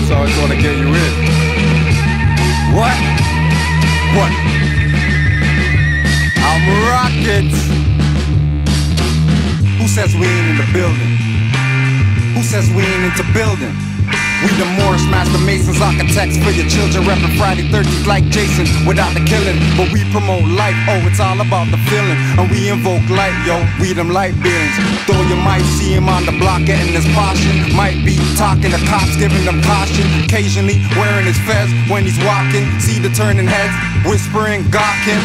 Cops always want to get you in. What? What? I'm rockets. Who says we ain't in the building? Who says we ain't into building? We the Moorish master masons, architects for your children, reppin' Friday 13th like Jason, without the killing. But we promote life, oh, it's all about the feeling. And we invoke light, yo, we them light beings. Though you might see him on the block getting his portion, might be talking to cops, giving them caution. Occasionally wearing his fez when he's walking. See the turning heads, whispering, gawking.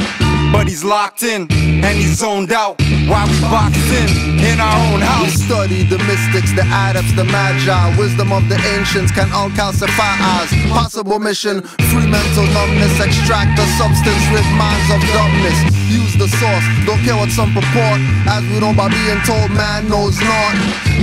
But he's locked in, and he's zoned out while we boxed in our own house. We study the mystics, the adepts, the magi. Wisdom of the ancients can all calcify eyes. Possible mission, free mental numbness. Extract the substance, rid minds of dumbness. Use the source, don't care what some purport. As we know by being told, man knows not.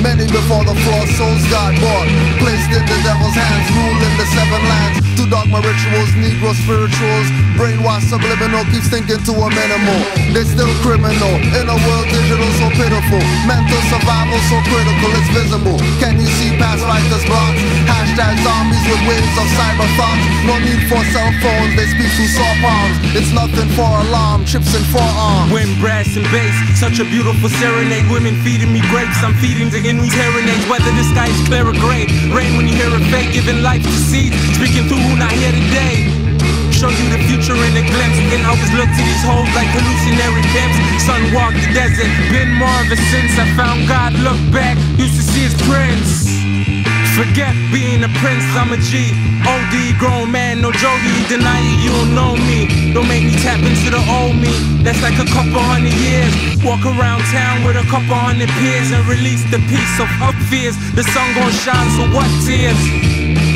Many before the floor, souls got bought. Placed in the devil's hands, ruling the seven lands. To dogma rituals, negro spirituals. Brainwash subliminal, keeps thinking to a minimal. They still criminal, in a world digital so pitiful. Mental survival so critical, it's visible. Can you see past writers' blocks? Hashtag zombies with waves of cyber thoughts. No need for cell phones, they speak through saw palms. It's nothing for alarm, chips and forearms. Wind, brass and bass, such a beautiful serenade. Women feeding me grapes, I'm feeding the in serenades. Whether the sky is clear or gray, rain when you hear it fake, giving life to seeds. Speaking through who not here today. Show you the future in a glimpse. And always look to these hoes like hallucinatory pimps. Sun walked the desert, been more of a since I found God. Look back, used to see his prince. Forget being a prince, I'm a G. OD, grown man, no Jody. Deny it, you don't know me. Don't make me tap into the old me. That's like a couple hundred years. Walk around town with a couple hundred peers and release the peace of up fears. The sun gon' shine, so what tears?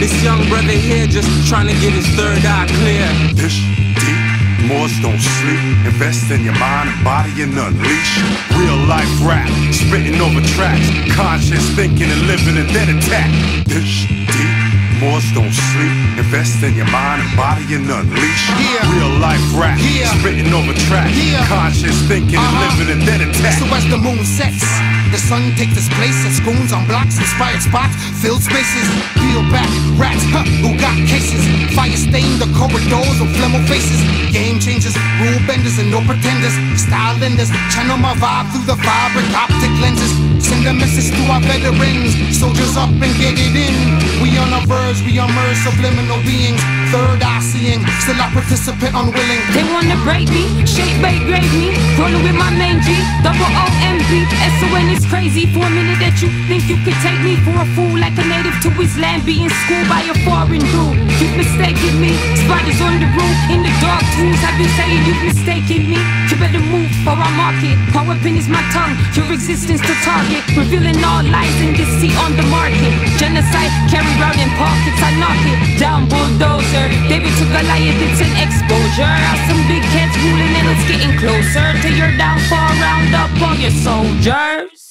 This young brother here just trying to get his third eye clear. This deep, Moors don't sleep. Invest in your mind and body and unleash. Real life rap, spitting over tracks. Conscious thinking and living and then attack. This deep, Moors don't sleep. Invest in your mind and body and unleash. Real life rap, spitting over tracks. Conscious thinking and living and then attack. So as the moon sets, the sun takes its place at schools on blocks, inspired spots, filled spaces. Peel back, rats, who got cases? Fire stain the corridors of flemmo faces. Game changers, rule benders and no pretenders. Style lenders, channel my vibe through the vibrant optic lenses. Send a message to our veterans, soldiers up and get it in. We on our verge, we emerge subliminal beings. Third eye seeing, still a participant unwilling. They wanna break me, shape, bait, grade me. Rolling with my main G, double O-M-B. S-O-N is crazy for a minute that you think you could take me for a fool. Like a native to his land, being schooled by a foreign dude. You've mistaken me, spiders on the roof. In the dark tools, I've been saying you've mistaken me. You better move or I mark it. My weapon is my tongue, your existence to target. Revealing all lies and deceit on the market. Genocide, carry round in pockets, I knock it down, bulldozer. David to Goliath, it's an exposure. Some big cats ruling and it's getting closer to your downfall. Round up all your soldiers.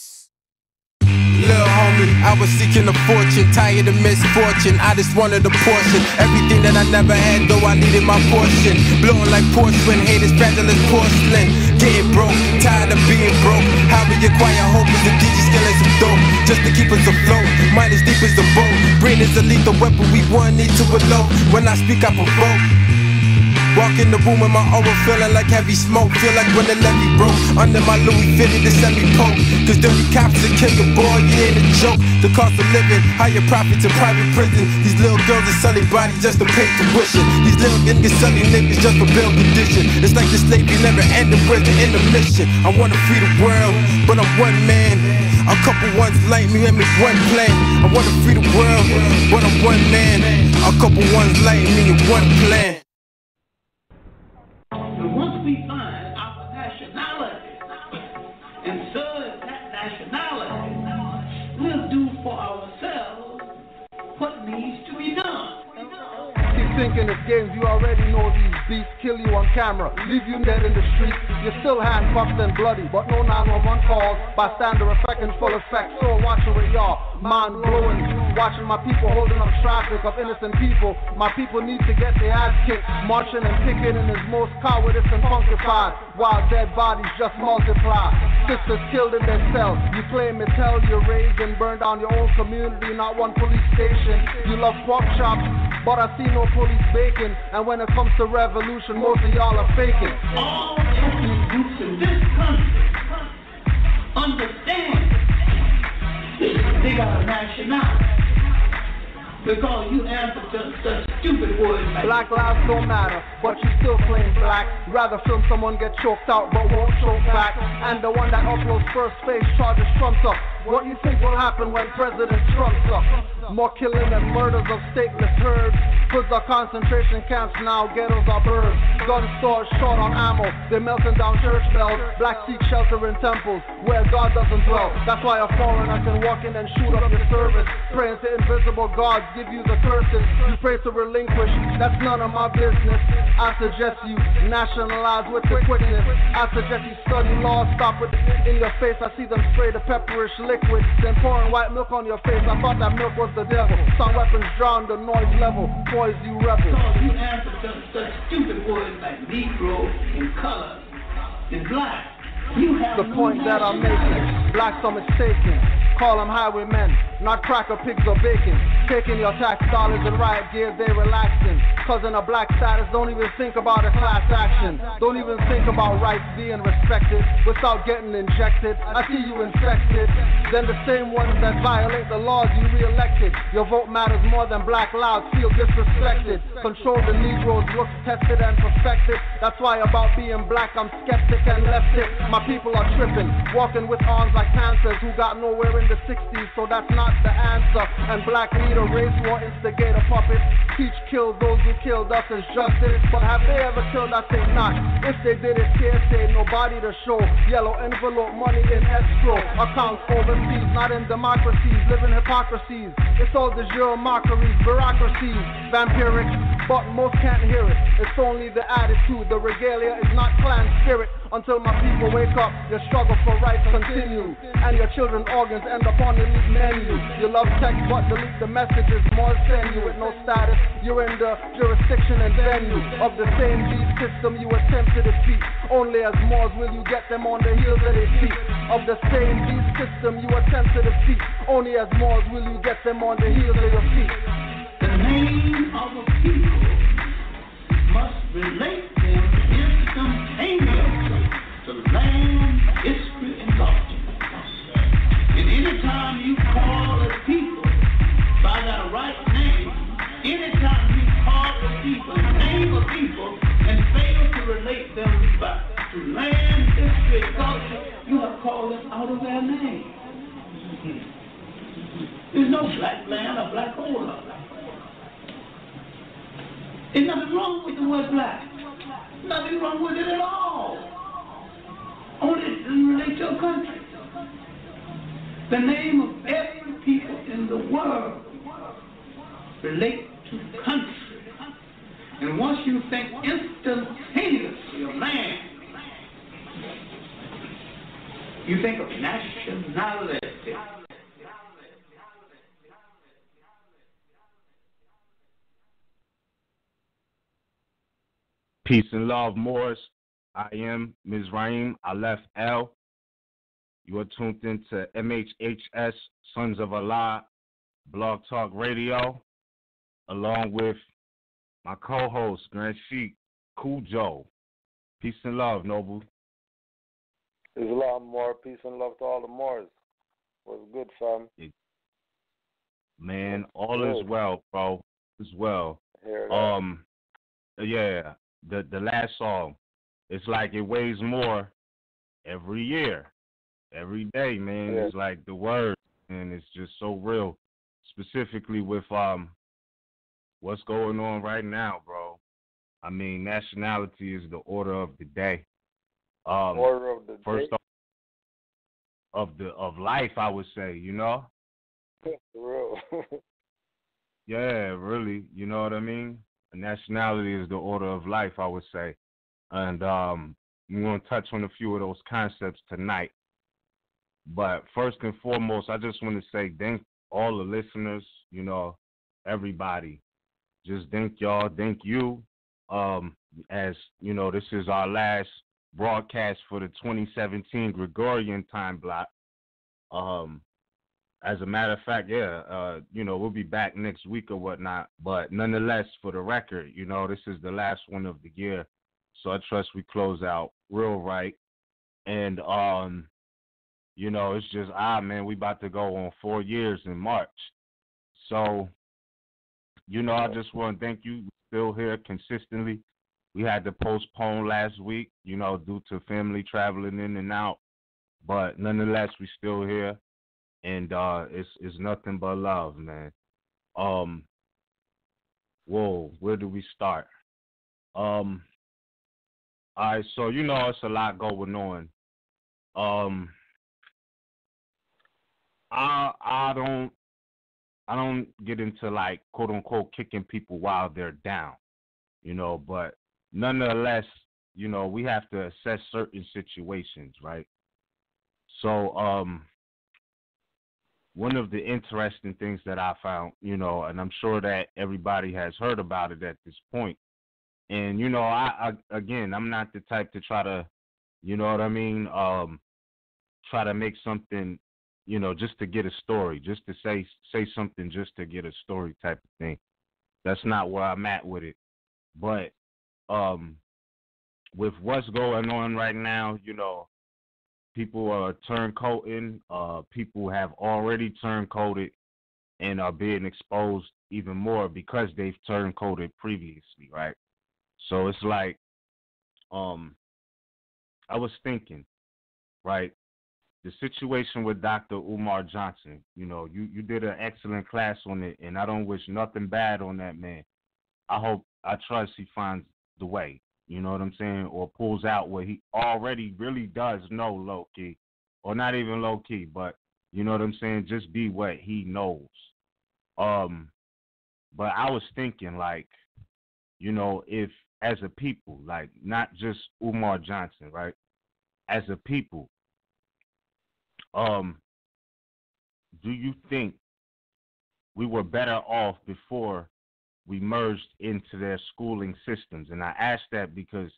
Little homie, I was seeking a fortune, tired of misfortune. I just wanted a portion, everything that I never had, though I needed my portion. Blowing like porcelain, haters fragile as porcelain. Getting broke, tired of being broke. How we acquire hope is the DJ skill and some dope, just to keep us afloat. Mind as deep as the boat, brain is a lethal weapon. We want need to elope. When I speak, I provoke. Walk in the room with my aura feeling like heavy smoke. Feel like when the levee broke under my Louis fitted the semi-poke. Cause dirty cops will kill your boy, you ain't a joke. The cost of living, higher profits in private prison. These little girls are selling bodies just to pay tuition. These little niggas selling niggas just for bail condition. It's like the slavery never ended, where's the intermission? I wanna free the world, but I'm one man. A couple ones like me and make one plan. I wanna free the world, but I'm one man. A couple ones like me and one plan. Once we find our nationality and serve that nationality, we'll do for ourselves what needs to be done. Keep thinking it's games, you already know these beats kill you on camera, leave you dead in the street. You're still handcuffed and bloody, but no 911 calls. Bystander effect in full effect, so watch where y'all. Mind blowing, watching my people holding up traffic of innocent people. My people need to get their ass kicked. Marching and picketing is most cowardice and funkified, while dead bodies just multiply. Sisters killed in their cell. You claim it, tell you raised and burned down your own community, not one police station. You love pork chops, but I see no police bacon. And when it comes to revolution, most of y'all are faking. All ethnic groups in this country understand they got a nationality. Because you answer to such stupid words like Black lives don't matter, but you still claim black. Rather film someone get choked out, but won't choke back. And the one that uploads first face charges Trump's up. What you think will happen when President Trump's up? More killing and murders of stateless herds. Hoods are concentration camps now, ghettos are birds. Gun stores short on ammo, they're melting down church bells. Black seek shelter in temples where God doesn't dwell. That's why a foreigner can walk in and shoot up your service. Praying to invisible gods give you the curses. You pray to relinquish, that's none of my business. I suggest you nationalize with the quickness. I suggest you study law, stop with in your face. I see them spray the pepperish liquid, then pouring white milk on your face. I thought that milk was the devil. Some weapons drown the noise level. Poise you rebels. because you answer to such stupid words like Negro and color and black. You have The no point that I'm nationality. making, blacks are mistaken. Call them highwaymen, not cracker pigs or bacon. Taking your tax dollars and riot gear, they relaxing. Cause in a black status, don't even think about a class action. Don't even think about rights being respected without getting injected. I see you infected. Then the same ones that violate the laws you re-elected. Your vote matters more than black lives feel disrespected. Control the Negroes, looks tested and perfected. That's why about being black, I'm skeptic and left it. My people are tripping, walking with arms like panthers who got nowhere in the 60s, so that's not the answer. And black leader, race war, instigator, puppet. Teach, kill those who killed us as justice. But have they ever killed? I think not. If they did it, KSA, nobody to show. Yellow envelope, money in escrow. Accounts overseas, not in democracies, living hypocrisies. It's all de jure mockeries, bureaucracies, vampiric, but most can't hear it. It's only the attitude, the regalia is not clan spirit. Until my people wake up, your struggle for rights continue. And your children's organs end up on the elite menu. You love text but delete the messages, more send you with no status. You're in the jurisdiction and venue of the same beast system you attempt to defeat. Only as Moors will you get them on the heels of their feet. Of the same beast system you attempt to defeat. Only as Moors will you get them on the heels of your feet. The name of a people must relate them instantaneously to land, history, and culture. And anytime you call a people by their right name, anytime you call a people, name a people, and fail to relate them back to land, history, and culture, you have called them out of their name. There's no black man or black hole. There's nothing wrong with the word black. Nothing wrong with it at all. Only it doesn't relate to a country. The name of every people in the world relate to country. And once you think instantaneously of land, you think of nationality. Peace and love, Moors. I am Mizraim Aleph El. You are tuned into MHHS, Sons of Allah, Blog Talk Radio, along with my co-host, Grand Sheik, Cujo. Peace and love, Noble. Islam, more peace and love to all the Moors. What's good, fam? Man, all is well, bro. Is well. Yeah. The last song, it's like it weighs more every year, every day, man. Yeah. It's like the word, and it's just so real, specifically with what's going on right now, bro. I mean, nationality is the order of the day. Order of the first day? Of life, I would say, you know? For real. Yeah, really, you know what I mean? Nationality is the order of life, I would say. And we're going to touch on a few of those concepts tonight. But first and foremost, I just want to say all the listeners, everybody. Just thank y'all. Thank you. As this is our last broadcast for the 2017 Gregorian time block. As a matter of fact, we'll be back next week or whatnot. But nonetheless, for the record, this is the last one of the year. So I trust we close out real right. And, it's just, man, we about to go on 4 years in March. So, I just want to thank you. Still here consistently. We had to postpone last week, due to family traveling in and out. But nonetheless, we still here. And it's nothing but love, man. Where do we start? All right, so it's a lot going on. I don't get into like quote unquote kicking people while they're down, but nonetheless, we have to assess certain situations, right? So one of the interesting things that I found, and I'm sure that everybody has heard about it at this point. And, I'm not the type to try to, try to make something, just to get a story, just to say something just to get a story type of thing. That's not where I'm at with it. But with what's going on right now, people are turncoating. People have already turncoated and are being exposed even more because they've turncoated previously, right? So it's like, I was thinking, right, the situation with Dr. Umar Johnson, you did an excellent class on it, and I don't wish nothing bad on that man. I trust he finds the way, you know what I'm saying, or pulls out what he already really does know low-key, or not even low-key, but, you know what I'm saying, just be what he knows. But I was thinking, like, if as a people, like, not just Umar Johnson, right, as a people, do you think we were better off before we merged into their schooling systems? And I ask that because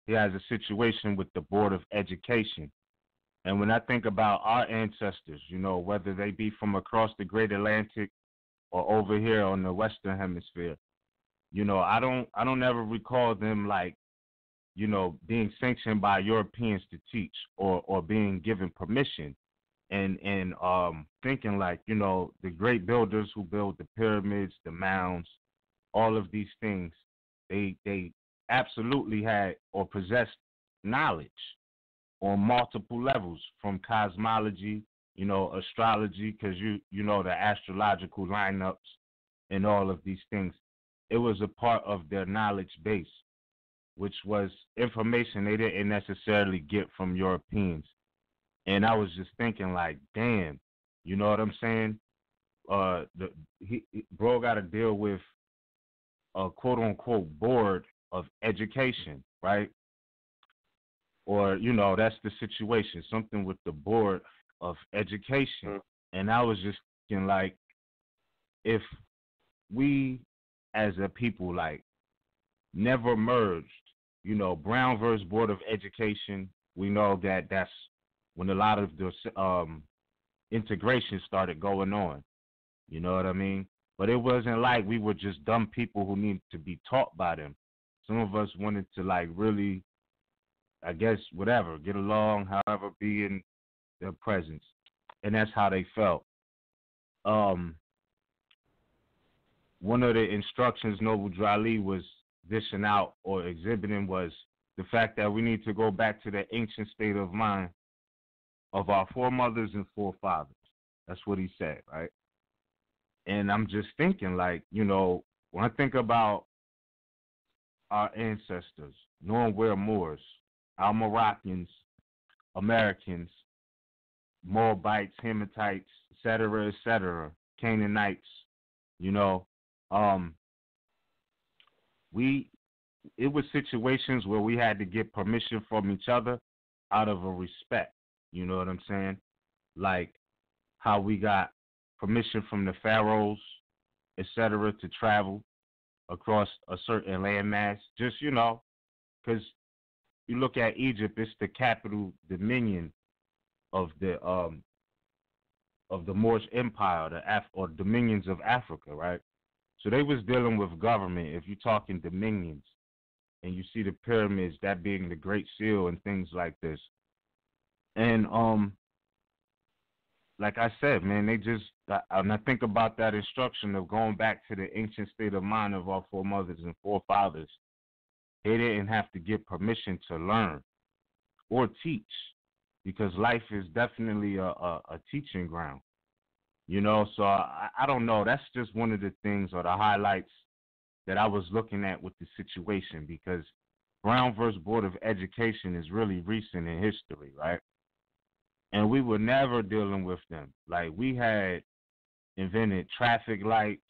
he has a situation with the Board of Education. And when I think about our ancestors, whether they be from across the Great Atlantic or over here on the Western Hemisphere, I don't ever recall them like, being sanctioned by Europeans to teach or being given permission. And thinking like, the great builders who built the pyramids, the mounds, all of these things, they absolutely had or possessed knowledge on multiple levels, from cosmology, astrology, because the astrological lineups and all of these things. It was a part of their knowledge base, which was information they didn't necessarily get from Europeans. And I was just thinking, like, damn, you know what I'm saying? Bro got to deal with a quote-unquote board of education, right? Or, that's the situation, something with the board of education. And I was just thinking, like, if we as a people, like, never merged, Brown versus Board of Education, we know that that's when a lot of the integration started going on. You know what I mean? But it wasn't like we were just dumb people who needed to be taught by them. Some of us wanted to, like, really, I guess, whatever, get along, however, be in their presence. And that's how they felt. One of the instructions Noble Drali was dishing out or exhibiting was the fact that we need to go back to the ancient state of mind of our foremothers and forefathers. That's what he said, right? And I'm just thinking, like, when I think about our ancestors, knowing we're Moors, our Moroccans, Americans, Moabites, Hamites, et cetera, Canaanites, it was situations where we had to get permission from each other out of a respect. You know what I'm saying? Like how we got permission from the pharaohs, etc., to travel across a certain landmass. Just, because you look at Egypt, it's the capital dominion of the Moorish Empire, or dominions of Africa, right? So they was dealing with government. If you're talking dominions, and you see the pyramids, that being the Great Seal and things like this, and like I said, man, and I think about that instruction of going back to the ancient state of mind of our foremothers and forefathers. They didn't have to get permission to learn or teach, because life is definitely a teaching ground, So I don't know. That's just one of the things or the highlights that I was looking at with the situation, because Brown versus Board of Education is really recent in history, right? And we were never dealing with them. Like, we had invented traffic lights,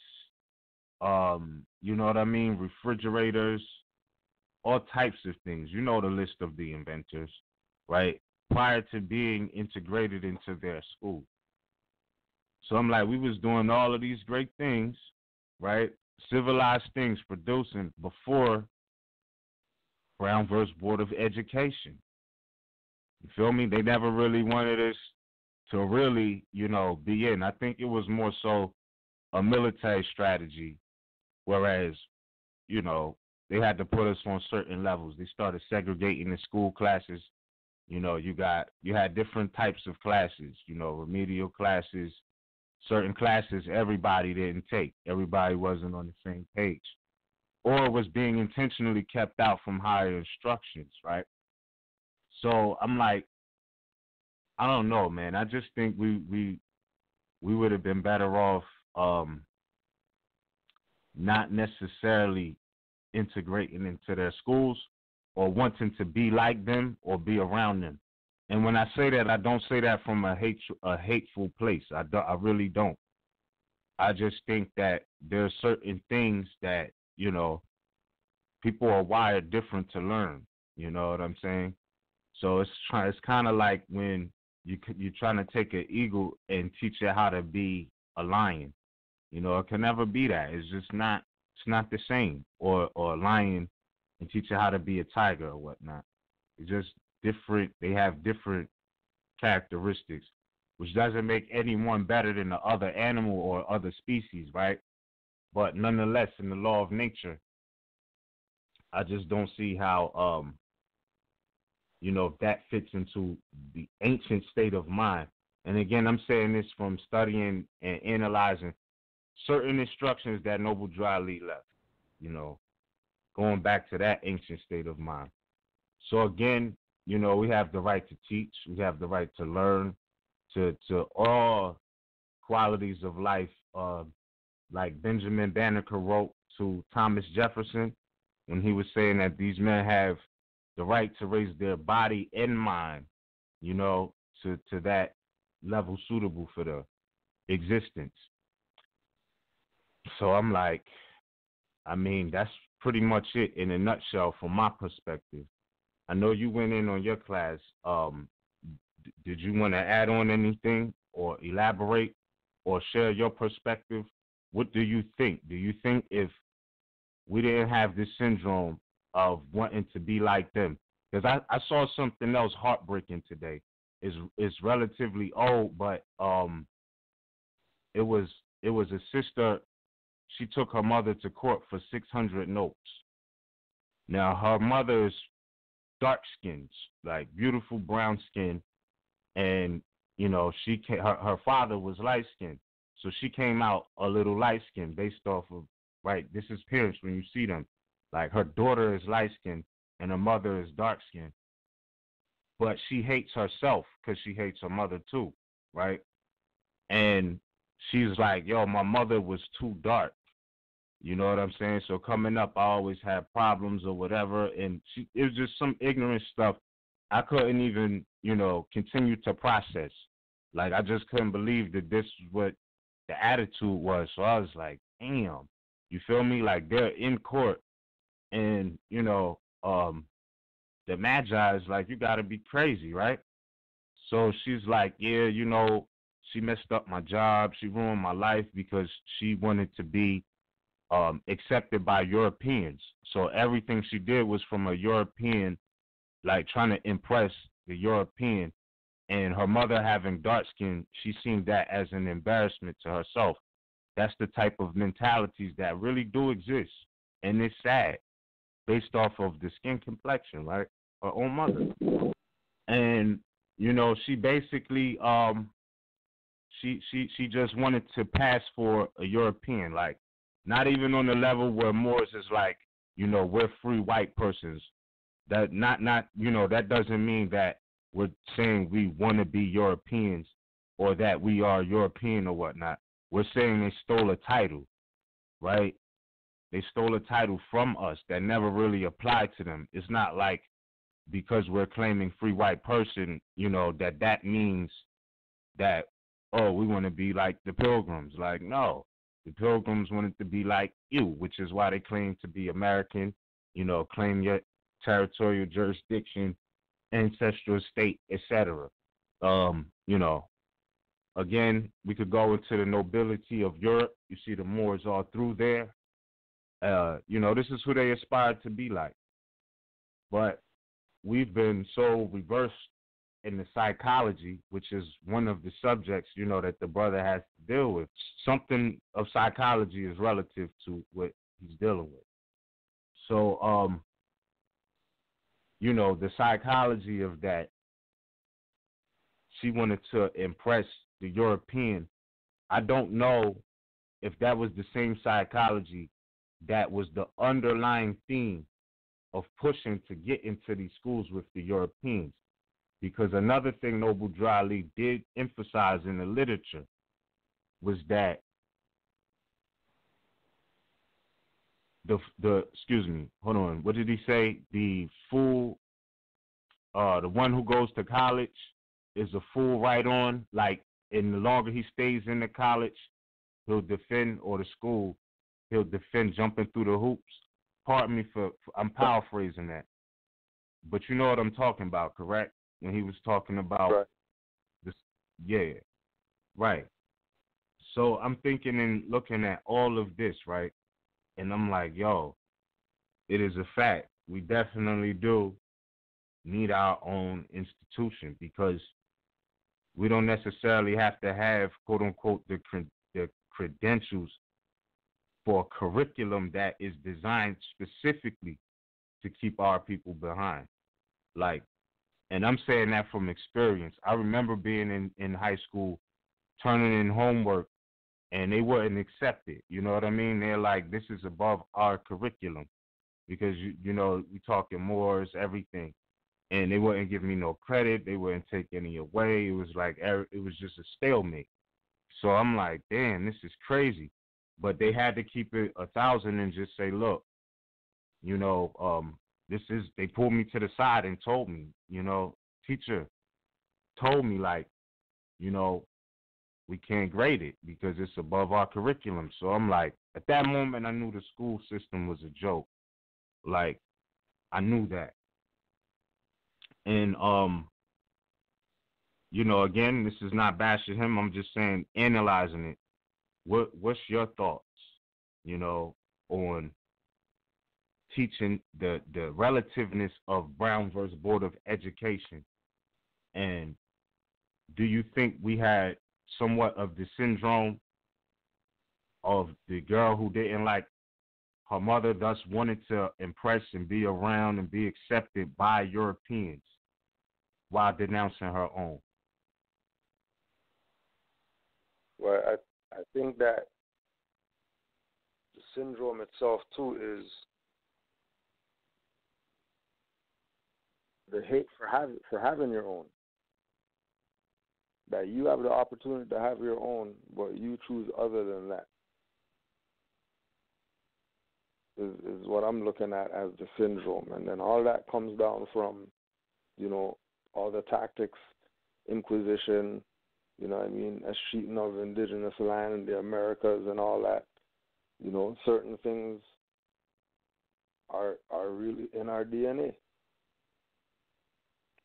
you know what I mean, refrigerators, all types of things. You know the list of the inventors, right? Prior to being integrated into their school. So I'm like, we was doing all of these great things, right? Civilized things producing before Brown versus Board of Education. You feel me? They never really wanted us to really, be in. I think it was more so a military strategy, whereas, they had to put us on certain levels. They started segregating the school classes. You had different types of classes, remedial classes, certain classes everybody didn't take. Everybody wasn't on the same page, or was being intentionally kept out from higher instructions, right? So I'm like, I don't know, man. I just think we would have been better off not necessarily integrating into their schools or wanting to be like them or be around them. And when I say that, I don't say that from a hateful place. I really don't. I just think that there are certain things that, people are wired different to learn. You know what I'm saying? So it's kind of like when you're trying to take an eagle and teach it how to be a lion. It can never be that. It's just not. It's not the same. Or a lion and teach it how to be a tiger or whatnot. It's just different. They have different characteristics, which doesn't make anyone better than the other animal or other species, right? But nonetheless, in the law of nature, I just don't see how that fits into the ancient state of mind. And again, I'm saying this from studying and analyzing certain instructions that Noble Dryly left, going back to that ancient state of mind. So again, we have the right to teach, we have the right to learn, to all qualities of life, like Benjamin Banneker wrote to Thomas Jefferson when he was saying that these men have the right to raise their body and mind, to that level suitable for the existence. So I'm like, that's pretty much it in a nutshell from my perspective. I know you went in on your class. Did you want to add on anything or elaborate or share your perspective? What do you think? Do you think if we didn't have this syndrome of wanting to be like them? Because I saw something else heartbreaking today. It's relatively old, but it was a sister. She took her mother to court for 600 notes. Now her mother is dark skinned, like beautiful brown skin, and her father was light skinned, so she came out a little light skinned based off of, right, this is parents when you see them, like her daughter is light skinned and her mother is dark skinned, but she hates herself because she hates her mother too, right? And she's like, yo, my mother was too dark. You know what I'm saying? So coming up, I always had problems or whatever, and it was just some ignorant stuff I couldn't even, continue to process. Like, I just couldn't believe that this is what the attitude was. So I was like, damn, you feel me? Like, they're in court, and, the Magi is like, you got to be crazy, right? So she's like, yeah, she messed up my job. She ruined my life because she wanted to be accepted by Europeans. So everything she did was from a European, like trying to impress the European. And her mother having dark skin, she seen that as an embarrassment to herself. That's the type of mentalities that really do exist. And it's sad, based off of the skin complexion, right? Her own mother. And, you know, she basically she just wanted to pass for a European, like not even on the level where Moors is like, you know, we're free white persons. That not you know, that doesn't mean that we're saying we want to be Europeans or that we are European or whatnot. We're saying they stole a title, right? They stole a title from us that never really applied to them. It's not like because we're claiming free white person, you know, that means that, oh, we want to be like the Pilgrims. Like, no, the Pilgrims wanted to be like you, which is why they claim to be American, you know, claim your territorial jurisdiction, ancestral state, etc. You know, again, we could go into the nobility of Europe. You see the Moors all through there. You know, this is who they aspired to be like. But we've been so reversed in the psychology, which is one of the subjects, you know, that the brother has to deal with. Something of psychology is relative to what he's dealing with. So, you know, the psychology of that, she wanted to impress the European. I don't know if that was the same psychology that was the underlying theme of pushing to get into these schools with the Europeans. Because another thing Noble Drew Ali did emphasize in the literature was that the excuse me, hold on, what did he say? The fool, the one who goes to college is a fool right on. Like, and the longer he stays in the college, he'll defend, or the school, he'll defend jumping through the hoops. Pardon me for I'm paraphrasing that. But you know what I'm talking about, correct? When he was talking about right. this, yeah, right. So I'm thinking and looking at all of this, right? And I'm like, yo, it is a fact. We definitely do need our own institution, because we don't necessarily have to have, quote unquote, the credentials for a curriculum that is designed specifically to keep our people behind. Like, and I'm saying that from experience. I remember being in high school, turning in homework, and they wouldn't accept it. You know what I mean? They're like, this is above our curriculum, because, you know, we talking Moors, everything. And they wouldn't give me no credit. They wouldn't take any away. It was like, it was just a stalemate. So I'm like, damn, this is crazy. But they had to keep it 1,000 and just say, look, you know, they pulled me to the side and told me, you know, teacher told me, like, you know, we can't grade it because it's above our curriculum. So I'm like, at that moment, I knew the school system was a joke. Like, I knew that. And, you know, again, this is not bashing him. I'm just saying, analyzing it. What's your thoughts, you know, on teaching the relativeness of Brown versus Board of Education? And do you think we had somewhat of the syndrome of the girl who didn't like her mother, thus wanted to impress and be around and be accepted by Europeans while denouncing her own? Well, I think that the syndrome itself, too, is the hate for having your own. That you have the opportunity to have your own, but you choose other than that. Is what I'm looking at as the syndrome. And then all that comes down from, you know, all the tactics, Inquisition, you know what I mean, escheating of indigenous land in the Americas and all that. You know, certain things are really in our DNA.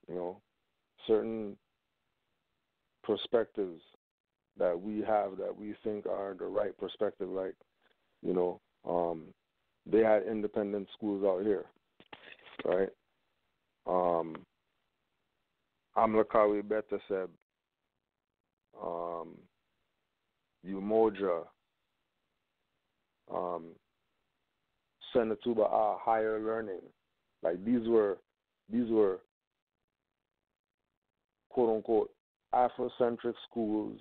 You know, certain perspectives that we have that we think are the right perspective. Like, you know, they had independent schools out here, right? Amlakawi Betaseb, Umoja, Senatuba Higher Learning. Like these were quote unquote Afrocentric schools,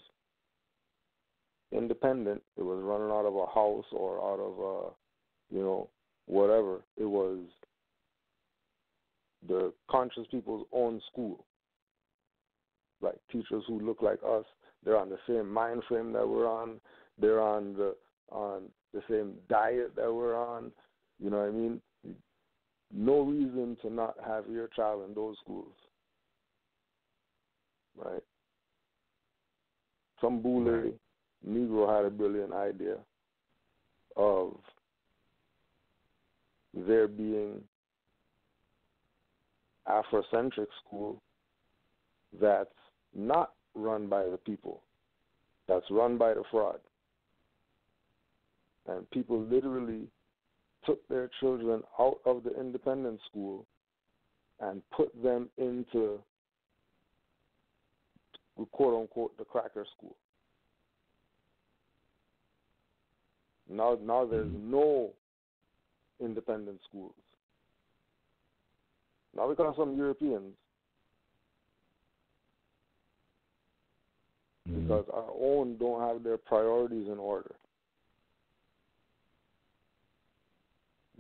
independent. It was running out of a house or out of a, you know, whatever. It was the conscious people's own school. Like teachers who look like us. They're on the same mind frame that we're on. They're on the same diet that we're on. You know what I mean? No reason to not have your child in those schools. Right? Some Boule Negro had a brilliant idea of there being Afrocentric school that's not run by the people, that's run by the fraud. And people literally took their children out of the independent school and put them into, quote unquote, the cracker school. Now there's no independent schools. Now because some Europeans, because our own don't have their priorities in order.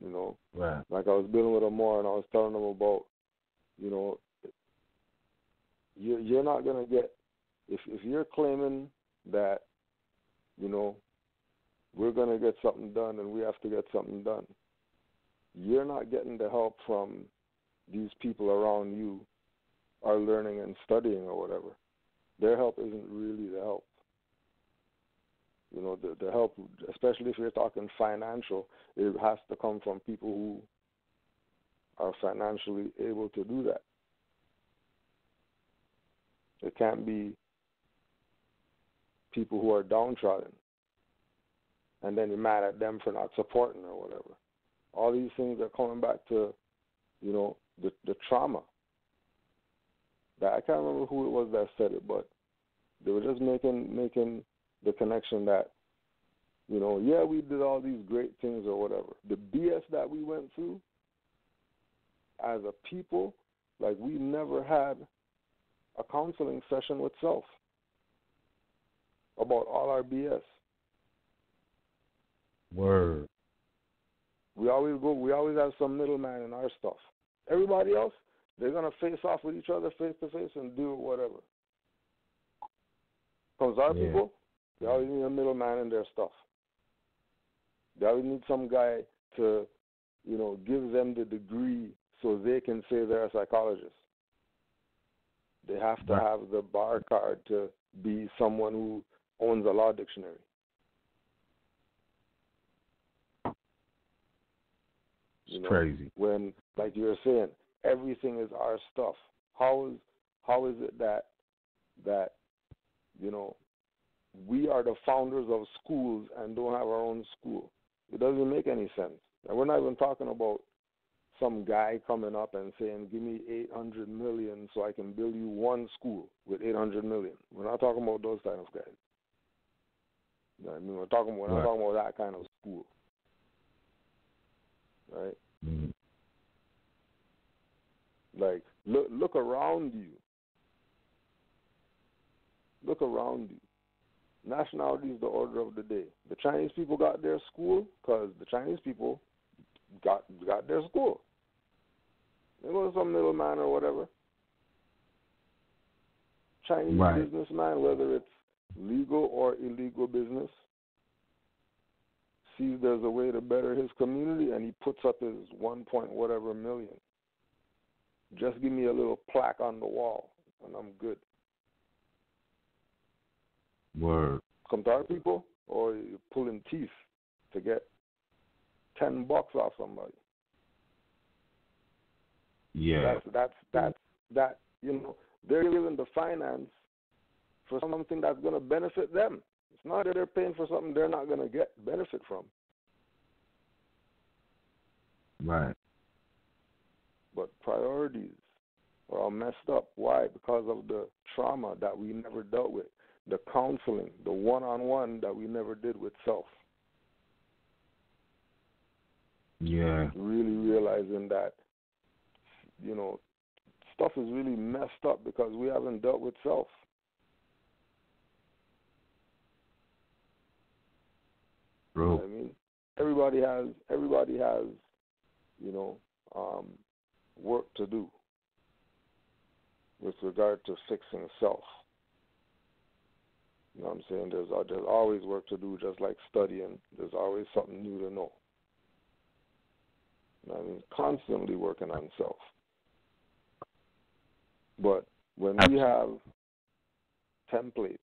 You know, right. Like I was dealing with a Moor and I was telling them about, you know, you're not gonna get, if you're claiming that, you know, we're gonna get something done and we have to get something done, you're not getting the help from these people around you are learning and studying or whatever. Their help isn't really the help. You know, the help, especially if you're talking financial, it has to come from people who are financially able to do that. It can't be people who are downtrodden and then you're mad at them for not supporting or whatever. All these things are coming back to, you know, the trauma. That I can't remember who it was that said it, but they were just making the connection that, you know, yeah, we did all these great things or whatever. The BS that we went through as a people, like we never had a counseling session with self about all our BS. Word. We always have some middleman in our stuff. Everybody else, they're going to face off with each other face to face and do whatever. Comes our people, they always need a middleman in their stuff. They always need some guy to, you know, give them the degree so they can say they're a psychologist. They have to have the bar card to be someone who owns a law dictionary. It's crazy. When, like you were saying, everything is our stuff. How is it that you know, we are the founders of schools and don't have our own school? It doesn't make any sense. And we're not even talking about some guy coming up and saying, give me $800 million so I can build you one school with $800 million. We're not talking about those kind of guys. You know what I mean? We're not talking about that kind of school. Right? Mm-hmm. Like, look around you. Look around you. Nationality is the order of the day. The Chinese people got their school because the Chinese people got their school. There was some middleman or whatever. Chinese businessman, whether it's legal or illegal business, sees there's a way to better his community and he puts up his 1 point whatever million. Just give me a little plaque on the wall and I'm good. Word. Come to our people, or you're pulling teeth to get $10 off somebody. Yeah. That's you know, they're given the finance for something that's going to benefit them. It's not that they're paying for something they're not going to get benefit from. Right. But priorities are all messed up. Why? Because of the trauma that we never dealt with, the counseling, the one-on-one that we never did with self. Yeah. Really realizing that, stuff is really messed up because we haven't dealt with self. Bro. You know what I mean? Everybody has, work to do with regard to fixing self. You know what I'm saying? There's always work to do, just like studying. There's always something new to know. You know what I mean? Constantly working on self. But when we have templates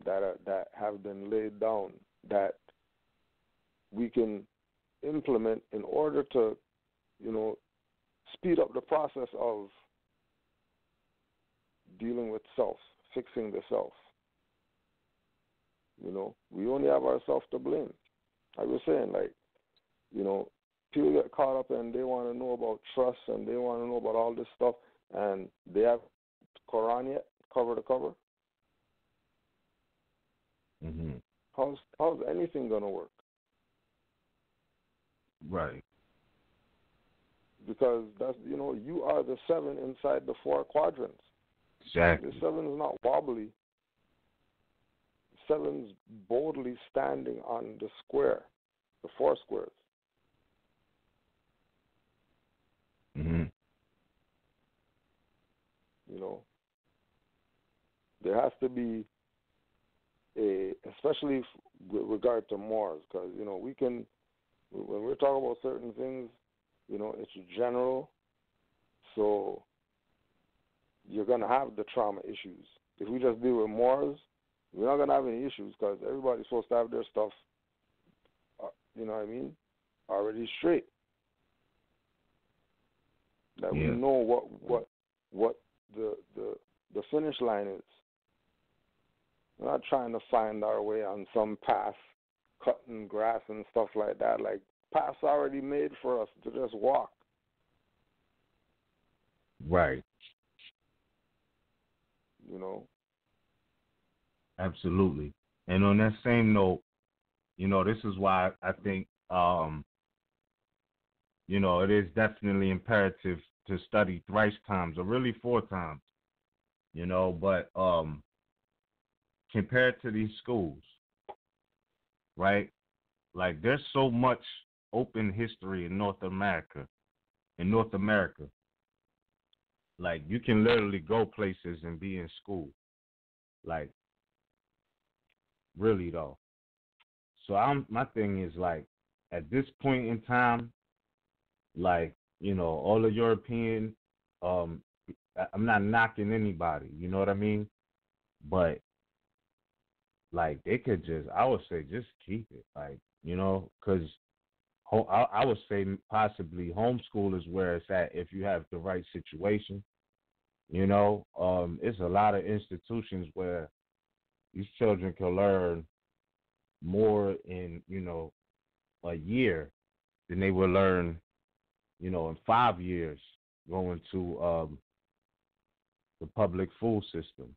that have been laid down that we can implement in order to, speed up the process of dealing with self, fixing the self. We only have ourselves to blame. I was saying, people get caught up and they want to know about trust and they want to know about all this stuff, and they have Quran yet, cover to cover. Mm-hmm. How's anything going to work? Right. Because that's, you are the 7 inside the 4 quadrants. Exactly. The 7 is not wobbly. 7's boldly standing on the square, the 4 squares. Mm-hmm. There has to be especially with regard to Moors, because, we can, when we're talking about certain things, it's general, so you're going to have the trauma issues. If we just deal with Moors, we're not going to have any issues because everybody's supposed to have their stuff, already straight. That we know what the finish line is. We're not trying to find our way on some path, cutting grass and stuff like that. Like, paths already made for us to just walk. Right. Absolutely. And on that same note, this is why I think, it is definitely imperative to study thrice times, or really 4 times, but compared to these schools, right? Like, there's so much open history in North America. Like, you can literally go places and be in school. Like, really, though. So my thing is, like, at this point in time, like, all the European, I'm not knocking anybody, you know what I mean? But, like, they could I would say just keep it, like, because I would say possibly homeschool is where it's at if you have the right situation. It's a lot of institutions where these children can learn more in, a year than they will learn, in 5 years going to the public school system,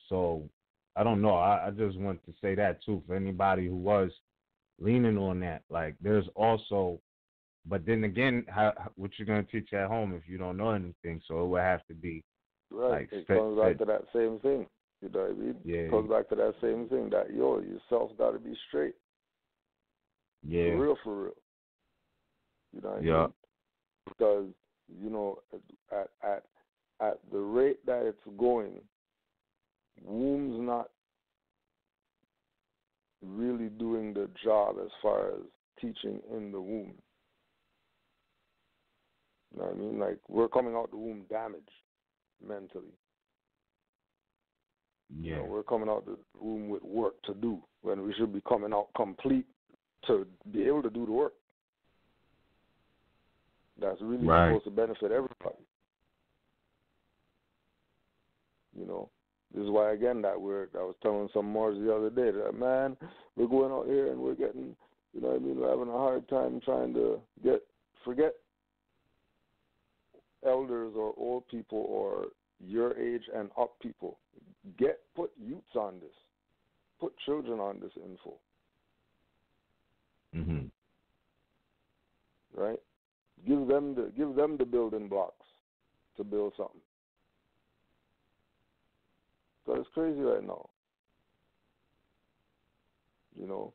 So I don't know. I just want to say that, too, for anybody who was leaning on that. Like, there's also, but then again, what you're going to teach at home if you don't know anything? So it would have to be right. It comes back to that same thing. You know what I mean? Yeah. It comes back to that same thing that, yourself got to be straight. Yeah. For real. You know what I mean? Because, at the rate that it's going, womb's not really doing the job as far as teaching in the womb. You know what I mean? Like, we're coming out the womb damaged mentally. Yeah. We're coming out the womb with work to do when we should be coming out complete to be able to do the work. That's really supposed to benefit everybody. You know, this is why again I was telling some Moors the other day that, man, we're going out here and we're getting, you know what I mean, we're having a hard time trying to forget elders or old people or your age and up people. Put youths on this. Put children on this info. Mm-hmm. Right? Give them the building blocks to build something. Because it's crazy right now. You know,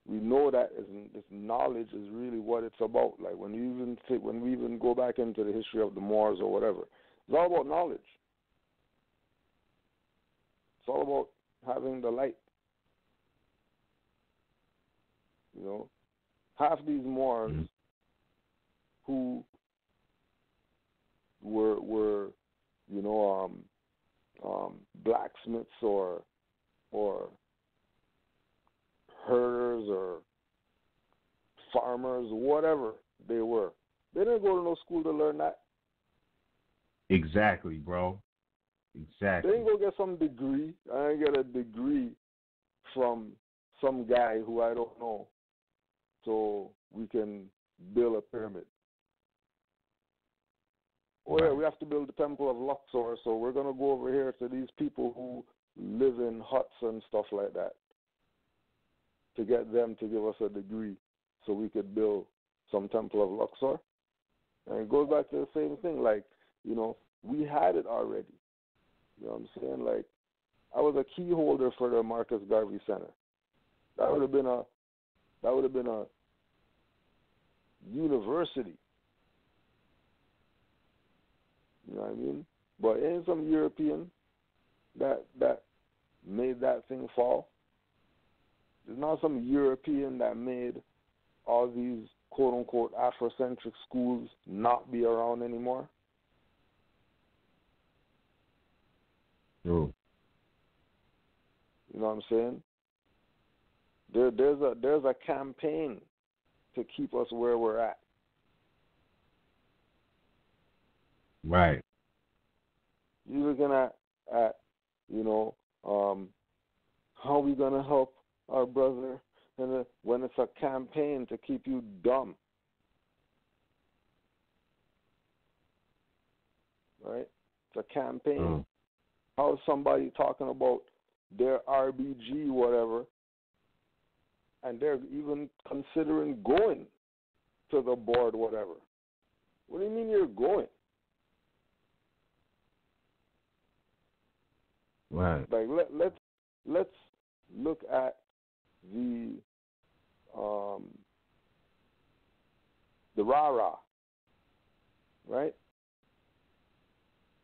we know that this knowledge is really what it's about. Like when we even go back into the history of the Moors or whatever, it's all about knowledge. It's all about having the light. You know, half these Moors who were you know blacksmiths or herders or farmers, whatever they were. They didn't go to no school to learn that. Exactly, bro. Exactly. They didn't go get some degree. I didn't get a degree from some guy who I don't know so we can build a pyramid. Oh, yeah, we have to build the Temple of Luxor, so we're going to go over here to these people who live in huts and stuff like that to get them to give us a degree so we could build some Temple of Luxor. And it goes back to the same thing. Like, you know, we had it already. You know what I'm saying? Like, I was a key holder for the Marcus Garvey Center. That would have been a university. You know what I mean? But ain't some European that made that thing fall. There's not some European that made all these quote-unquote Afrocentric schools not be around anymore. True. You know what I'm saying? There's a campaign to keep us where we're at. Right. You're looking at you know, how we gonna help our brother, and when it's a campaign to keep you dumb, right? It's a campaign. How is somebody talking about their RBG, whatever, and they're even considering going to the board, whatever? What do you mean you're going? Right. Like let's look at the rah-rah, right?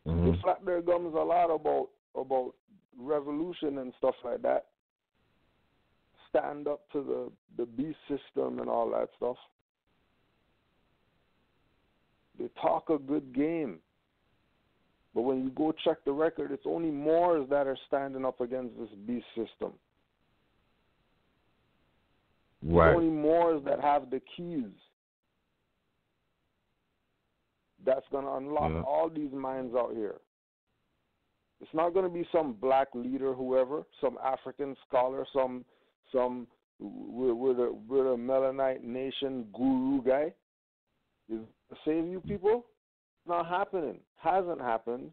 Mm-hmm. They flap their gums a lot about revolution and stuff like that. Stand up to the beast system and all that stuff. They talk a good game. But when you go check the record, it's only Moors that are standing up against this beast system. Right. It's only Moors that have the keys that's going to unlock all these minds out here. It's not going to be some black leader, whoever, some African scholar, some with a Melanite nation guru guy. Is to save you people? It's not happening. Hasn't happened.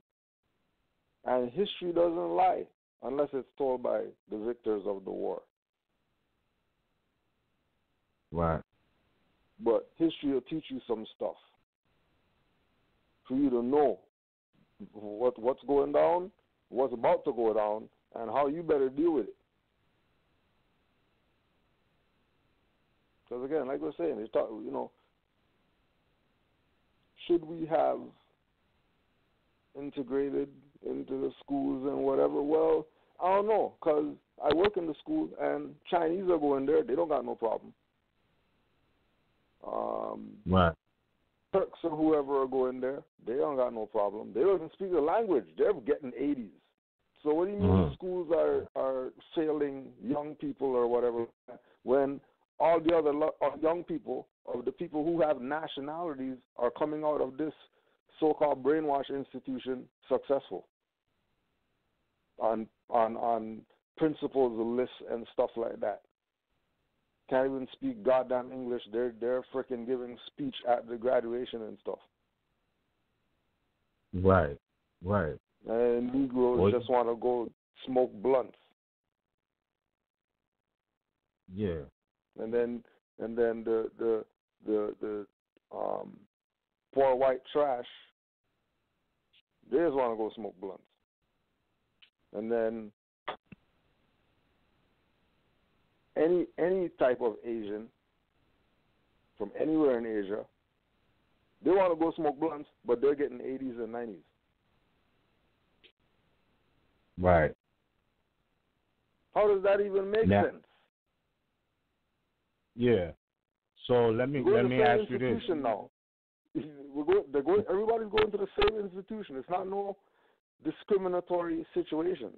And history doesn't lie unless it's told by the victors of the war. Right. But history will teach you some stuff for you to know what's going down, what's about to go down, and how you better deal with it. Because again, like we're saying, it's talk, you know, should we have integrated into the schools and whatever? Well, I don't know, because I work in the school and Chinese are going there. They don't got no problem. Right. Turks or whoever are going there, they don't got no problem. They don't even speak the language. They're getting 80s. So what do you mean schools are failing young people or whatever when all the other young people, of the people who have nationalities, are coming out of this so-called brainwash institution successful? on principals lists and stuff like that. Can't even speak goddamn English. They're freaking giving speech at the graduation and stuff. Right. And Negroes just want to go smoke blunts. Yeah. And then the poor white trash, they just want to go smoke blunts. And then any type of Asian from anywhere in Asia, they want to go smoke blunts, but they're getting 80s and 90s. Right. How does that even make sense? Yeah. So let me ask you this. Now. Everybody's going to the same institution. It's not no discriminatory situation.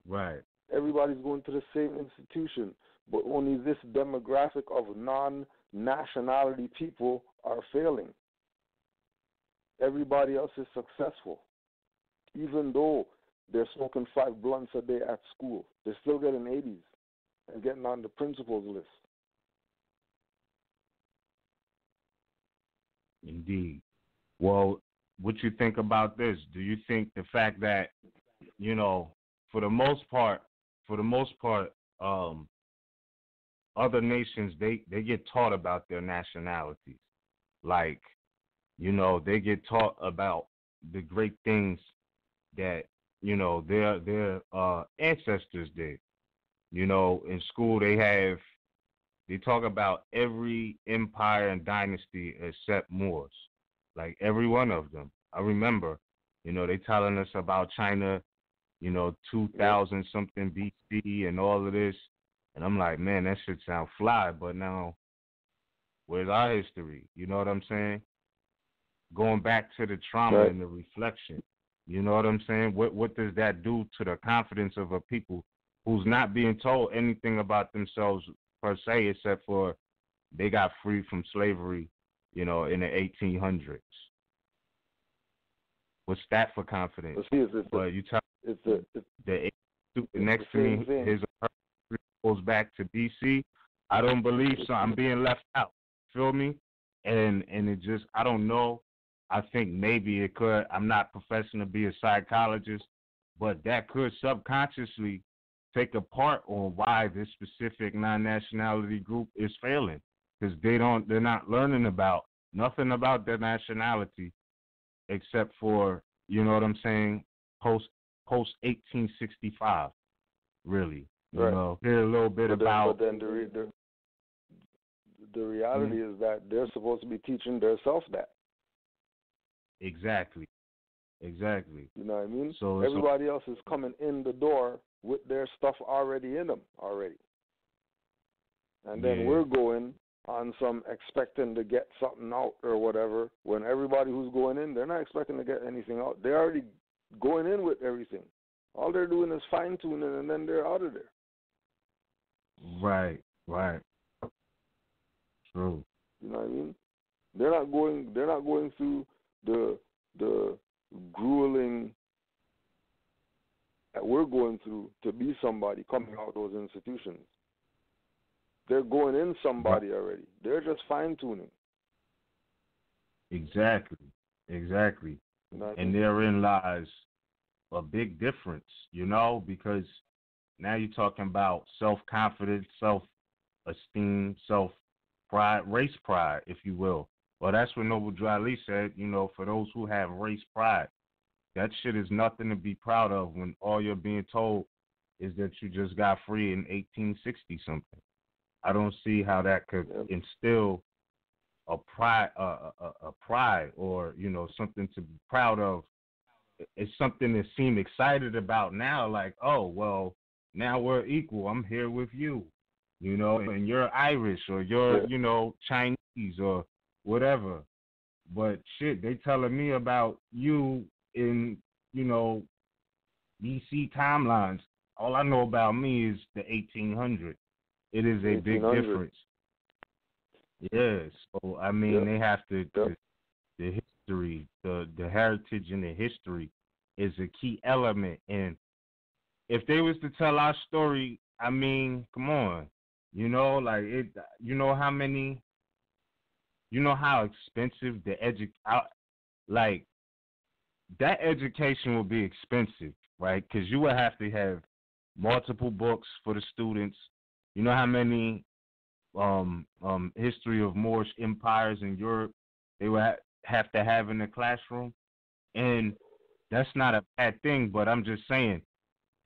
Right. Everybody's going to the same institution, but only this demographic of non-nationality people are failing. Everybody else is successful. Even though they're smoking 5 blunts a day at school, they're still getting 80s and getting on the principal's list. Indeed. Well, what you think about this? Do you think the fact that, for the most part, other nations, they get taught about their nationalities. Like, they get taught about the great things that, their ancestors did. In school they talk about every empire and dynasty except Moors. Like every one of them. I remember, they telling us about China, 2000 something BC and all of this. And I'm like, man, that shit sound fly, but now where's our history? You know what I'm saying? Going back to the trauma and the reflection. You know what I'm saying? What does that do to the confidence of a people who's not being told anything about themselves per se, except for they got free from slavery, in the 1800s? What's that for confidence? But you tell the next to me, his goes back to DC. I don't believe so. I'm being left out. Feel me? And it just, I don't know. I think maybe it could. I'm not professing to be a psychologist, but that could subconsciously take a part on why this specific non-nationality group is failing, because they're not learning about nothing about their nationality except for, you know what I'm saying, post 1865, really. Right. Hear a little bit about. But then the reality is that they're supposed to be teaching themselves that. Exactly. You know what I mean? So everybody else is coming in the door with their stuff already in them already. And then we're going on some expecting to get something out or whatever, when everybody who's going in, they're not expecting to get anything out. They're already going in with everything. All they're doing is fine-tuning, and then they're out of there. Right. True. You know what I mean? They're not going through the grueling that we're going through to be somebody coming out of those institutions. They're going in somebody already. They're just fine-tuning. Exactly. And therein lies a big difference, because now you're talking about self-confidence, self-esteem, self-pride, race pride, if you will. Well, that's what Noble Dry Lee said, for those who have race pride. That shit is nothing to be proud of when all you're being told is that you just got free in 1860-something. I don't see how that could instill a pride or, something to be proud of. It's something to seem excited about now, like, oh, well, now we're equal. I'm here with you, and you're Irish or you're, Chinese or whatever. But shit, they telling me about you in, BC timelines. All I know about me is the 1800s. It is a big difference. Yes. So, I mean, they have to, the history, the heritage and the history is a key element. And if they was to tell our story, I mean, come on, like it. You know how many. You know how expensive the like that education will be expensive, right? Because you would have to have multiple books for the students. You know how many history of Moorish empires in Europe they would have to have in the classroom, and that's not a bad thing. But I'm just saying,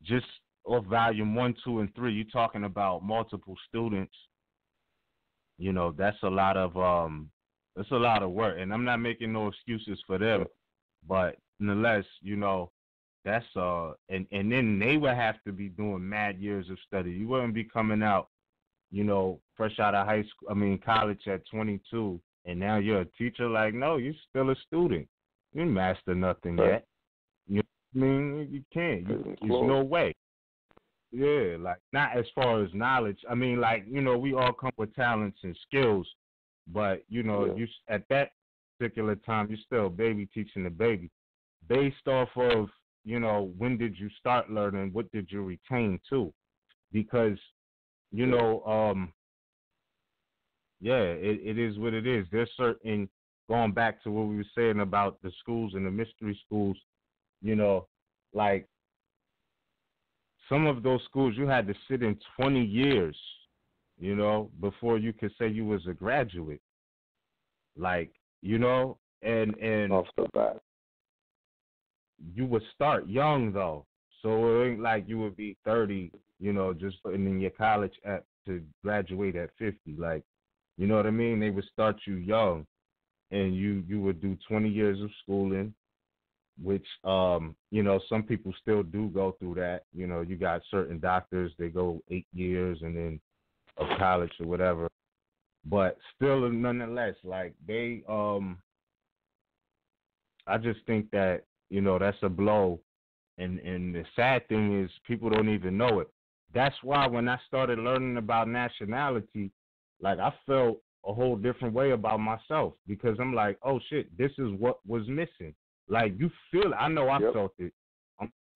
just of volume 1, 2, and 3, you're talking about multiple students. That's a lot of work, and I'm not making no excuses for them, but nonetheless, that's and then they would have to be doing mad years of study. You wouldn't be coming out, fresh out of college at 22, and now you're a teacher. Like, no, you're still a student. You didn't master nothing yet. You can't. There's no way. Yeah, like not as far as knowledge. We all come with talents and skills, but you at that particular time you're still a baby teaching the baby, based off of when did you start learning, what did you retain too, because it is what it is. There's certain, going back to what we were saying about the schools and the mystery schools, like some of those schools you had to sit in 20 years, before you could say you was a graduate. Like, and off the bat. You would start young though. So it ain't like you would be 30, just putting in your college app to graduate at 50. Like, you know what I mean? They would start you young, and you would do 20 years of schooling, which, some people still do go through that. You got certain doctors, they go 8 years and then of college or whatever. But still, nonetheless, like they, I just think that, that's a blow. And the sad thing is people don't even know it. That's why when I started learning about nationality, like I felt a whole different way about myself, because I'm like, oh shit, this is what was missing. Like you feel it. I know I felt it.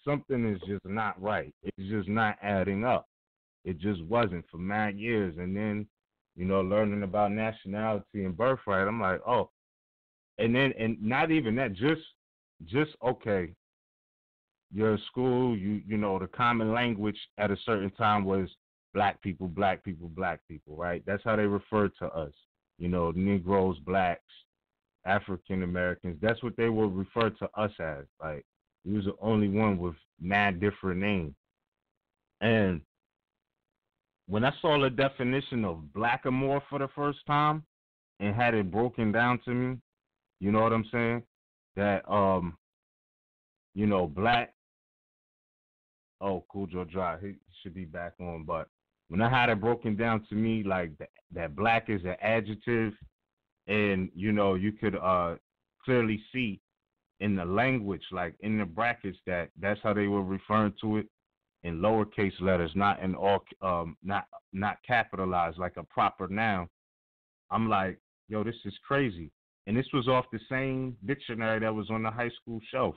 Something is just not right. It's just not adding up. It just wasn't for mad years. And then, learning about nationality and birthright, I'm like, oh. And not even that, just okay, your school, the common language at a certain time was black people, black people, black people, right? That's how they referred to us. Negroes, blacks, African Americans. That's what they would refer to us as. Like, we was the only one with mad different names. And when I saw the definition of blackamoor for the first time and had it broken down to me, you know what I'm saying? That black. Oh, Cool Joe Dry, he should be back on. But when I had it broken down to me, like that black is an adjective, and you could clearly see in the language, like in the brackets, that's how they were referring to it in lowercase letters, not in all, not capitalized like a proper noun. I'm like, yo, this is crazy. And this was off the same dictionary that was on the high school shelf.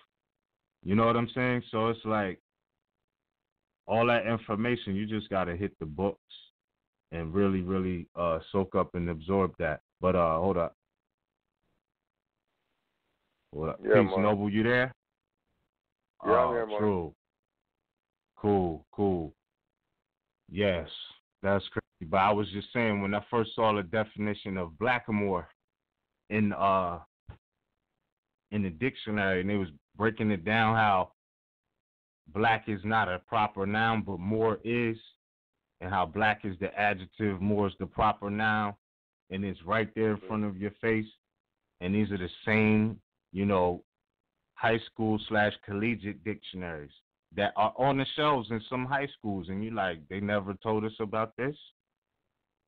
You know what I'm saying? So it's like all that information, you just got to hit the books and really, really soak up and absorb that. But hold up. Hold up. Yeah, Peace, Noble, you there? Yeah, I'm here, man. True. Cool. Yes, that's crazy. But I was just saying, when I first saw the definition of blackamoor in the dictionary, and they was breaking it down how black is not a proper noun, but Moor is, and how black is the adjective, Moor is the proper noun, and it's right there in front of your face. And these are the same, high school / collegiate dictionaries that are on the shelves in some high schools, and you like, they never told us about this?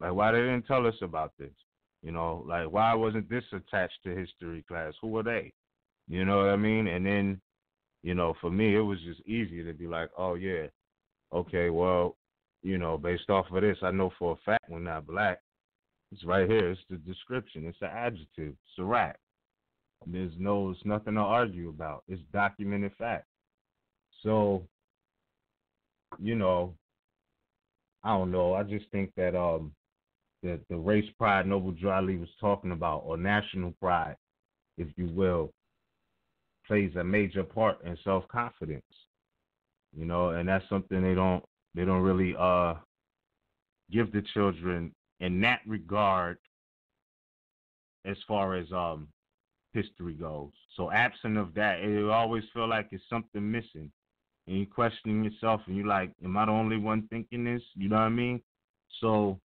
Like, why they didn't tell us about this? Like, why wasn't this attached to history class? Who were they? You know what I mean? And then, for me, it was just easier to be like, oh, yeah, okay, well, based off of this, I know for a fact we're not black. It's right here. It's the description. It's the adjective. It's a rat. It's nothing to argue about. It's documented fact. So, you know, I don't know. I just think that the race pride Noble Dryly was talking about, or national pride, if you will, plays a major part in self-confidence. You know, and that's something they don't really give the children in that regard as far as history goes. So absent of that, it always feel like it's something missing. And you questioning yourself and you're like, am I the only one thinking this? You know what I mean? So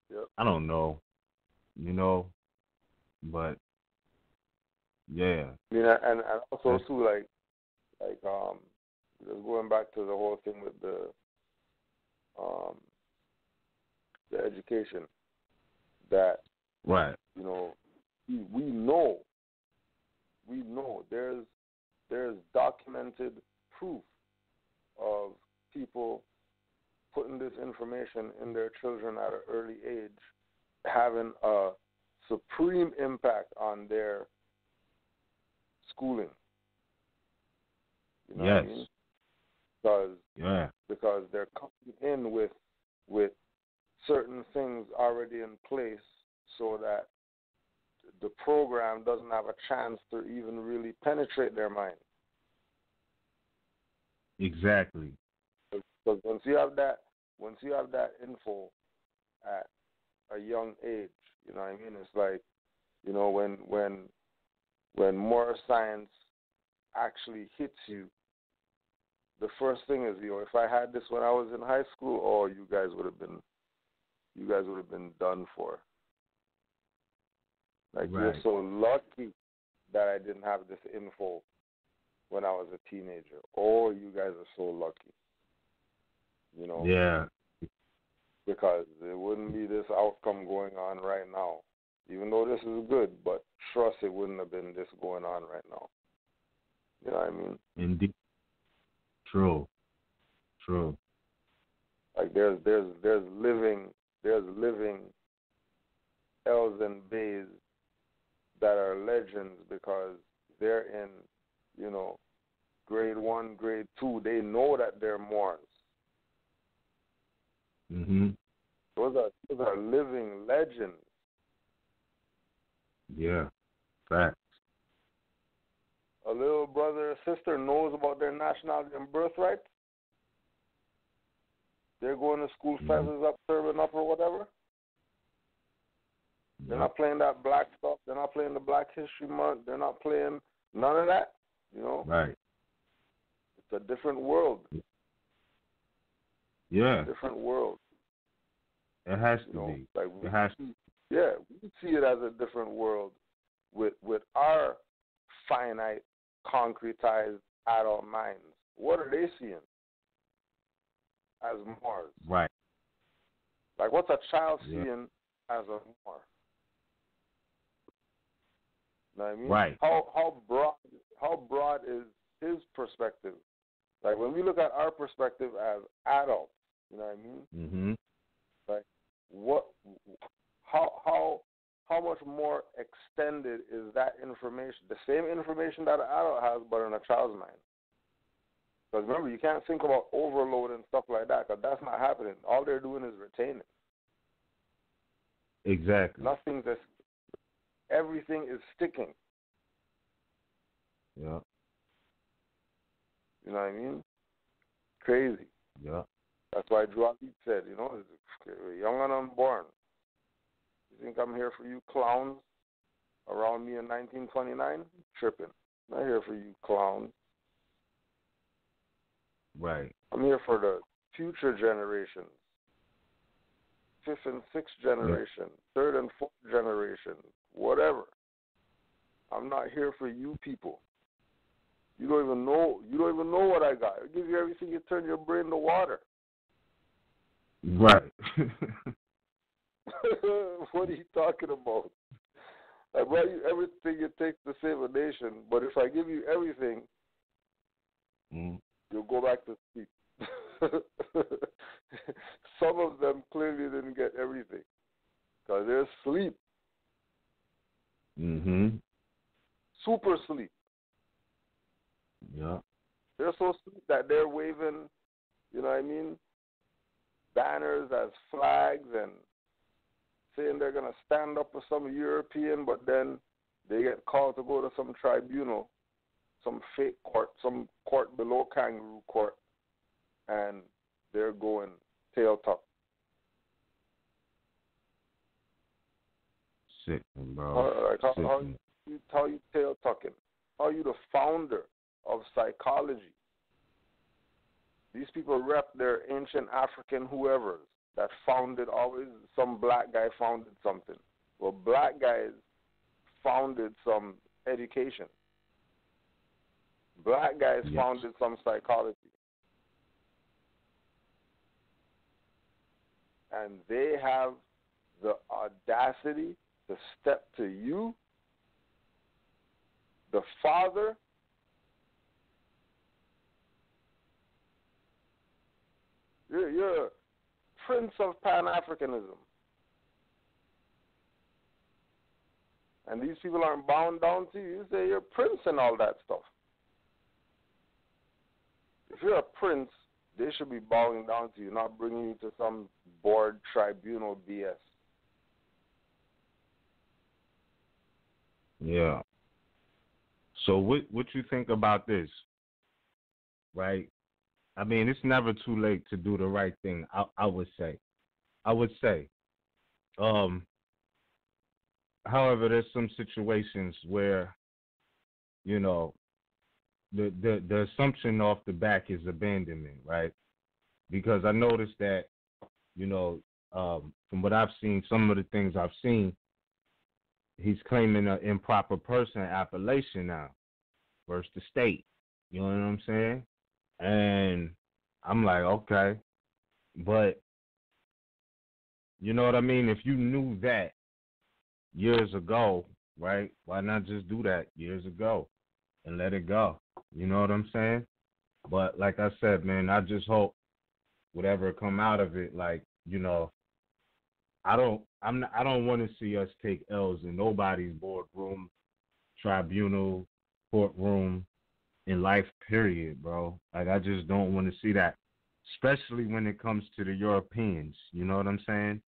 Yep. I don't know. You know, but yeah. I mean, and also too, like just going back to the whole thing with the education, that right. You know, we know there's documented proof of people putting this information in their children at an early age having a supreme impact on their schooling. You know yes. what I mean? Because they're coming in with certain things already in place, so that the program doesn't have a chance to even really penetrate their mind. Exactly. Because once you have that info at a young age, you know what I mean? It's like, you know, when more science actually hits you, the first thing is, you know, if I had this when I was in high school, oh, you guys would have been done for. Like, right. You're so lucky that I didn't have this info when I was a teenager. Oh, you guys are so lucky. You know? Yeah. Because there wouldn't be this outcome going on right now. Even though this is good, but trust it wouldn't have been this going on right now. You know what I mean? Indeed. True. Like there's living L's and B's that are legends because they're in, you know, grade 1, grade 2. They know that they're Moors. Mhm. Those are living legends. Yeah. Facts. A little brother or sister knows about their nationality and birthright. They're going to school, feathers up, serving up, or whatever. They're not playing that black stuff. They're not playing the Black History Month. They're not playing none of that. You know? Right. It's a different world. Yeah. It's a different world. It has to be. Like it has to. Yeah, we see it as a different world with our finite, concretized adult minds. What are they seeing as Moors? Right. Like, what's a child seeing as a Moor? You know what I mean? Right. How broad is his perspective? Like, when we look at our perspective as adults, you know what I mean? Mhm. Like, how much more extended is that information? The same information that an adult has, but in a child's mind. Because remember, you can't think about overload and stuff like that, because that's not happening. All they're doing is retaining. Exactly. Everything is sticking. Yeah. You know what I mean? Crazy. Yeah. That's why Drew said, you know, young and unborn. You think I'm here for you clowns around me in 1929? Tripping. I'm not here for you clowns. Right. I'm here for the future generations. 5th and 6th generation, 3rd and 4th generation, whatever. I'm not here for you people. You don't even know what I got. I give you everything, you turn your brain to water. Right. What are you talking about? I brought you everything it takes to save a nation, but if I give you everything, you'll go back to sleep. Some of them clearly didn't get everything because they're asleep. Mhm. Super sleep. Yeah. They're so sweet that they're waving, you know what I mean, banners as flags and saying they're going to stand up for some European, but then they get called to go to some tribunal, some fake court, some court below kangaroo court, and they're going tail tuck. Sickening, bro. How you tail tucking? How you the founder of psychology? These people rep their ancient African whoever's that founded always some black guy founded something. Well, black guys founded some education. Black guys founded some psychology. And they have the audacity to step to you, the father, you're a prince of Pan-Africanism. And these people aren't bound down to you. You say you're a prince and all that stuff. If you're a prince, they should be bowing down to you, not bringing you to some board tribunal BS. Yeah. So what you think about this, right? I mean, it's never too late to do the right thing, I would say. However, there's some situations where, you know, the assumption off the back is abandonment, right? Because I noticed that, you know, from what I've seen, some of the things I've seen, he's claiming an improper person appellation now versus the state. You know what I'm saying? And I'm like, okay. But, you know what I mean? If you knew that years ago, right, why not just do that years ago and let it go? You know what I'm saying? But like I said, man, I just hope whatever come out of it, like, you know, I don't want to see us take L's in nobody's boardroom, tribunal, courtroom, in life, period, bro. Like, I just don't want to see that, especially when it comes to the Europeans. You know what I'm saying?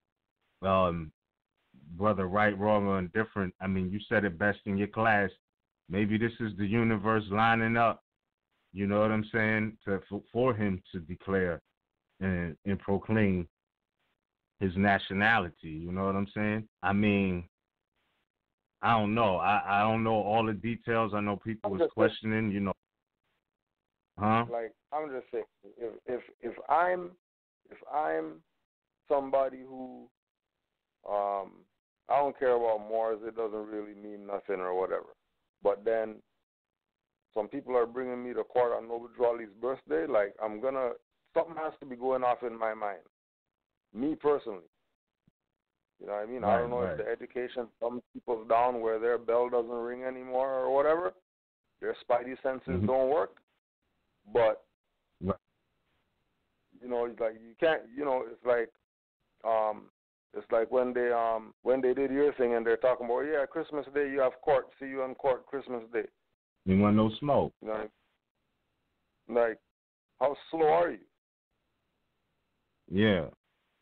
Whether right, wrong, or indifferent, I mean, you said it best in your class. Maybe this is the universe lining up, you know what I'm saying, for him to declare and proclaim his nationality. You know what I'm saying? I mean, I don't know. I don't know all the details. I know people was questioning, you know. Huh? Like, I'm just saying, if I'm somebody who I don't care about Moors, it doesn't really mean nothing or whatever. But then some people are bringing me to court on Noble Drawley's birthday. Like, something has to be going off in my mind. Me personally. You know what I mean? Right, I don't know if the education comes people's down where their bell doesn't ring anymore or whatever. Their spidey senses don't work. But, you know, it's like you can't, you know, it's like when they did your thing and they're talking about, yeah, Christmas Day you have court, see you on court Christmas Day. You want no smoke. You know, like, how slow are you? Yeah.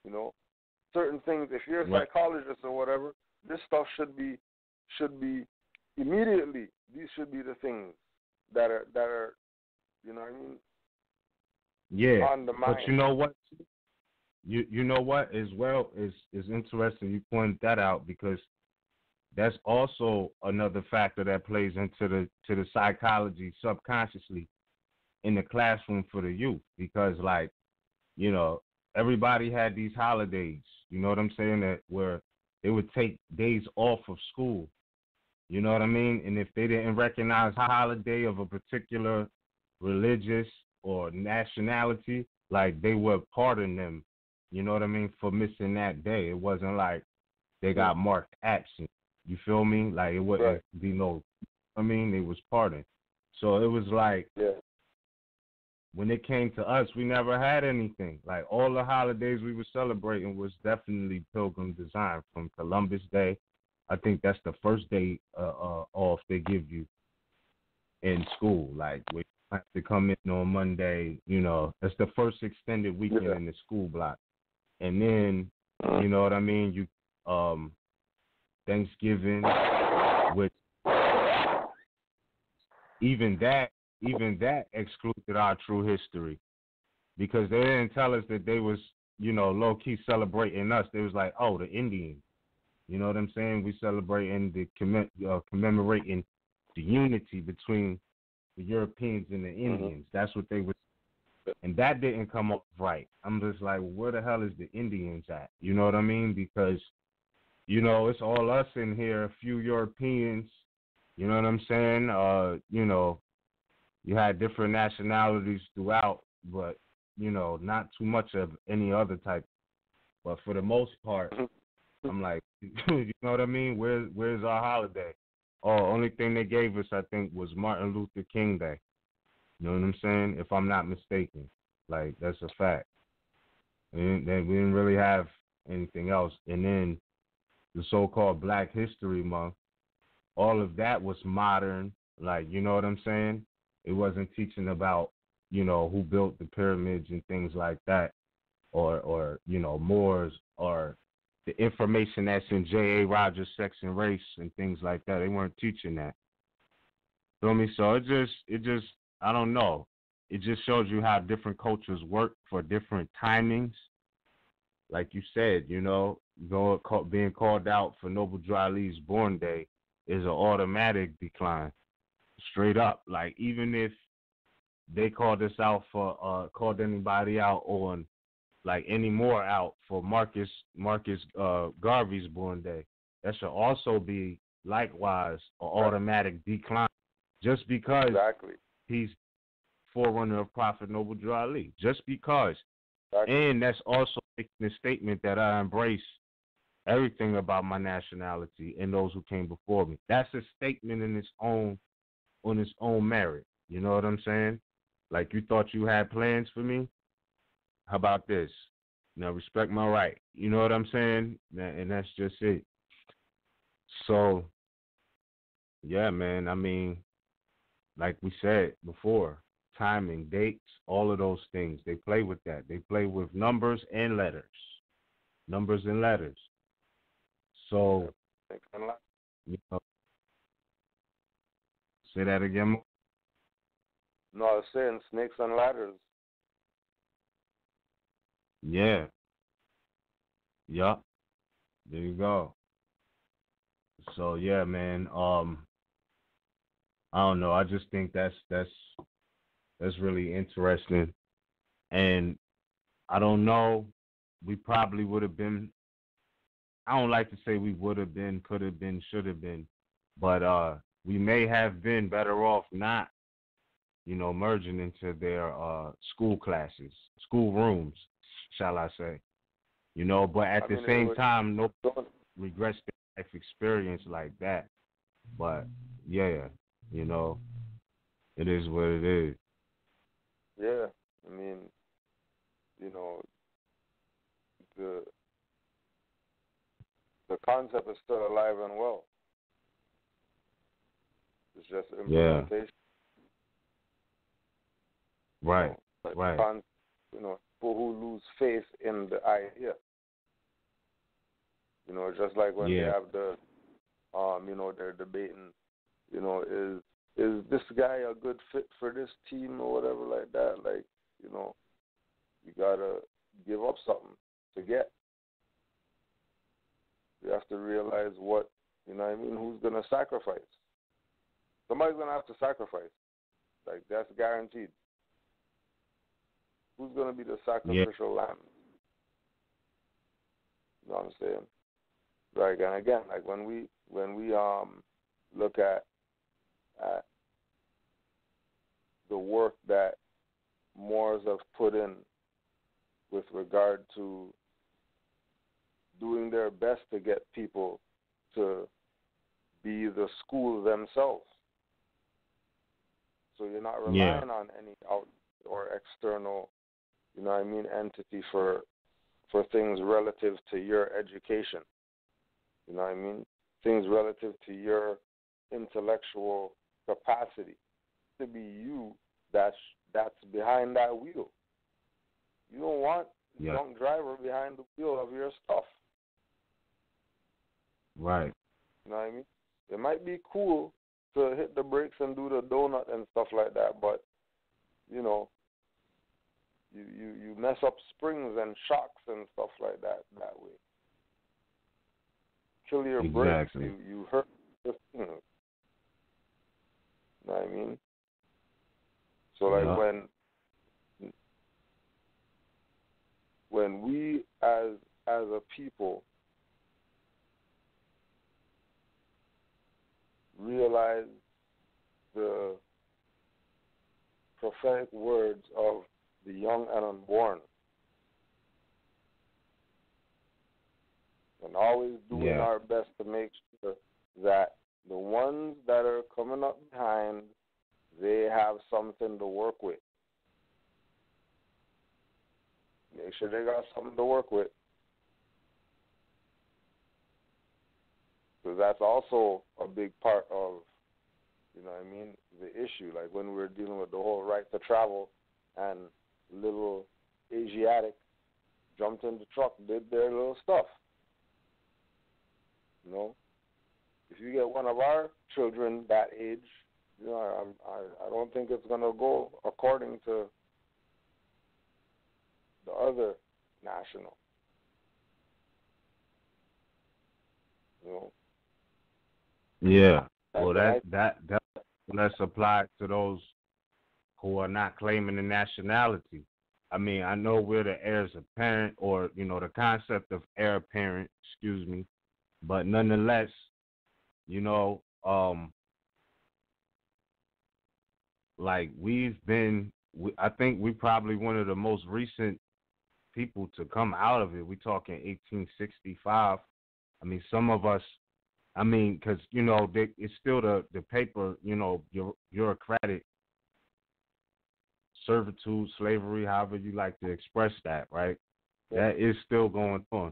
You know, certain things, if you're a psychologist or whatever, this stuff should be immediately, these should be the things that are you know what I mean? Yeah. On the mind. But you know what? You know what as well is interesting you point that out, because that's also another factor that plays into the psychology subconsciously in the classroom for the youth, because, like, you know, everybody had these holidays, you know what I'm saying, that where they would take days off of school, you know what I mean? And if they didn't recognize a holiday of a particular religious or nationality, like, they would pardon them, you know what I mean, for missing that day. It wasn't like they got marked absent. You feel me? Like, it wouldn't be no, I mean, it was pardoned. So it was like, when it came to us, we never had anything. Like, all the holidays we were celebrating was definitely Pilgrim design, from Columbus Day. I think that's the first day off they give you in school. Like, have to come in on Monday. You know, it's the first extended weekend in the school block, and then you know what I mean. You Thanksgiving, which even that excluded our true history because they didn't tell us that they was low key celebrating us. They was like, oh, the Indians. You know what I'm saying? We celebrating the commemorating the unity between the Europeans and the Indians. That's what they were, and that didn't come up right. I'm just like, where the hell is the Indians at? You know what I mean? Because it's all us in here, a few Europeans. You know what I'm saying? You had different nationalities throughout, but not too much of any other type. But for the most part, I'm like, you know what I mean? Where's our holiday? Oh, only thing they gave us, I think, was Martin Luther King Day. You know what I'm saying? If I'm not mistaken. Like, that's a fact. And then we didn't really have anything else. And then the so-called Black History Month, all of that was modern. Like, you know what I'm saying? It wasn't teaching about, who built the pyramids and things like that, or Moors, or the information that's in J.A. Rogers' Sex and Race and things like that. They weren't teaching that. Feel me? So it just, I don't know. It just shows you how different cultures work for different timings. Like you said, being called out for Noble Dry Leaves Born Day is an automatic decline. Straight up. Like, even if they called us out for, called anybody out on, like, any more out for Marcus Garvey's Born Day, that should also be likewise an automatic decline, just because he's forerunner of Prophet Noble Drew Ali. Just because, and that's also making a statement that I embrace everything about my nationality and those who came before me. That's a statement on its own merit. You know what I'm saying? Like, you thought you had plans for me? How about this? Now, respect my right. You know what I'm saying? And that's just it. So, yeah, man, I mean, like we said before, timing, dates, all of those things, they play with that. They play with numbers and letters. Numbers and letters. So, say that again. No, I was saying snakes and ladders. Yeah. Yup. There you go. So yeah, man. I don't know. I just think that's really interesting, and I don't know. We probably would have been. I don't like to say we would have been, could have been, should have been, but we may have been better off not, merging into their school classes, school rooms, shall I say. But at the same time, no regrets the life experience like that. But yeah, it is what it is. Yeah, I mean, the concept is still alive and well. It's just implementation. Yeah. Right. Right. People who lose faith in the idea. Just like when they have they're debating, is this guy a good fit for this team or whatever like that? Like, you gotta give up something to get. You have to realize what, who's gonna sacrifice. Somebody's gonna have to sacrifice. Like, that's guaranteed. Who's gonna be the sacrificial lamb? You know what I'm saying? Right, and again, like when we look at the work that Moors have put in with regard to doing their best to get people to be the school themselves. So you're not relying on any out or external, entity for things relative to your education. Things relative to your intellectual capacity to be you that's behind that wheel. You don't want a drunk driver behind the wheel of your stuff. Right. You know what I mean? It might be cool to hit the brakes and do the donut and stuff like that, but you know, you mess up springs and shocks and stuff like that way. Kill your brakes, you hurt the thing. You know what I mean? So like when we as a people realize the prophetic words of the young and unborn, and always doing our best to make sure that the ones that are coming up behind, they have something to work with. Make sure they got something to work with. Because that's also a big part of, you know what I mean, the issue. Like when we were dealing with the whole right to travel and little Asiatic jumped in the truck, did their little stuff. You know? If you get one of our children that age, you know, I don't think it's going to go according to the other national. You know? Yeah. Well, that's applied to those who are not claiming the nationality. I mean, I know we're the heirs apparent, or you know, the concept of heir apparent. Excuse me, but nonetheless, you know, like I think we probably one of the most recent people to come out of it. We talking 1865. I mean, some of us. I mean, because, you know, it's still the paper, you know, bureaucratic servitude, slavery, however you like to express that, right? Yeah. That is still going on.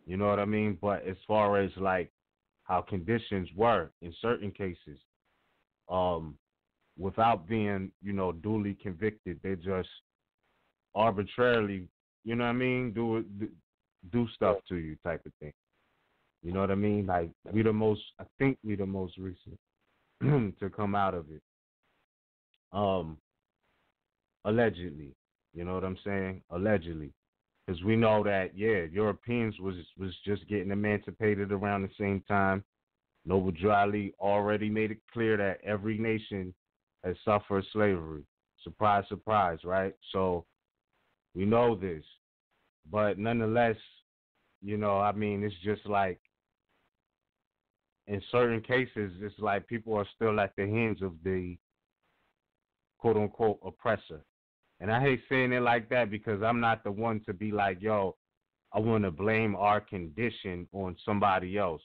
You know what I mean? But as far as, like, how conditions were in certain cases, without being, you know, duly convicted, they just arbitrarily, you know what I mean, do stuff to you type of thing. You know what I mean? Like, I think we the most recent to come out of it. Allegedly. You know what I'm saying? Allegedly. Because we know that, Europeans was just getting emancipated around the same time. Noble Dryly already made it clear that every nation has suffered slavery. Surprise, surprise, right? So we know this. But nonetheless, you know, I mean, it's just like, in certain cases, it's like people are still at the hands of the quote-unquote oppressor. And I hate saying it like that because I'm not the one to be like, yo, I want to blame our condition on somebody else.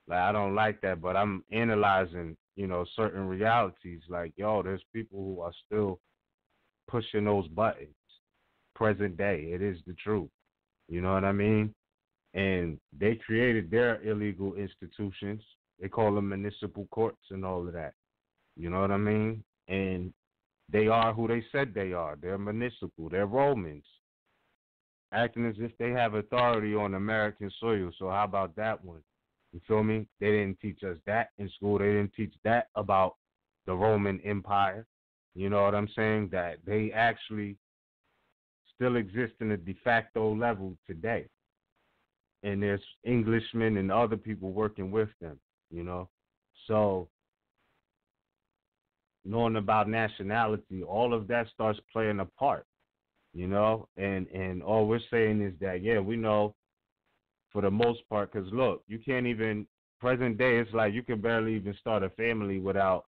Like, I don't like that, but I'm analyzing, you know, certain realities. Like, yo, there's people who are still pushing those buttons. Present day, it is the truth. You know what I mean? And they created their illegal institutions. They call them municipal courts and all of that. You know what I mean? And they are who they said they are. They're municipal. They're Romans, acting as if they have authority on American soil. So how about that one? You feel me? They didn't teach us that in school. They didn't teach that about the Roman Empire. You know what I'm saying? That they actually still exist in a de facto level today. And there's Englishmen and other people working with them, you know. So knowing about nationality, all of that starts playing a part, you know. And all we're saying is that, we know for the most part, because, look, you can't even, present day, it's like you can barely even start a family without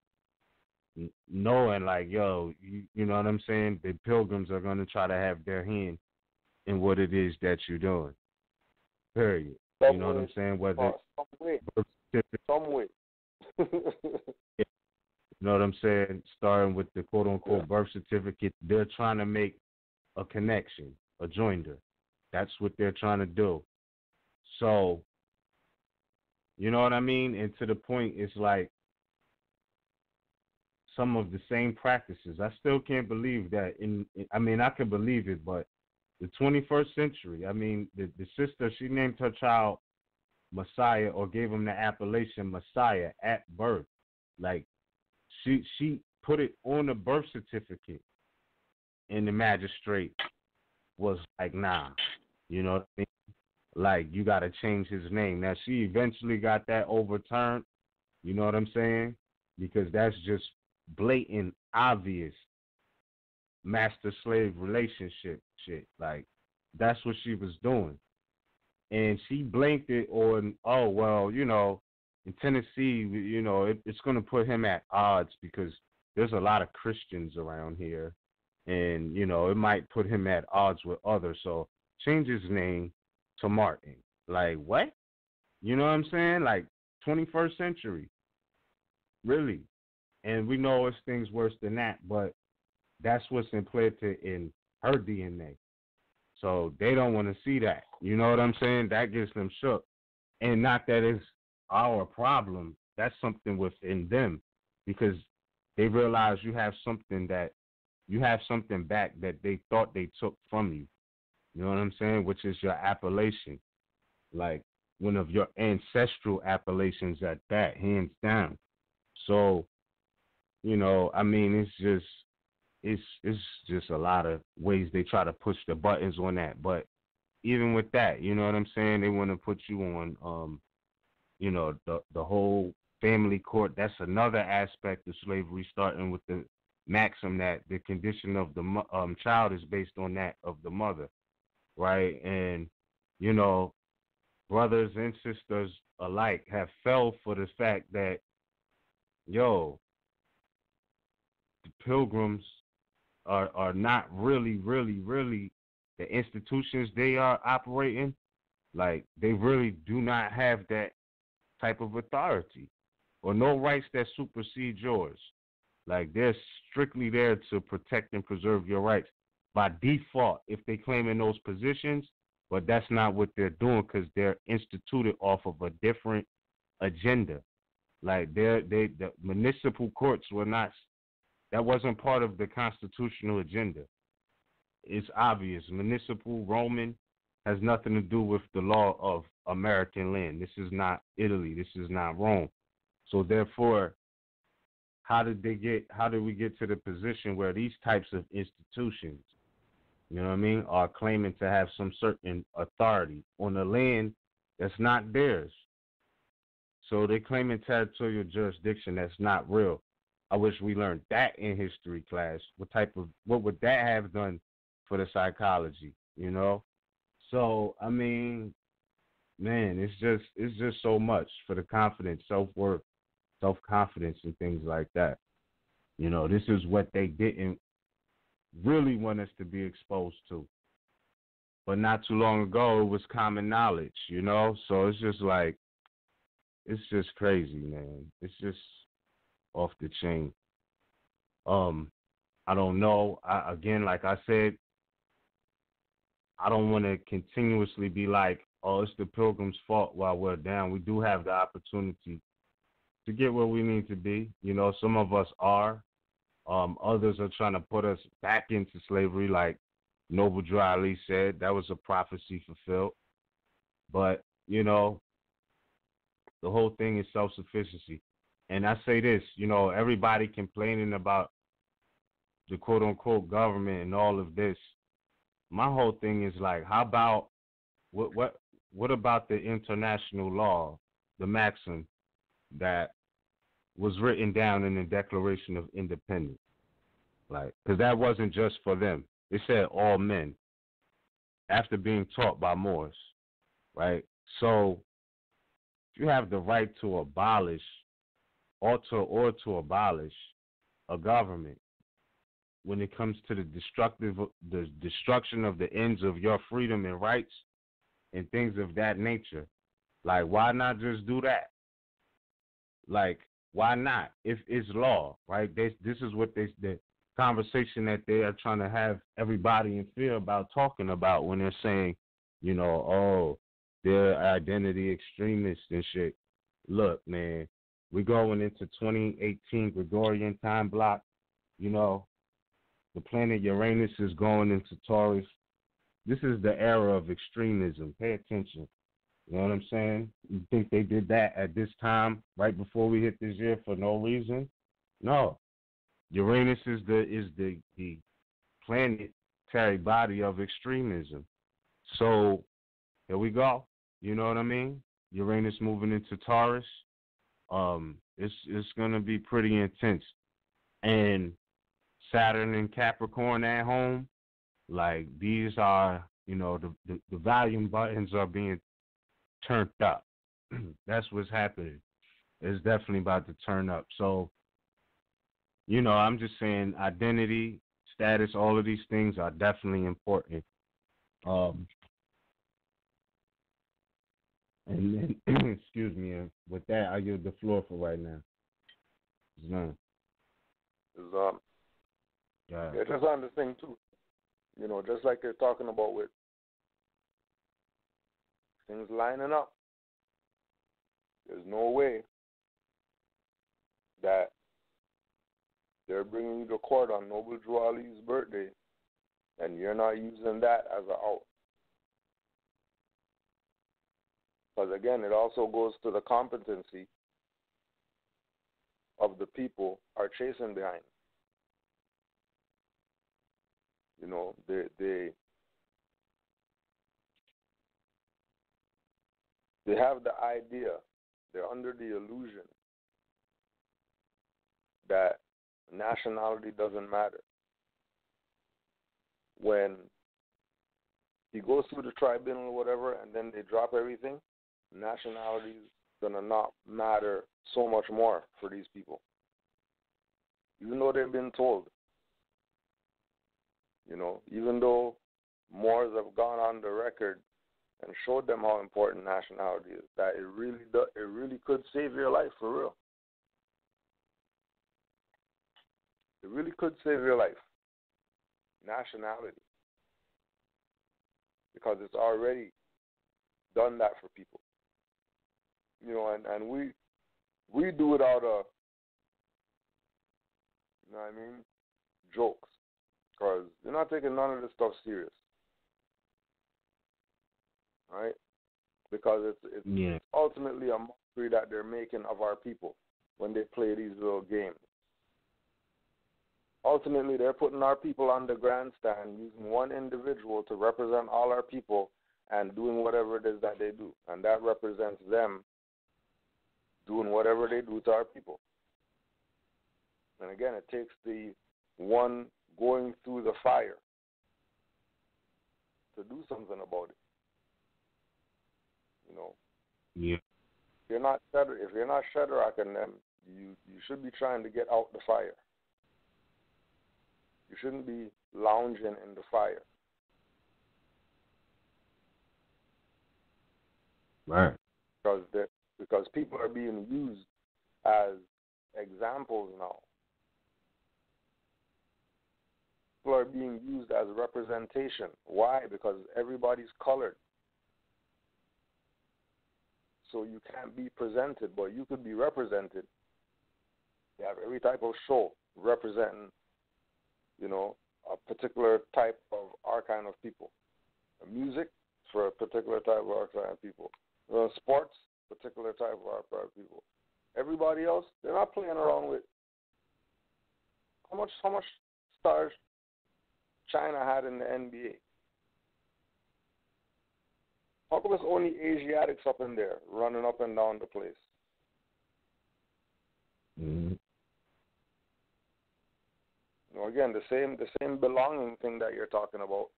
knowing, like, yo, you know what I'm saying? The pilgrims are going to try to have their hand in what it is that you're doing. Period. You know what I'm saying? Whether some way. You know what I'm saying? Starting with the quote-unquote birth certificate, they're trying to make a connection, a joinder. That's what they're trying to do. So, you know what I mean? And to the point, it's like some of the same practices. I still can't believe that. I mean, I can believe it, but the 21st century. I mean, the sister, she named her child Messiah or gave him the appellation Messiah at birth. Like she put it on the birth certificate, and the magistrate was like, nah, you know what I mean? Like, you got to change his name. Now, she eventually got that overturned, you know what I'm saying? Because that's just blatant, obvious master-slave relationship shit. Like, that's what she was doing. And she blamed it on, oh, well, you know, in Tennessee, you know, it's going to put him at odds because there's a lot of Christians around here. And, you know, it might put him at odds with others. So change his name to Martin. Like, what? You know what I'm saying? Like, 21st century. Really. And we know it's things worse than that, but that's what's implanted in her DNA. So they don't want to see that. You know what I'm saying? That gets them shook. And not that it's our problem. That's something within them because they realize you have something back that they thought they took from you. You know what I'm saying? Which is your appellation. Like one of your ancestral appellations at that, hands down. So, you know, I mean, it's just a lot of ways they try to push the buttons on that. But even with that, you know what I'm saying? They want to put you on, you know, the whole family court. That's another aspect of slavery, starting with the maxim that the condition of the child is based on that of the mother, right? And, you know, brothers and sisters alike have fell for the fact that, yo, the pilgrims are not really the institutions they are operating. Like, they really do not have that type of authority or no rights that supersede yours. Like, they're strictly there to protect and preserve your rights by default if they claim in those positions, but that's not what they're doing because they're instituted off of a different agenda. Like, the municipal courts were not, that wasn't part of the constitutional agenda. It's obvious. Municipal Roman has nothing to do with the law of American land. This is not Italy. This is not Rome. So therefore, how did we get to the position where these types of institutions, you know what I mean, are claiming to have some certain authority on the land that's not theirs? So they claiming territorial jurisdiction that's not real. I wish we learned that in history class. What would that have done for the psychology, you know? So, I mean, man, it's just so much for the confidence, self-worth, self-confidence, and things like that. You know, this is what they didn't really want us to be exposed to. But not too long ago, it was common knowledge, you know? So it's just like, it's just crazy, man. It's just off the chain. I don't know. Again, like I said, I don't want to continuously be like, oh, it's the Pilgrims' fault while we're down. We do have the opportunity to get where we need to be. You know, some of us are. Others are trying to put us back into slavery, like Noble Drew Ali said. That was a prophecy fulfilled. But, you know, the whole thing is self-sufficiency. And I say this, you know, everybody complaining about the quote-unquote government and all of this. My whole thing is like, how about, what about the international law, the maxim that was written down in the Declaration of Independence? Like, because that wasn't just for them. It said all men after being taught by Moors, right? So you have the right to abolish, alter or to abolish a government when it comes to the destruction of the ends of your freedom and rights and things of that nature. Like, why not just do that? Like, why not? If it's law, right? This is what the conversation that they are trying to have everybody in fear about talking about when they're saying, you know, oh, they're identity extremists and shit. Look, man, we're going into 2018 Gregorian time block. You know, the planet Uranus is going into Taurus. This is the era of extremism. Pay attention. You know what I'm saying? You think they did that at this time, right before we hit this year, for no reason? No. Uranus is the planetary body of extremism. So here we go. You know what I mean? Uranus moving into Taurus. It's gonna be pretty intense. And Saturn and Capricorn at home, like these are, you know, the volume buttons are being turned up. That's what's happening. It's definitely about to turn up. So, you know, I'm just saying identity, status, all of these things are definitely important. And then, excuse me, and with that, I give the floor for right now. Yeah, just on the thing too. You know, just like you're talking about with things lining up, there's no way that they're bringing you to court on Noble Drew Ali's birthday and you're not using that as an out. Because again, it also goes to the competency of the people are chasing behind. You know, they have the idea, they're under the illusion that nationality doesn't matter. When he goes through the tribunal or whatever and then they drop everything, nationality is going to not matter so much more for these people. Even though they've been told. You know, even though Moors have gone on the record and showed them how important nationality is, that it really could save your life for real. It really could save your life. Nationality. Because it's already done that for people. You know, and we do it out of, you know what I mean, jokes. Because they're not taking none of this stuff serious. Right? Because it's ultimately a mockery that they're making of our people when they play these little games. Ultimately, they're putting our people on the grandstand, using one individual to represent all our people and doing whatever it is that they do. And that represents them doing whatever they do to our people. And again, it takes the one going through the fire to do something about it. You know. Yeah. If you're not Shadrach and them, you should be trying to get out the fire. You shouldn't be lounging in the fire. Right. Because people are being used as examples now. People are being used as representation. Why? Because everybody's colored. So you can't be presented, but you could be represented. You have every type of show representing, you know, a particular type of our kind of people. Music for a particular type of our kind of people. Sports, particular type of our kind of people. Everybody else, they're not playing around with how much stars China had in the NBA. How come it's only Asiatics up in there running up and down the place? Mm-hmm. You know, again, the same belonging thing that you're talking about.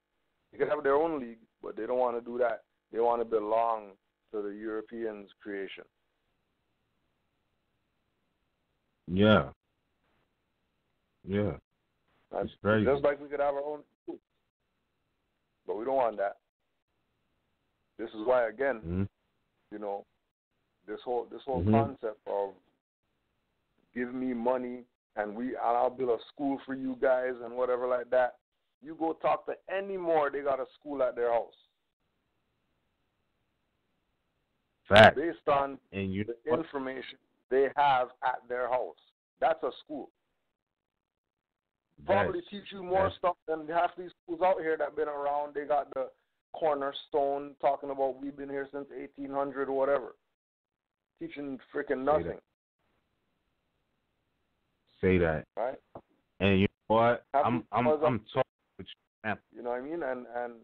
They could have their own league, but they don't want to do that. They want to belong to the Europeans' creation. Yeah. Yeah. That's crazy. Just like we could have our own food. But we don't want that. This is why, again, you know, this whole concept of give me money and I'll build a school for you guys and whatever like that. You go talk to any Moor, they got a school at their house. Fact. Based on and the information they have at their house. That's a school. Probably teach you more stuff than half these schools out here that been around. They got the cornerstone talking about we've been here since 1800 or whatever. Teaching freaking nothing. Say that. Right? And you know what? I'm talking with you. You know what I mean? And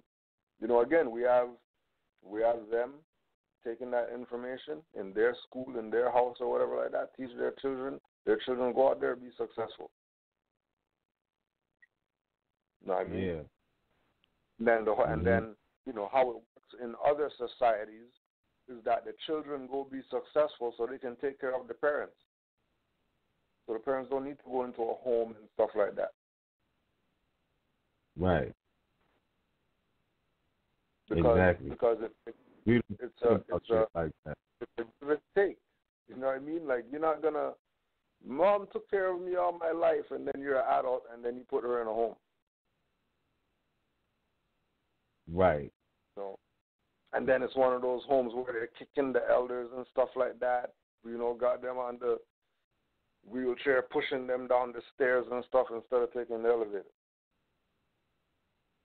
you know, again, we have them taking that information in their school, in their house or whatever like that, teach their children go out there and be successful. You know what I mean? Yeah. And then you know how it works in other societies is that the children go be successful so they can take care of the parents. So the parents don't need to go into a home and stuff like that. Right. Because it's a like that. It's a give and take. You know what I mean? Like, you're not gonna, mom took care of me all my life, and then you're an adult, and then you put her in a home. Right. So, and then it's one of those homes where they're kicking the elders and stuff like that. You know, got them on the wheelchair, pushing them down the stairs and stuff instead of taking the elevator.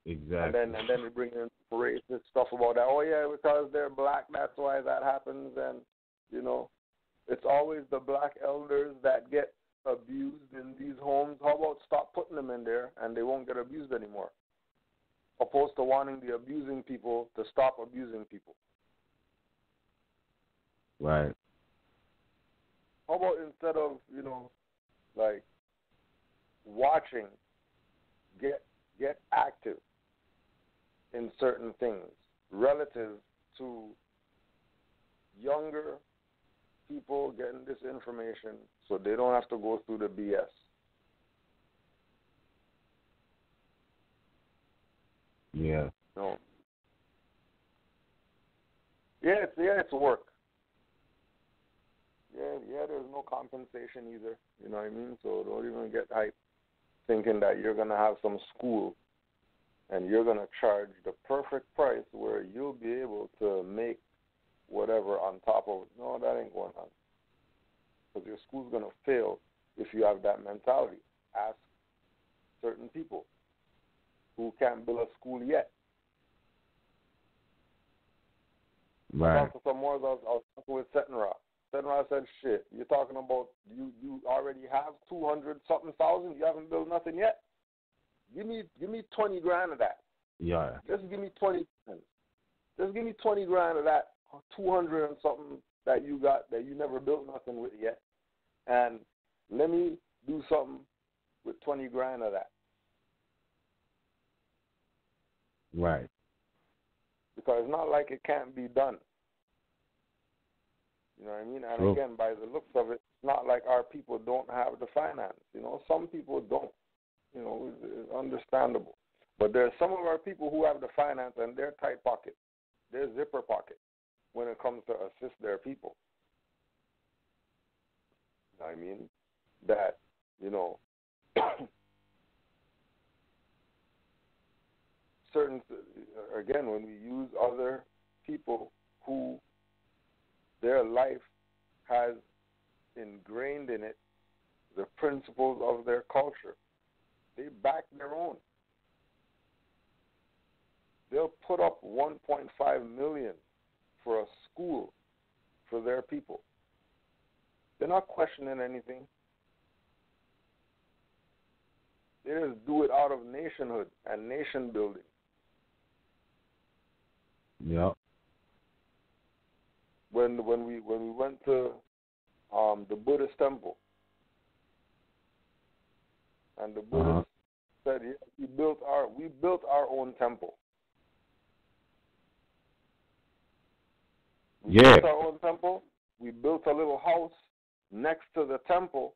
Exactly. And then they bring in racist stuff about that. Oh yeah, because they're black, that's why that happens. And you know, it's always the black elders that get abused in these homes. How about stop putting them in there and they won't get abused anymore? Opposed to wanting the abusing people to stop abusing people. Right. How about instead of, you know, like watching, get active in certain things relative to younger people getting this information so they don't have to go through the BS. Yeah. No. Yeah, it's work. Yeah, there's no compensation either. You know what I mean? So don't even get hyped thinking that you're going to have some school and you're going to charge the perfect price where you'll be able to make whatever on top of it. No, that ain't going on. Because your school's going to fail if you have that mentality. Ask certain people who can't build a school yet. Right. I talked to some more. I was talking with Setenra. Setenra said, shit, you're talking about you already have 200-something thousand. You haven't built nothing yet. Give me 20 grand of that. Yeah. Just give me 20 grand. Just give me 20 grand of that 200 and something that you got that you never built nothing with yet. And let me do something with 20 grand of that. Right. Because it's not like it can't be done. You know what I mean? And again, by the looks of it, it's not like our people don't have the finance. You know, some people don't. You know, it's understandable. But there's some of our people who have the finance and they're tight pocket. They're zipper pocket when it comes to assist their people. You know what I mean? That, you know, certain, again, when we use other people who their life has ingrained in it the principles of their culture, they back their own. They'll put up $1.5 million for a school for their people. They're not questioning anything. They just do it out of nationhood and nation building. Yep. When we went to the Buddhist temple, and the Buddhist said, yeah, we built our own temple. We built our own temple. We built a little house next to the temple,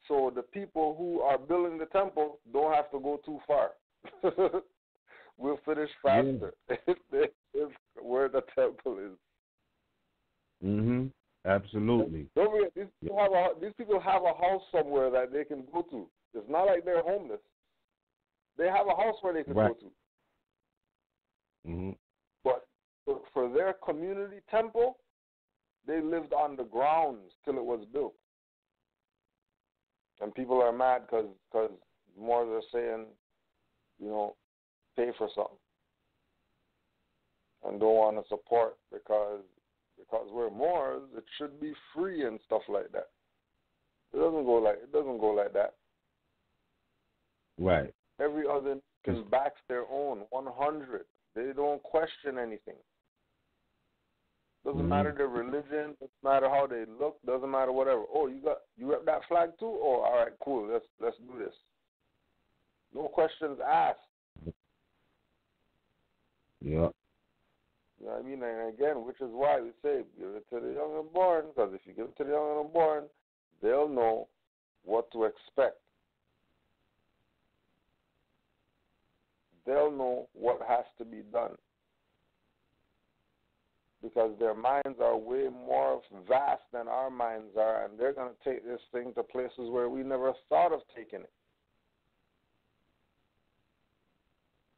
so the people who are building the temple don't have to go too far. We'll finish faster if where the temple is. Absolutely. Don't forget, these people have a house somewhere that they can go to. It's not like they're homeless. They have a house where they can go to. But for their community temple, they lived on the grounds till it was built. And people are mad because Moors are saying, pay for something. And don't want to support because we're Moors, it should be free and stuff like that. It doesn't go like that. Right. Every other nation backs their own 100. They don't question anything. Doesn't matter their religion, doesn't matter how they look, doesn't matter whatever. Oh, you rep that flag too? Oh, all right, cool. Let's do this. No questions asked. Yeah. You know what I mean? And again, which is why we say give it to the young and born, because if you give it to the young and born, they'll know what to expect. They'll know what has to be done. Because their minds are way more vast than our minds are, and they're going to take this thing to places where we never thought of taking it.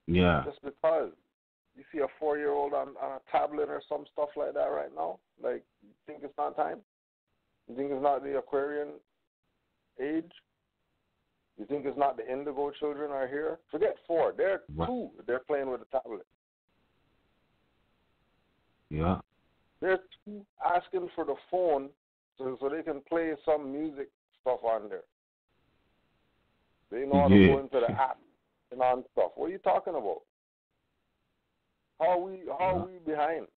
Yeah. Just because you see a 4-year-old on a tablet or some stuff like that right now, like, you think it's not time? You think it's not the Aquarian age? You think it's not the Indigo children are here? Forget 4. They're 2. They're playing with a tablet. Yeah. They're 2 asking for the phone so they can play some music stuff on there. They know how to go into the app and on stuff. What are you talking about? How are we behind?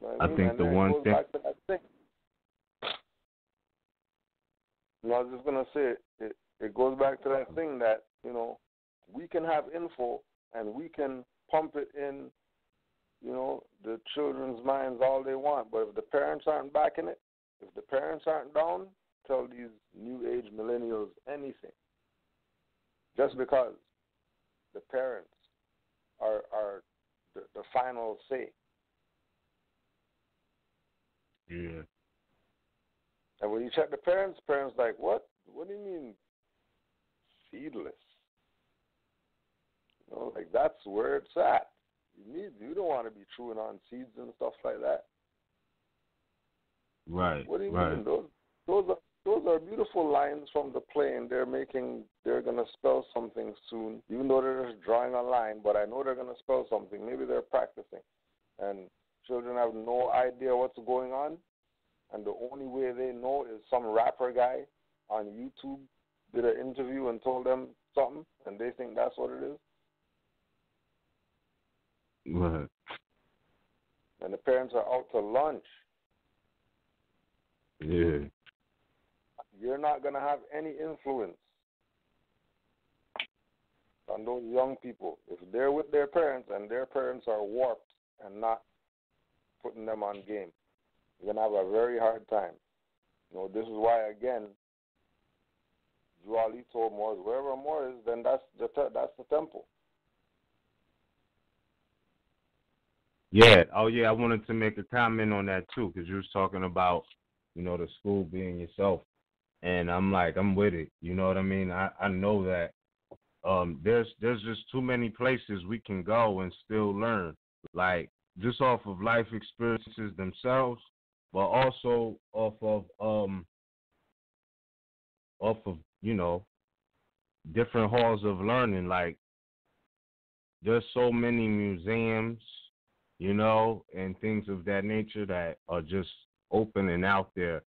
You know I think the one thing. Back to that thing. I was just going to say, it goes back to that thing that, we can have info and we can pump it in, the children's minds all they want. But if the parents aren't backing it, if the parents aren't down, tell these new age millennials anything. Just because the parents are the final say. Yeah. And when you check the parents like, what? What do you mean seedless? Like, that's where it's at. You don't want to be chewing on seeds and stuff like that. Right. What do you mean? Those are beautiful lines from the plane. They're gonna spell something soon, even though they're just drawing a line, but I know they're gonna spell something. Maybe they're practicing. And children have no idea what's going on, and the only way they know is some rapper guy on YouTube did an interview and told them something, and they think that's what it is. Right. And the parents are out to lunch. Yeah. You're not going to have any influence on those young people. If they're with their parents and their parents are warped and not putting them on game, you're going to have a very hard time. This is why, again, Juali told Moors, wherever Moor is, then that's the temple. Yeah. Oh, yeah. I wanted to make a comment on that too, because you was talking about, the school being yourself, and I'm with it. You know what I mean? I know that there's just too many places we can go and still learn, like just off of life experiences themselves, but also off of different halls of learning. Like, there's so many museums, and things of that nature that are just open and out there.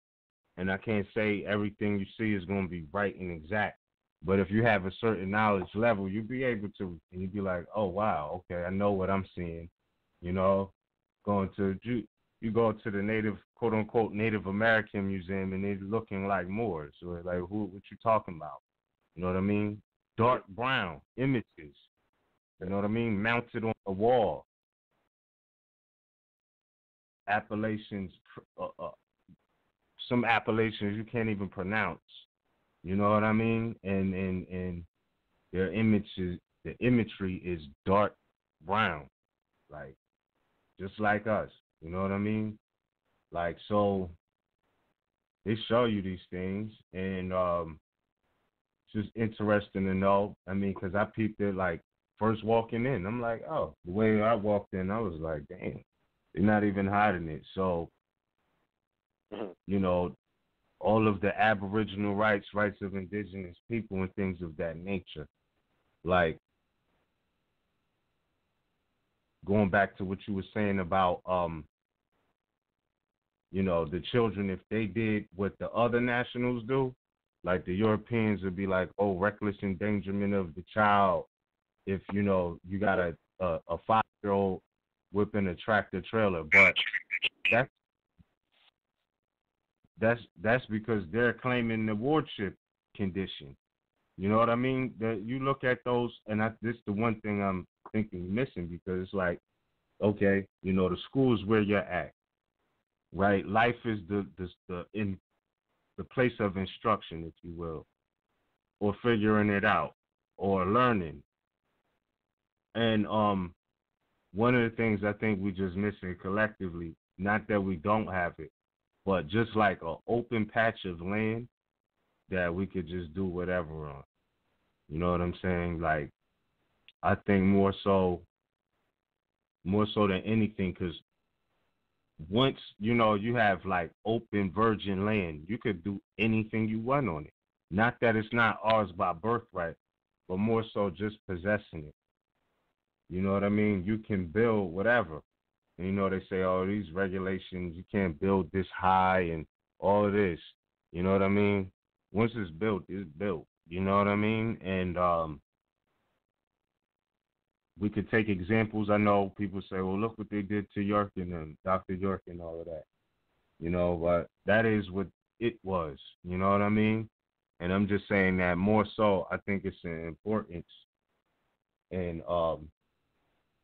And I can't say everything you see is going to be right and exact. But if you have a certain knowledge level, you'll be able to, and you'll be like, oh, wow, okay, I know what I'm seeing. You go to the quote unquote Native American museum, and they're looking like Moors. So like, what you talking about? You know what I mean? Dark brown images. You know what I mean? Mounted on a wall. Appellations, some appellations you can't even pronounce. You know what I mean? And their images, the imagery is dark brown, like just like us. You know what I mean? Like, so they show you these things, and it's just interesting to know. I mean, because I peeped it like first walking in. I'm like, oh, the way I walked in, I was like, damn, they're not even hiding it. So you know, all of the Aboriginal rights of indigenous people and things of that nature. Like, going back to what you were saying about, you know, the children, if they did what the other nationals do, like the Europeans would be like, oh, reckless endangerment of the child. If, you know, you got a 5-year-old whipping a tractor trailer, but that's because they're claiming the wardship condition. You know what I mean? That you look at those, and this is the one thing I'm thinking missing, because it's like, okay, you know, the school is where you're at, right? Life is the place of instruction, if you will, or figuring it out, or learning. And one of the things I think we just missing collectively, not that we don't have it, but just like an open patch of land that we could just do whatever on. You know what I'm saying? Like, I think more so than anything, because once, you know, you have like open virgin land, you could do anything you want on it. Not that it's not ours by birthright, but more so just possessing it. You know what I mean? You can build whatever. And, you know, they say, oh, these regulations, you can't build this high and all of this. You know what I mean? Once it's built, it's built. You know what I mean? And we could take examples. I know people say, well, look what they did to York and Dr. York and all of that. You know, but that is what it was. You know what I mean? And I'm just saying that more so, I think it's an importance in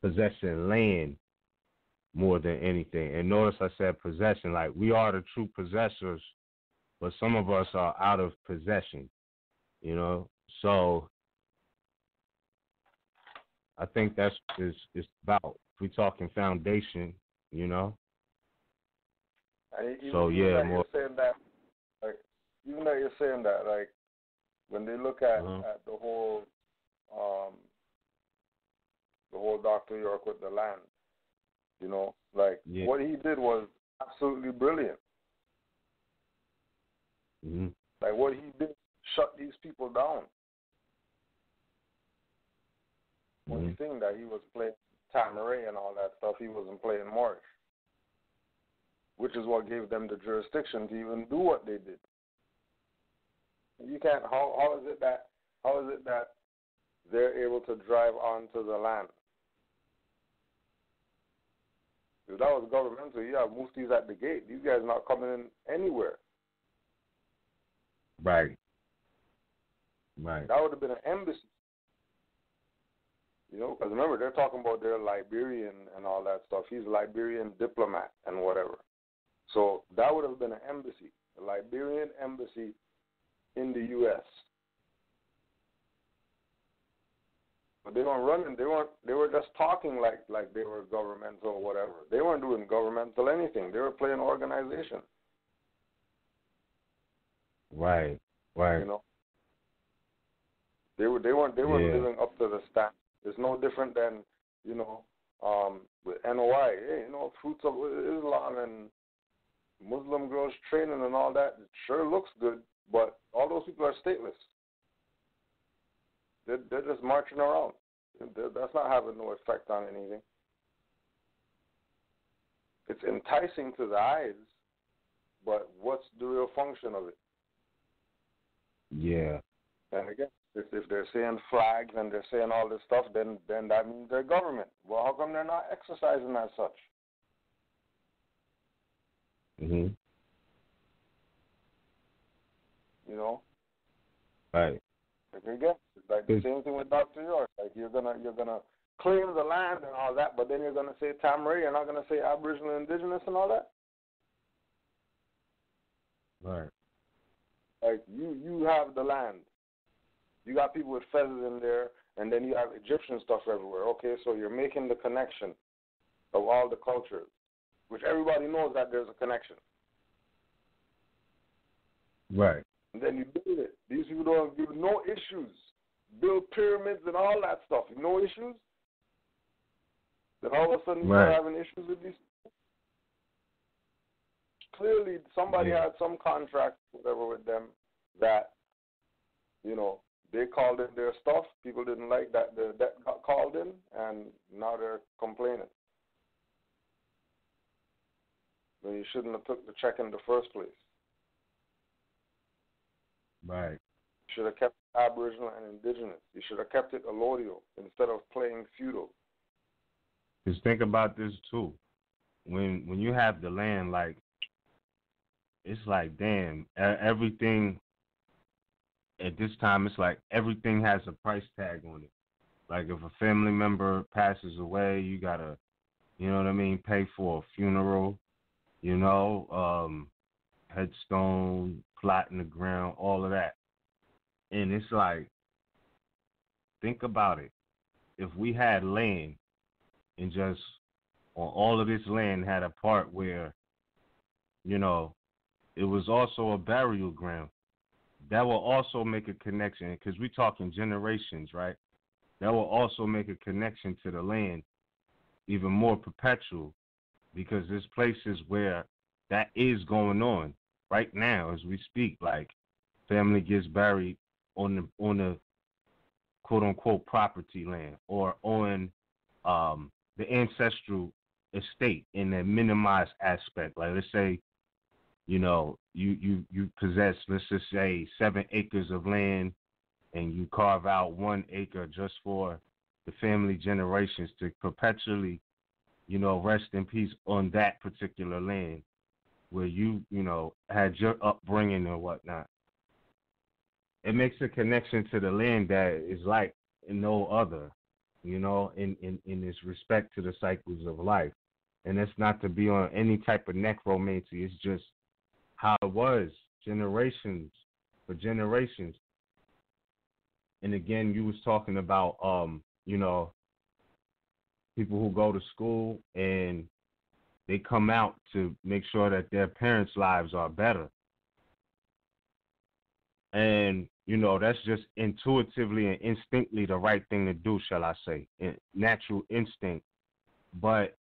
possessing land more than anything. And notice I said possession, like we are the true possessors, but some of us are out of possession, you know? So I think that's what it's about. If we're talking foundation, you know? So, yeah, more. Saying that, like, even though you're saying that, like, when they look at the whole Dr. York with the land, you know, like, what he did was absolutely brilliant. Mm-hmm. Like, what he did shut these people down. Only thing that he was playing Tamaray and all that stuff, he wasn't playing Moorish, which is what gave them the jurisdiction to even do what they did. You can't. How is it that they're able to drive onto the land? If that was governmental, you have muftis at the gate. These guys not coming in anywhere. Right. That would have been an embassy. You know, because remember, they're talking about their Liberian and all that stuff. He's a Liberian diplomat and whatever. So that would have been an embassy, a Liberian embassy in the U.S. But they weren't running. They were just talking like they were governmental or whatever. They weren't doing governmental anything. They were playing organization. Right. You know, they weren't living up to the standard. It's no different than, you know, with NOI. Hey, you know, Fruits of Islam and Muslim girls training and all that. It sure looks good, but all those people are stateless. They're just marching around. That's not having no effect on anything. It's enticing to the eyes, but what's the real function of it? Yeah. And again, if they're saying flags and they're saying all this stuff, then that means they're government. Well, how come they're not exercising as such? Mhm. You know. Right. Again, it's like the same thing with Dr. York. Like you're gonna claim the land and all that, but then you're gonna say Tamaray. You're not gonna say Aboriginal, Indigenous, and all that. Right. Like you have the land. You got people with feathers in there, and then you have Egyptian stuff everywhere. Okay, so you're making the connection of all the cultures, which everybody knows that there's a connection. Right. And then you build it. These people don't give no issues. Build pyramids and all that stuff. No issues. Then all of a sudden you start having issues with these people. clearly somebody had some contract, whatever, with them that, they called in their stuff. People didn't like that the debt got called in, and now they're complaining. But you shouldn't have took the check in the first place. Right. You should have kept it Aboriginal and Indigenous. You should have kept it allodial instead of playing feudal. Just think about this too. When you have the land, like, it's like, damn, everything at this time, it's like everything has a price tag on it. Like if a family member passes away, you gotta, pay for a funeral, headstone, plot in the ground, all of that. And it's like, think about it. If we had land and just on all of this land had a part where, it was also a burial ground, that will also make a connection, because we're talking generations, right? That will also make a connection to the land even more perpetual, because there's places where that is going on right now as we speak. Like, family gets buried on the quote unquote property land, or on the ancestral estate in a minimized aspect. Like, let's say, you possess, let's just say, 7 acres of land, and you carve out 1 acre just for the family generations to perpetually, rest in peace on that particular land where you had your upbringing and whatnot. It makes a connection to the land that is like no other, in this respect to the cycles of life. And that's not to be on any type of necromancy. It's just how it was generations for generations. And again, you was talking about, people who go to school and they come out to make sure that their parents' lives are better. And, that's just intuitively and instinctively the right thing to do, shall I say, natural instinct. But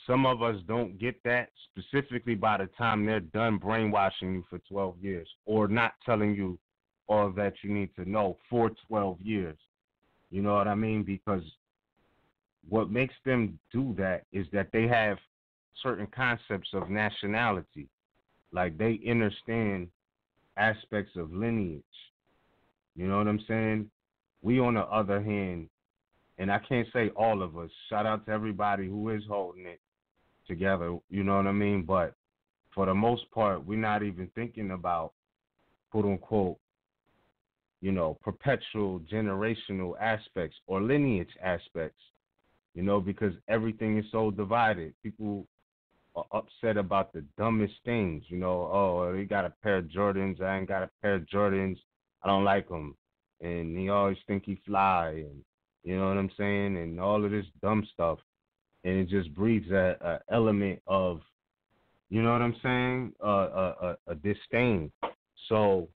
some of us don't get that, specifically by the time they're done brainwashing you for 12 years, or not telling you all that you need to know for 12 years. You know what I mean? Because what makes them do that is that they have certain concepts of nationality. Like, they understand aspects of lineage. You know what I'm saying? We, on the other hand, and I can't say all of us, shout out to everybody who is holding it together, you know what I mean? But for the most part, we're not even thinking about, quote unquote, perpetual generational aspects or lineage aspects, because everything is so divided. People are upset about the dumbest things, oh, they got a pair of Jordans, I ain't got a pair of Jordans, I don't like them, and he always think he fly, and you know what I'm saying, and all of this dumb stuff. And it just breeds a element of, you know what I'm saying, a disdain. So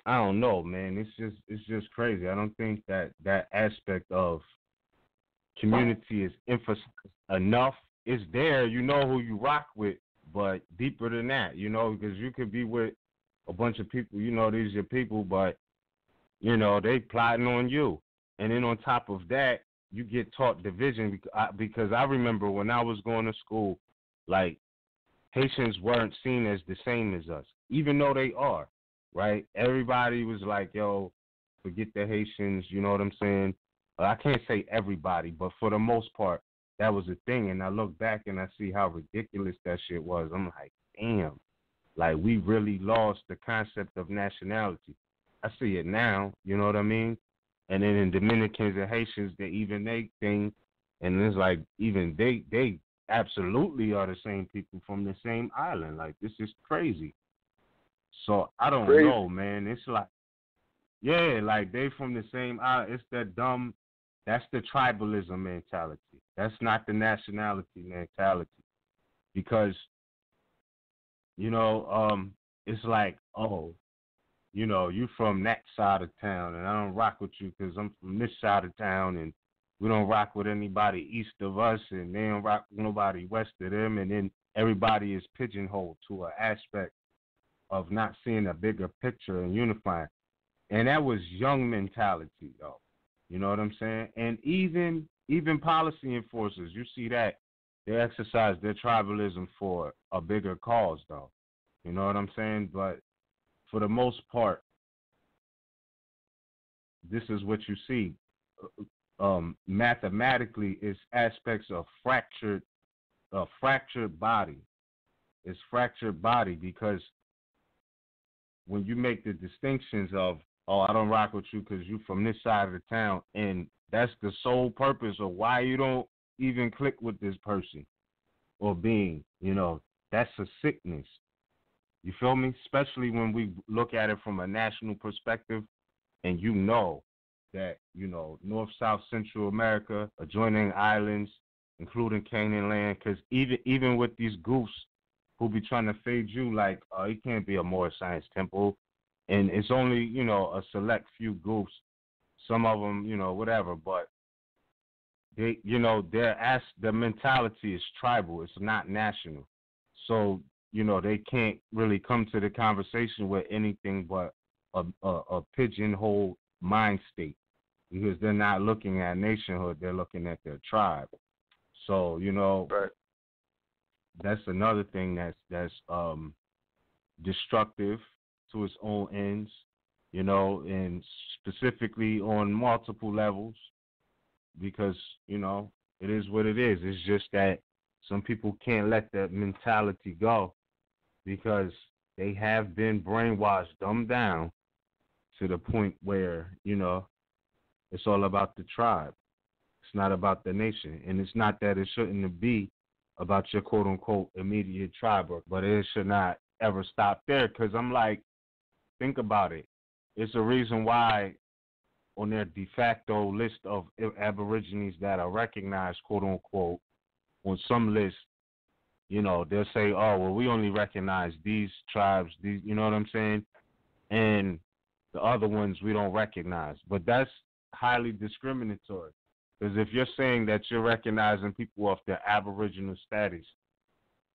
I don't know, man. It's just crazy. I don't think that aspect of community is emphasized enough. It's there, you know who you rock with, but deeper than that, because you could be with a bunch of people, these are your people, but they plotting on you. And then on top of that, you get taught division, because I remember when I was going to school, like, Haitians weren't seen as the same as us, even though they are, right? Everybody was like, yo, forget the Haitians, you know what I'm saying? I can't say everybody, but for the most part, that was a thing. And I look back and I see how ridiculous that shit was. I'm like, damn, like, we really lost the concept of nationality. I see it now, you know what I mean? And then in Dominicans and Haitians, they thing, and it's like, even they absolutely are the same people from the same island. Like, this is crazy. So I don't know, man. It's like, yeah, like, they from the same island. It's that dumb, that's the tribalism mentality. That's not the nationality mentality. Because, it's like, oh, you from that side of town, and I don't rock with you because I'm from this side of town, and we don't rock with anybody east of us, and they don't rock with nobody west of them, and then everybody is pigeonholed to an aspect of not seeing a bigger picture and unifying. And that was young mentality, though. You know what I'm saying? And even policy enforcers, you see that they exercise their tribalism for a bigger cause, though. You know what I'm saying? But for the most part, this is what you see. Mathematically, it's aspects of fractured body. It's fractured body because when you make the distinctions of, oh, I don't rock with you because you from this side of the town, and that's the sole purpose of why you don't even click with this person or being, you know, that's a sickness. You feel me? Especially when we look at it from a national perspective, and you know that, you know, North, South, Central America, adjoining islands, including Canaan land, because even with these goofs who be trying to fade you like, oh, it can't be a Moorish Science Temple, and it's only, you know, a select few goofs, some of them, you know, whatever, but they, you know, their mentality is tribal, it's not national. So, you know, they can't really come to the conversation with anything but a pigeonhole mind state, because they're not looking at nationhood, they're looking at their tribe. So, you know, right. That's another thing that's destructive to its own ends, you know, and specifically on multiple levels, because, you know, it is what it is. It's just that some people can't let that mentality go because they have been brainwashed, dumbed down to the point where, you know, it's all about the tribe. It's not about the nation. And it's not that it shouldn't be about your quote-unquote immediate tribe, but it should not ever stop there, because I'm like, think about it. It's a reason why on their de facto list of Aborigines that are recognized, quote-unquote, on some lists, you know, they'll say, oh, well, we only recognize these tribes, these, you know what I'm saying? And the other ones we don't recognize. But that's highly discriminatory. Because if you're saying that you're recognizing people of their Aboriginal status,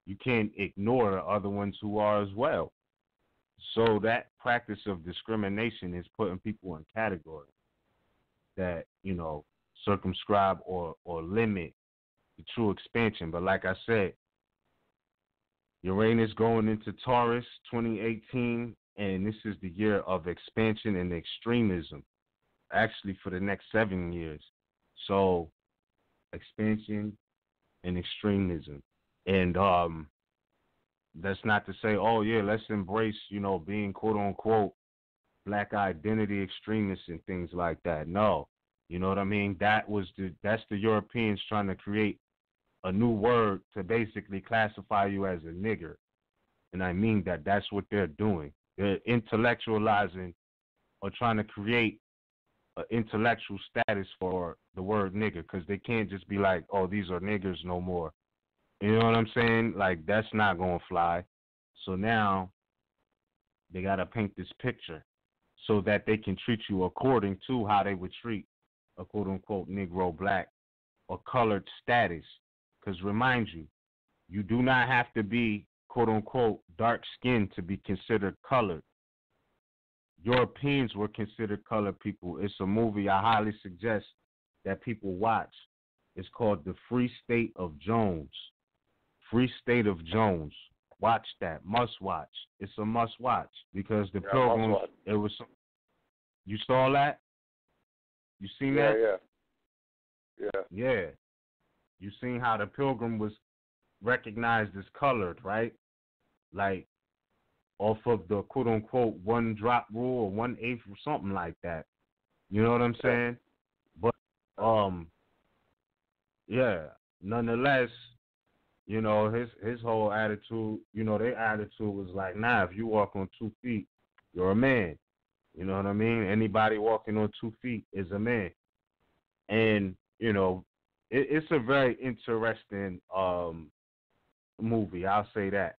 you can't ignore the other ones who are as well. So that practice of discrimination is putting people in categories that, you know, circumscribe or limit the true expansion. But like I said, Uranus going into Taurus 2018, and this is the year of expansion and extremism, actually for the next 7 years. So expansion and extremism. And that's not to say, oh, yeah, let's embrace, you know, being, quote-unquote, black identity extremists and things like that. No. You know what I mean? That's the Europeans trying to create a new word to basically classify you as a nigger. And I mean that's what they're doing. They're intellectualizing or trying to create an intellectual status for the word nigger, because they can't just be like, oh, these are niggers no more. You know what I'm saying? Like, that's not going to fly. So now they got to paint this picture so that they can treat you according to how they would treat a quote-unquote Negro, black, or colored status. Because remind you, you do not have to be, quote-unquote, dark-skinned to be considered colored. Europeans were considered colored people. It's a movie I highly suggest that people watch. It's called The Free State of Jones. Free State of Jones. Watch that. Must watch. It's a must watch, because the Pilgrims, it was some, you saw that? You seen that? Yeah. You seen how the Pilgrim was recognized as colored, right? Like, off of the quote-unquote one-drop rule or 1/8 or something like that. You know what I'm saying? But, yeah, nonetheless, you know, his whole attitude, you know, their attitude was like, nah, if you walk on 2 feet, you're a man. You know what I mean? Anybody walking on 2 feet is a man. And, you know, it's a very interesting movie, I'll say that.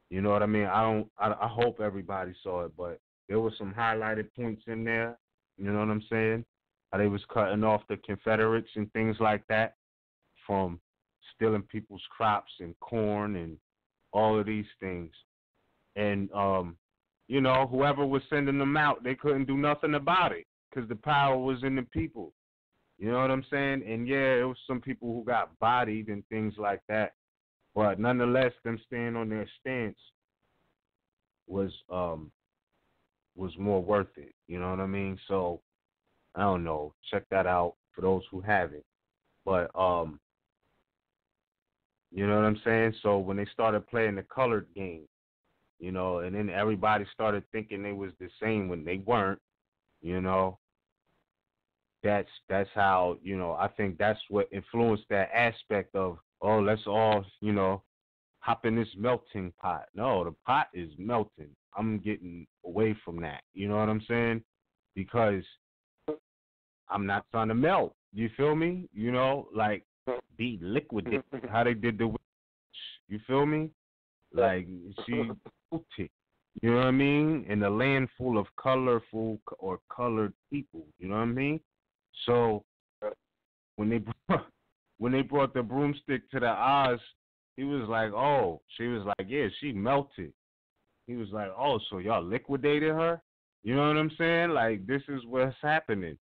You know what I mean? I hope everybody saw it, but there were some highlighted points in there. You know what I'm saying? How they was cutting off the Confederates and things like that from stealing people's crops and corn and all of these things. And, you know, whoever was sending them out, they couldn't do nothing about it because the power was in the people. You know what I'm saying? And, yeah, it was some people who got bodied and things like that. But nonetheless, them staying on their stance was more worth it. You know what I mean? So, I don't know. Check that out for those who haven't. But, you know what I'm saying? So when they started playing the colored game, you know, and then everybody started thinking they was the same when they weren't, you know, that's how, you know, I think that's what influenced that aspect of, oh, let's all, you know, hop in this melting pot. No, the pot is melting. I'm getting away from that. You know what I'm saying? Because I'm not trying to melt. You feel me? You know, like be liquidated. How they did the witch. You feel me? Like she melted. You know what I mean? In a land full of colorful or colored people. You know what I mean? So when they brought the broomstick to the Oz, he was like, oh, she was like, yeah, she melted. He was like, oh, so y'all liquidated her? You know what I'm saying? Like, this is what's happening.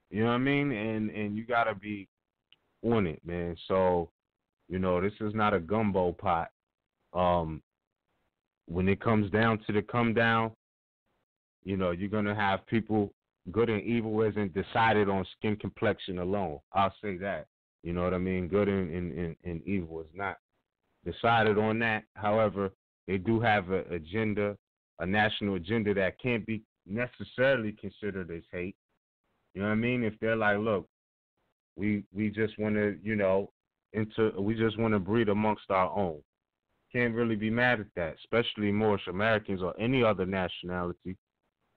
You know what I mean? And you got to be on it, man. So, you know, this is not a gumbo pot. When it comes down to the come down, you know, you're going to have people, good and evil isn't decided on skin complexion alone. I'll say that. You know what I mean? Good and evil is not decided on that. However, they do have an agenda, a national agenda that can't be necessarily considered as hate. You know what I mean? If they're like, look, we just want to, you know, we just want to breed amongst our own. Can't really be mad at that, especially Moorish Americans or any other nationality,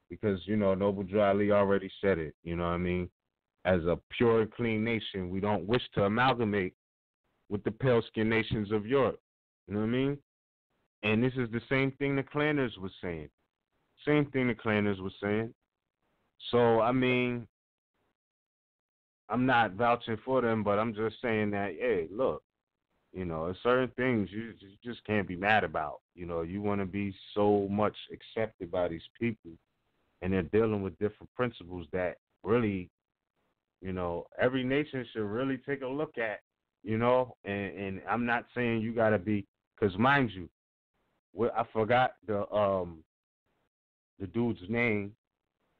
because, you know, Noble Drew Ali already said it. You know what I mean? As a pure and clean nation, we don't wish to amalgamate with the pale-skinned nations of Europe. You know what I mean? And this is the same thing the Klanners was saying. Same thing the Klanners was saying. So, I mean, I'm not vouching for them, but I'm just saying that, hey, look, you know, there's certain things you just can't be mad about. You know, you want to be so much accepted by these people, and they're dealing with different principles that really, you know, every nation should really take a look at, you know, and I'm not saying you got to be, because mind you, I forgot the dude's name,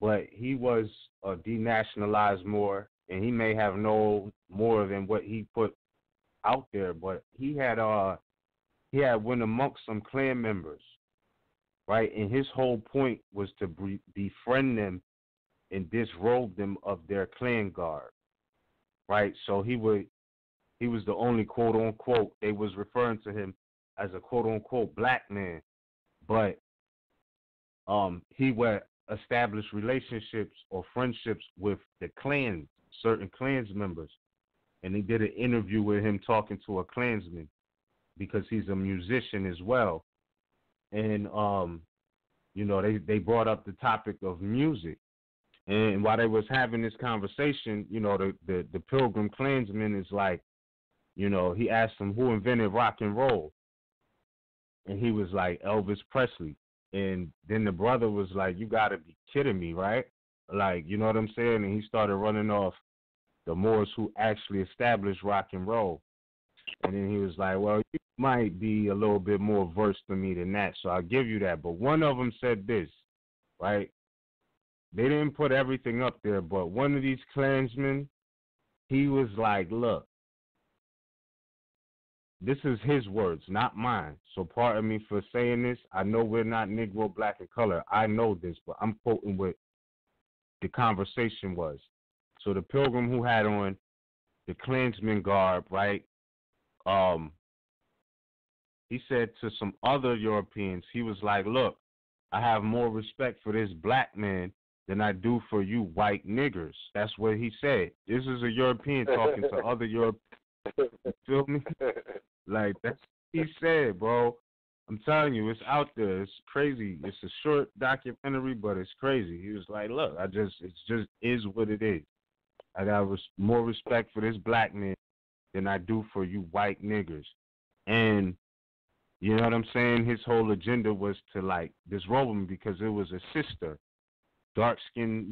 but he was a denationalized Moor, and he may have no more than what he put out there, but he had went amongst some clan members, right? And his whole point was to befriend them and disrobe them of their clan garb, right? So he was the only quote unquote, they was referring to him as a quote unquote black man, but he would establish relationships or friendships with the clans, certain clans members. And they did an interview with him talking to a Klansman because he's a musician as well. And, you know, they brought up the topic of music. And while they was having this conversation, you know, the Pilgrim Klansman is like, you know, he asked him who invented rock and roll. And he was like, Elvis Presley. And then the brother was like, you got to be kidding me, right? Like, you know what I'm saying? And he started running off the Moors who actually established rock and roll. And then he was like, well, you might be a little bit more versed than me than that, so I'll give you that. But one of them said this, right? They didn't put everything up there, but one of these Klansmen, he was like, look, this is his words, not mine. So pardon me for saying this. I know we're not Negro, black, and color. I know this, but I'm quoting what the conversation was. So the Pilgrim who had on the Klansman garb, right? He said to some other Europeans, he was like, look, I have more respect for this black man than I do for you white niggers. That's what he said. This is a European talking to other Europeans. You feel me? Like, that's what he said, bro. I'm telling you, it's out there. It's crazy. It's a short documentary, but it's crazy. He was like, look, it just is what it is. I got more respect for this black man than I do for you white niggers. And You know what I'm saying? His whole agenda was to like disrobe him because it was a sister, dark skinned,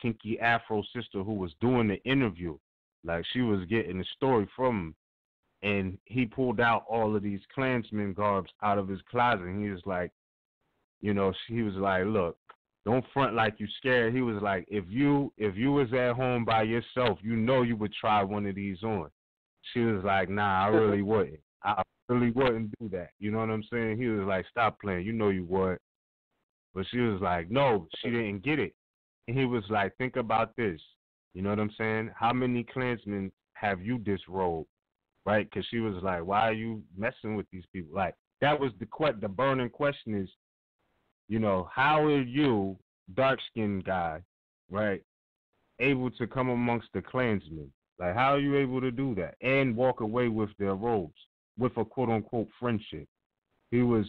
kinky Afro sister who was doing the interview. Like she was getting the story from him. And he pulled out all of these Klansman garbs out of his closet. And he was like, he was like, look, don't front like you scared. He was like, if you was at home by yourself, you would try one of these on. She was like, nah, I really wouldn't. I really wouldn't do that. You know what I'm saying? He was like, stop playing. You know you would. But she was like, no, she didn't get it. And he was like, think about this. You know what I'm saying? How many Klansmen have you disrobed? Right? Because she was like, why are you messing with these people? Like, that was the burning question is, how are you, dark-skinned guy, right, able to come amongst the Klansmen? Like, how are you able to do that and walk away with their robes, with a quote-unquote friendship? He was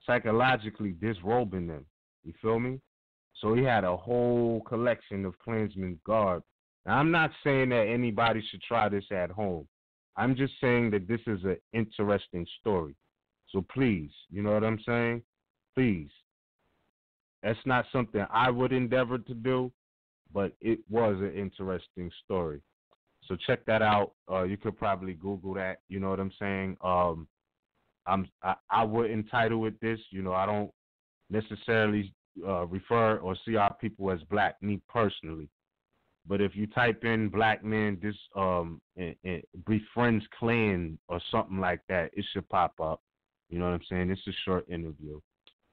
psychologically disrobing them. You feel me? So he had a whole collection of Klansmen garb. Now, I'm not saying that anybody should try this at home. I'm just saying that this is an interesting story. So please, you know what I'm saying? Please. That's not something I would endeavor to do, but it was an interesting story. So check that out. You could probably Google that. You know what I'm saying? I wouldn't title it this. I don't necessarily refer or see our people as black, me personally. But if you type in black man, this befriends Klan or something like that, it should pop up. You know what I'm saying? It's a short interview,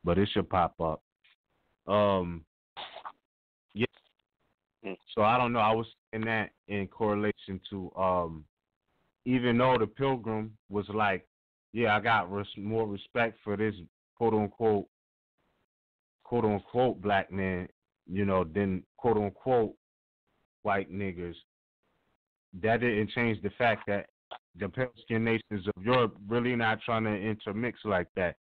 but it should pop up. Yeah. So I don't know. I was saying that in correlation to even though the Pilgrim was like, yeah, I got more respect for this quote unquote black man, than quote unquote white niggers. That didn't change the fact that the pale skinned nations of Europe really not trying to intermix like that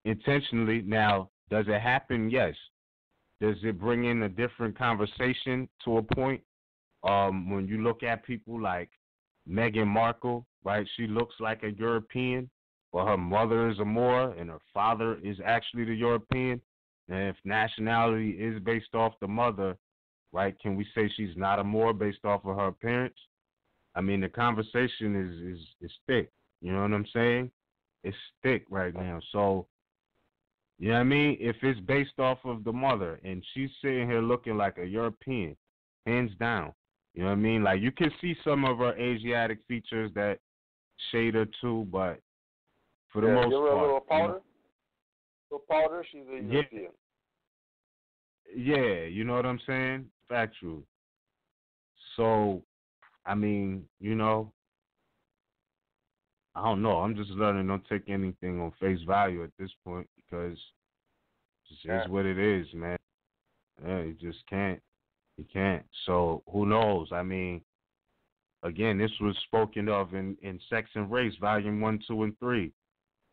intentionally. Now, does it happen? Yes. Does it bring in a different conversation to a point? When you look at people like Meghan Markle, right? She looks like a European, but her mother is a Moor and her father is actually the European. And if nationality is based off the mother, right, can we say she's not a Moor based off of her appearance? I mean, the conversation is thick. You know what I'm saying? It's thick right now. So, you know what I mean? If it's based off of the mother and she's sitting here looking like a European, hands down. You know what I mean? Like, you can see some of her Asiatic features that shade her too, but for the most give her part. A little powder. Little powder, she's a European. Yeah, you know what I'm saying? Factual. So, I mean, I don't know. I'm just learning. Don't take anything on face value at this point because it just is what it is, man. Yeah, you just can't. You can't. So who knows? I mean, again, this was spoken of in Sex and Race, Volume 1, 2, and 3.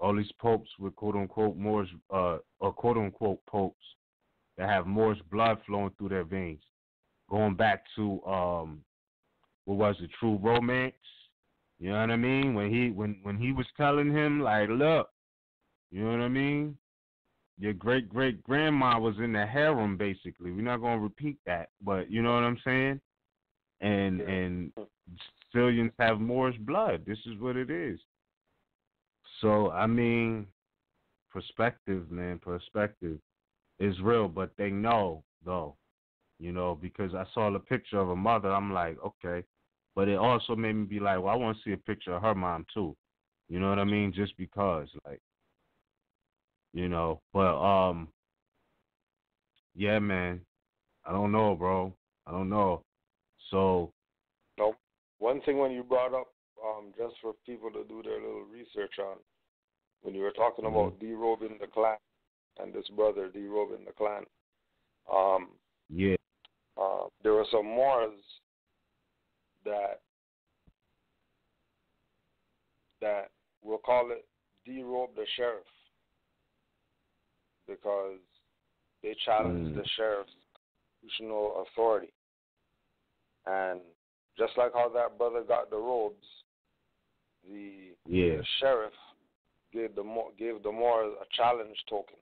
All these popes with quote-unquote Moors, or quote-unquote popes that have Moorish blood flowing through their veins. Going back to, what was it, True Romance? You know what I mean? When he was telling him, like, look, you know what I mean? Your great-great-grandma was in the harem, basically. We're not going to repeat that, but you know what I'm saying? And Sicilians have Moorish blood. This is what it is. So, I mean, perspective, man, perspective is real, but they know, though, because I saw the picture of a mother. I'm like, okay. But it also made me be like, well, I want to see a picture of her mom, too. You know what I mean? Just because, like, but, yeah, man, I don't know, bro. I don't know. So. No, one thing when you brought up, just for people to do their little research on, when you were talking about derobing the clan and this brother derobing the clan, there were some Moors that we'll call it derobe the sheriff because they challenged the sheriff's constitutional authority. And just like how that brother got the robes, the Yeah. The sheriff gave the Moors a challenge token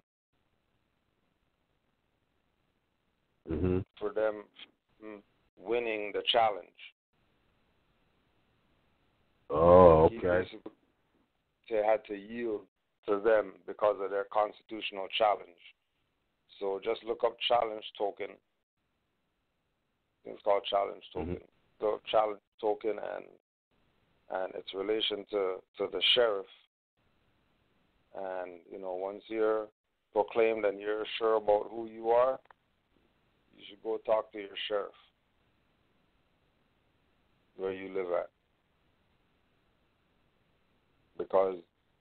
for them winning the challenge. Oh, okay. They had to yield to them because of their constitutional challenge. So just look up challenge token. It's called challenge token. So challenge token and its relation to the sheriff. And, you know, once you're proclaimed and you're sure about who you are, you should go talk to your sheriff where you live at. Because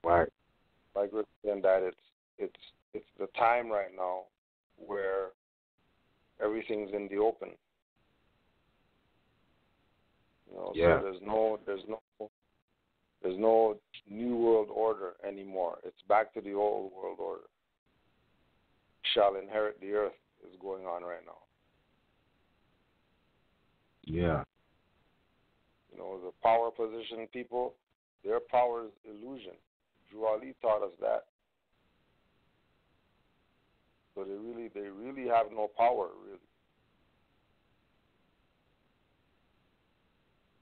right, like we're saying that it's the time right now where everything's in the open. You know, yeah. So there's no new world order anymore. It's back to the old world order. Shall inherit the earth is going on right now. Yeah. You know, the power position people, their power is illusion. Drew Ali taught us that. So they really have no power, really.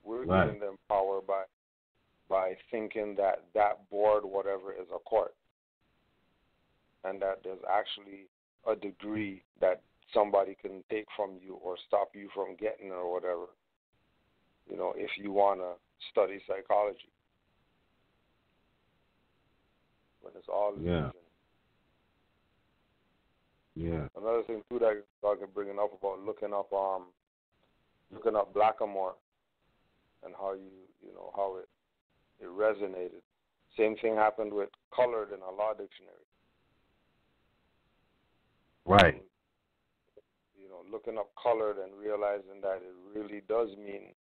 We're giving them power by thinking that board, whatever, is a court. And that there's actually a degree that somebody can take from you or stop you from getting or whatever, you know, if you want to study psychology. But it's all illusion. Yeah. Another thing too that I can bring up about looking up Blackamoor and how how it resonated. Same thing happened with colored in a law dictionary. Right. You know, looking up colored and realizing that it really does mean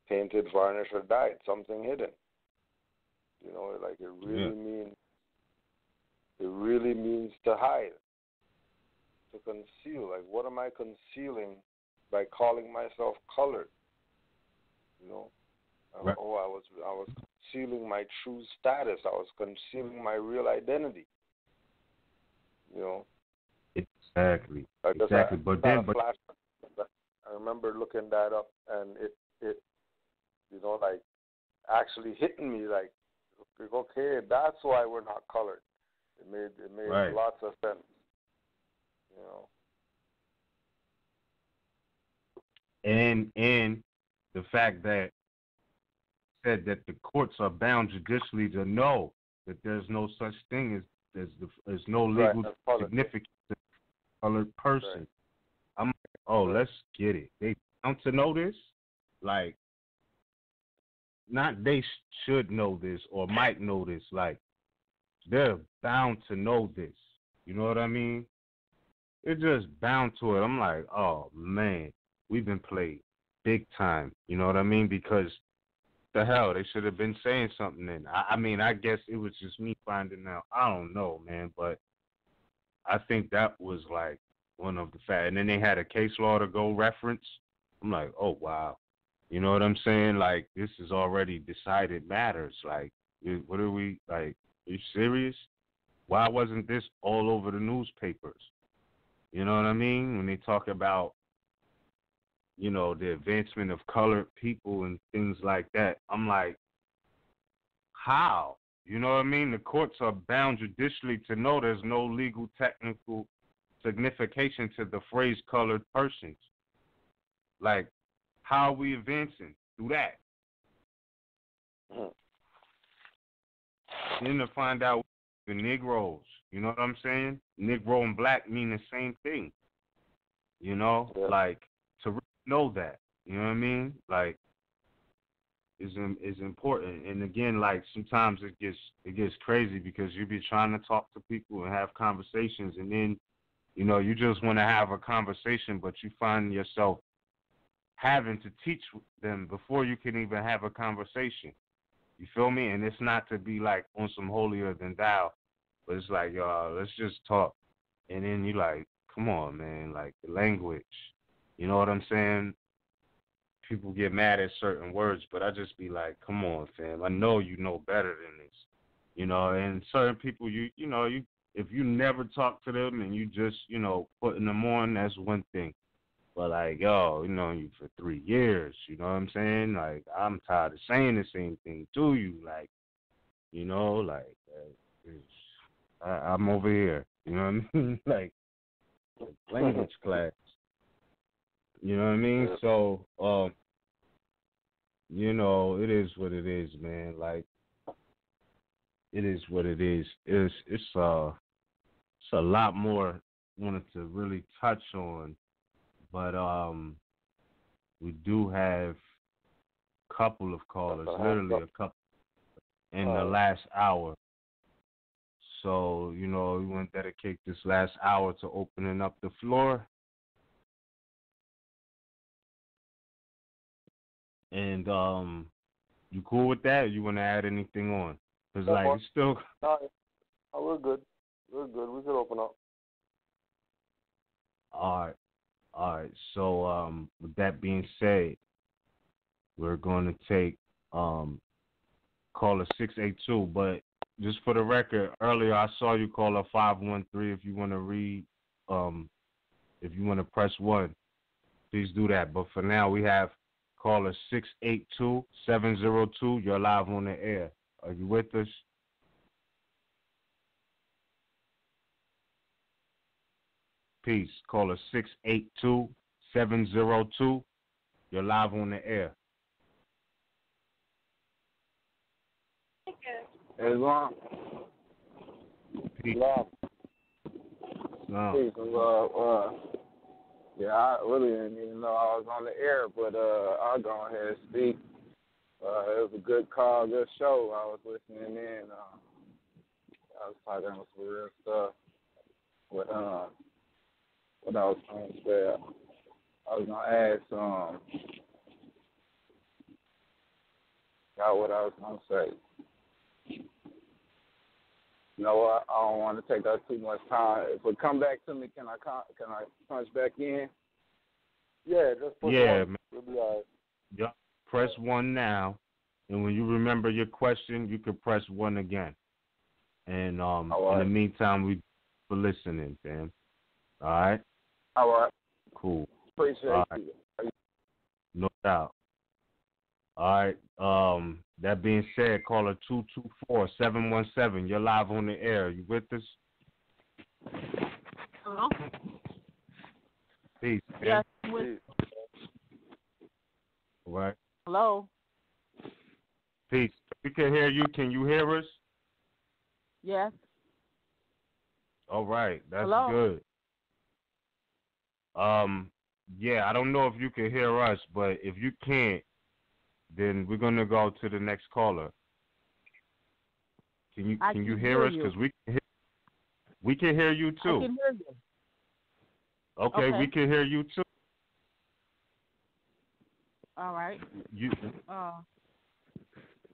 painted, varnished, or dyed, something hidden. You know, like it really means to hide, to conceal. Like, what am I concealing by calling myself colored? You know, right. I was concealing my true status. I was concealing my real identity. You know. Exactly. I remember looking that up, and it you know, like actually hitting me like, okay, that's why we're not colored. It made right. lots of sense. You know. And the fact that said that the courts are bound judicially to know that there's no such thing as no legal significance to a colored person. Right. I'm like, oh, let's get it. They bound to know this? Like, not they should know this or might know this. Like, they're bound to know this. You know what I mean? They're just bound to it. I'm like, oh, man, we've been played big time. You know what I mean? Because the hell, they should have been saying something then. I mean, I guess it was just me finding out. I don't know, man, but I think that was like one of the facts. And then they had a case law to go reference. I'm like, oh, wow. You know what I'm saying? Like, this is already decided matters. Like, what are we, like, are you serious? Why wasn't this all over the newspapers? You know what I mean? When they talk about, you know, the advancement of colored people and things like that, I'm like, how? You know what I mean? The courts are bound judicially to know there's no legal technical signification to the phrase colored persons. Like, how are we advancing through that? Then to find out the Negroes, you know what I'm saying? Negro and black mean the same thing. You know, like, to really know that, you know what I mean? Like, is important. And again, like, sometimes it gets crazy because you be trying to talk to people and have conversations, and then, you know, you just want to have a conversation, but you find yourself having to teach them before you can even have a conversation. You feel me? And it's not to be like on some holier than thou, but it's like, y'all, let's just talk. And then you like, come on, man, like the language. You know what I'm saying? people get mad at certain words, but I just be like, come on, fam. I know you know better than this, And certain people, if you never talk to them and you just, putting them on, that's one thing. But like, yo, you for 3 years, you know what I'm saying? Like, I'm tired of saying the same thing to you, like, I'm over here, you know what I mean? Like language class. You know what I mean? So, it is what it is, man. Like, it is what it is. It's a lot more I wanted to really touch on, but we do have a couple of callers, literally a couple in the last hour. So, we want to dedicate this last hour to opening up the floor. And you cool with that? Or you want to add anything on? Because, it's still... No, we're good. We're good. We can open up. All right. So, with that being said, we're going to take caller 682. But just for the record, earlier I saw you call a 513. If you want to read, if you want to press 1, please do that. But for now, we have caller 682-702. You're live on the air. Are you with us? Peace. Caller 682-702. You're live on the air. Islam. Peace. No. Peace. Yeah, I really didn't even know I was on the air, but I'll go ahead and speak. It was a good call, good show. I was listening in. I was talking about some real stuff. What I was going to say, I was going to ask what I was going to say. You know what? I don't want to take up too much time. If it come back to me, can I punch back in? Yeah, just push one. We'll be all right. Yep. Press 1 now, and when you remember your question, you can press 1 again. And in the meantime, we for listening, fam. All right. All right. Cool. Appreciate you. No doubt. All right. That being said, caller 224-717. You're live on the air. You with us? Hello. Peace. Yes. All right. Hello. Peace. We can hear you. Can you hear us? Yes. All right. That's Hello? good. Yeah, I don't know if you can hear us, but if you can't, then we're gonna go to the next caller. Can you hear us? Because we can hear you too. I can hear you. Okay, we can hear you too. All right. You.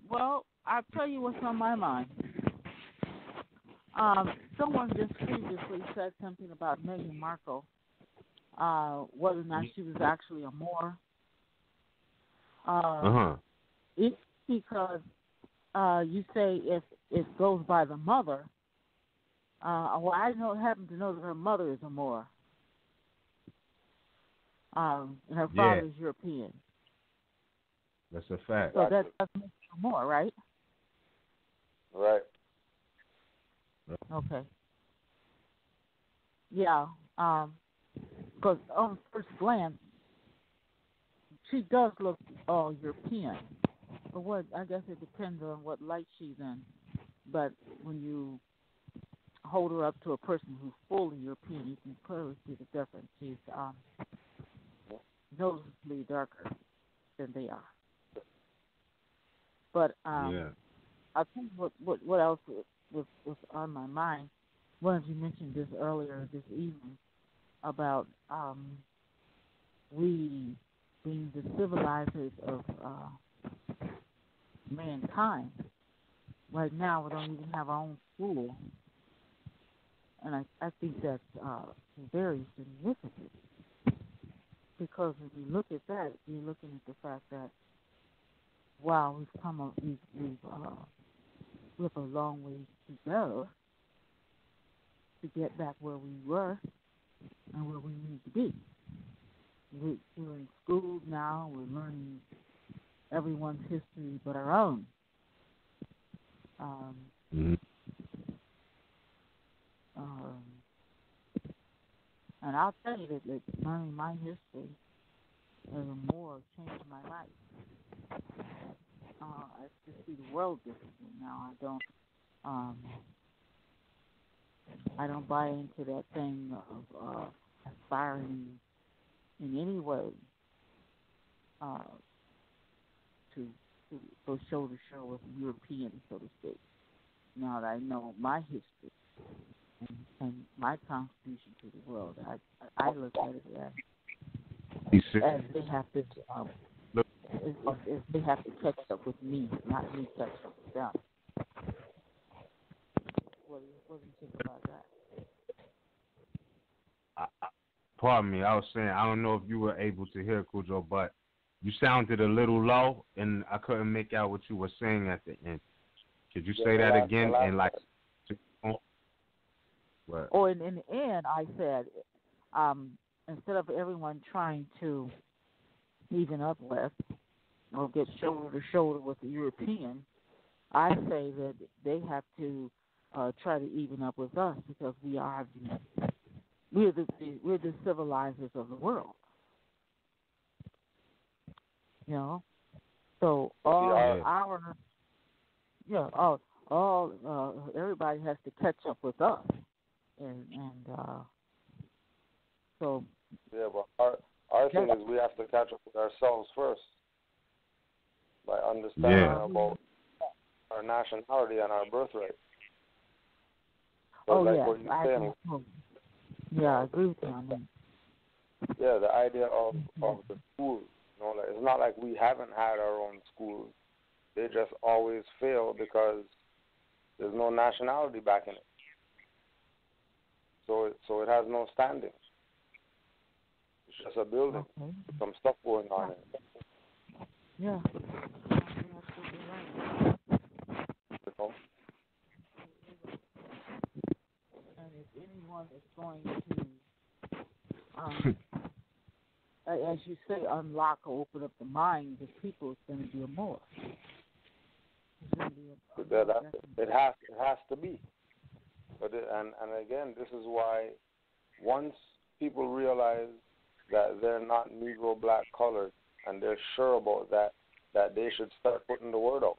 Well, I'll tell you what's on my mind. Someone just previously said something about Meghan Markle, whether or not she was actually a Moor. It's because you say if it goes by the mother. Well, I happen to know that her mother is a Moor, and her father is European. That's a fact. So that doesn't make her a Moor, right? Right. Okay. Yeah. Because on first glance, she does look all European. But I guess it depends on what light she's in. But when you hold her up to a person who's fully European, you can clearly see the difference. She's noticeably darker than they are. But I think what else was on my mind. One of you mentioned this earlier this evening about we being the civilizers of mankind. Right now, we don't even have our own school, and I think that's very significant because when you look at that, you're looking at the fact that wow, we have a long way to go to get back where we were and where we need to be. We're in school now. We're learning everyone's history but our own. And I'll tell you that learning my history as a Moor changed my life. I just see the world differently now. I don't buy into that thing of aspiring in any way to go shoulder to shoulder with the European, so to speak. Now that I know my history and my contribution to the world, I look at it as they have to if they have to catch up with me, not me catch up with them. What do you think about that? Pardon me, I was saying, I don't know if you were able to hear, Cujo, but you sounded a little low, and I couldn't make out what you were saying at the end. Could you say that again? And like, in the end, I said, instead of everyone trying to even up with or get shoulder to shoulder with the European, I say that they have to try to even up with us because we're the civilizers of the world. You know, so everybody has to catch up with us, and so. Yeah, but our thing is we have to catch up with ourselves first by understanding about our nationality and our birthright. So what you're saying. I agree with you on that. Yeah, the idea of the schools. You know, it's not like we haven't had our own schools. They just always fail because there's no nationality backing it. So it has no standing. It's just a building. Okay. Some stuff going on in it. Yeah. You know? And if anyone is going to, as you say, unlock or open up the minds of people, it's going to be a Moor. It has to be. But and again, this is why once people realize that they're not Negro, black, colored, and they're sure about that they should start putting the word out.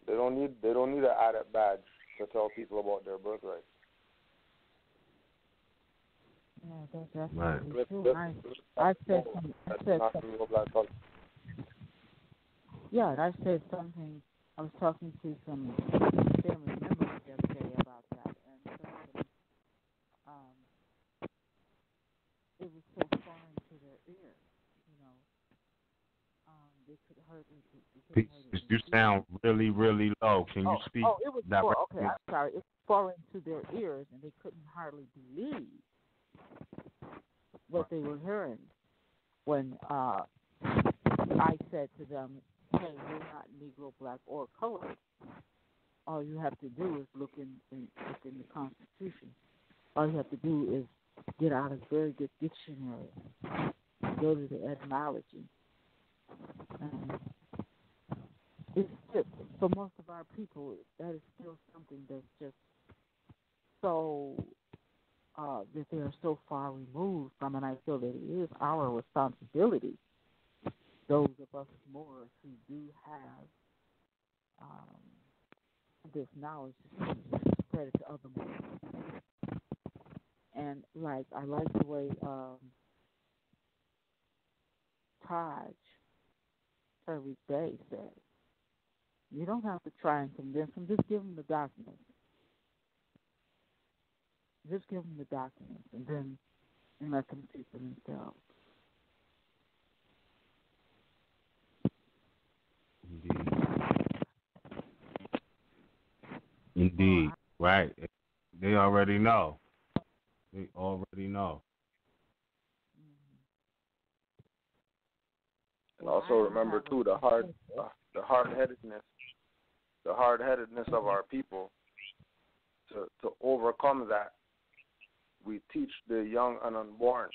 They don't need an added badge to tell people about their birthright. Yeah, that's right. True. I said something. Yeah, and I said something. I was talking to some family members the other day about that, and it was so foreign to their ears, you know. They could hardly. You sound really, really low. Can you speak? Oh, it was okay. I'm sorry. It was foreign to their ears, and they couldn't hardly believe what they were hearing when I said to them, "Hey, you're not Negro, black, or colored. All you have to do is look in the Constitution. All you have to do is get out a very good dictionary, go to the etymology." And it's just, for most of our people, that is still something that's just so that they are so far removed from, and I feel that it is our responsibility, those of us Moors who do have this knowledge, to spread it to other Moors. And I like the way RVBey said, you don't have to try and convince them, just give them the documents. Just give them the documents and then let them see for themselves. Indeed. Right. They already know. They already know. also remember too the hard-headedness of our people. To overcome that, we teach the young and unborn.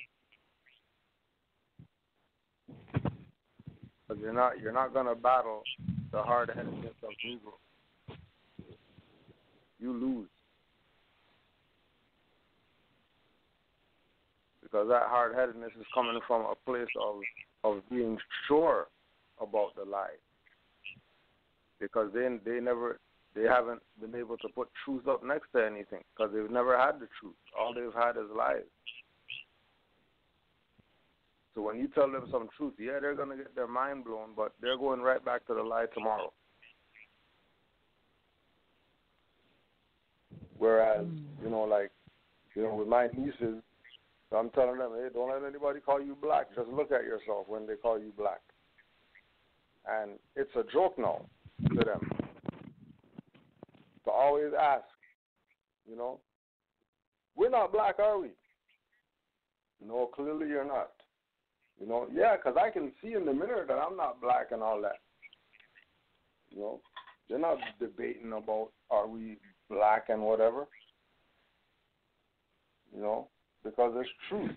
Because you're not gonna battle the hard-headedness of Negro. You lose. Because that hard-headedness is coming from a place of being sure about the lie. Because they haven't been able to put truth up next to anything because they've never had the truth. All they've had is lies. So when you tell them some truth, yeah, they're going to get their mind blown, but they're going right back to the lie tomorrow. Whereas, with my nieces, I'm telling them, hey, don't let anybody call you black. Just look at yourself when they call you black. And it's a joke now to them. So always ask, we're not black, are we? No, clearly you're not. Yeah, because I can see in the mirror that I'm not black and all that. They're not debating about are we black and whatever. Because it's truth.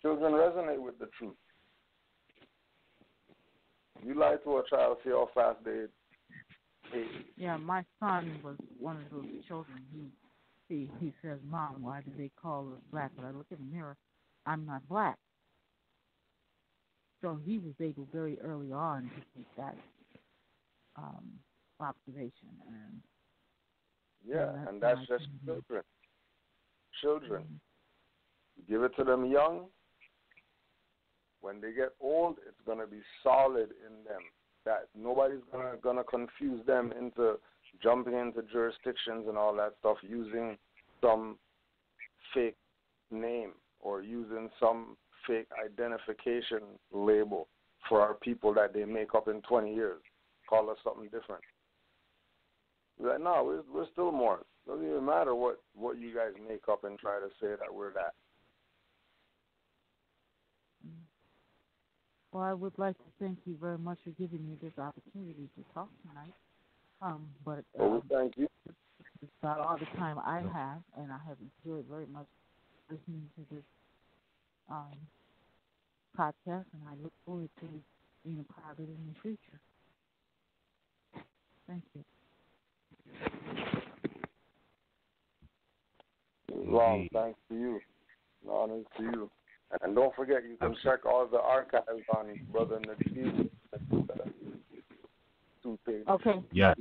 Children resonate with the truth. You lie to a child, see how fast they hate. Yeah, my son was one of those children. He says, Mom, why do they call us black? But I look in the mirror, I'm not black. So he was able very early on to make that observation. And that's just children. Give it to them young. When they get old, it's going to be solid in them. That nobody's gonna confuse them into jumping into jurisdictions and all that stuff using some fake name or using some fake identification label for our people that they make up in 20 years. Call us something different. Like, no, we're still Moors. Doesn't even matter what you guys make up and try to say that we're that. Well, I would like to thank you very much for giving me this opportunity to talk tonight. Thank you. It's about all the time I have, and I have enjoyed very much listening to this podcast, and I look forward to being a part of it in the future. Thank you. Long thanks to you. Honors to you. And don't forget, you can check all the archives on Brother Nadeem. 2 pages. Okay. Yes.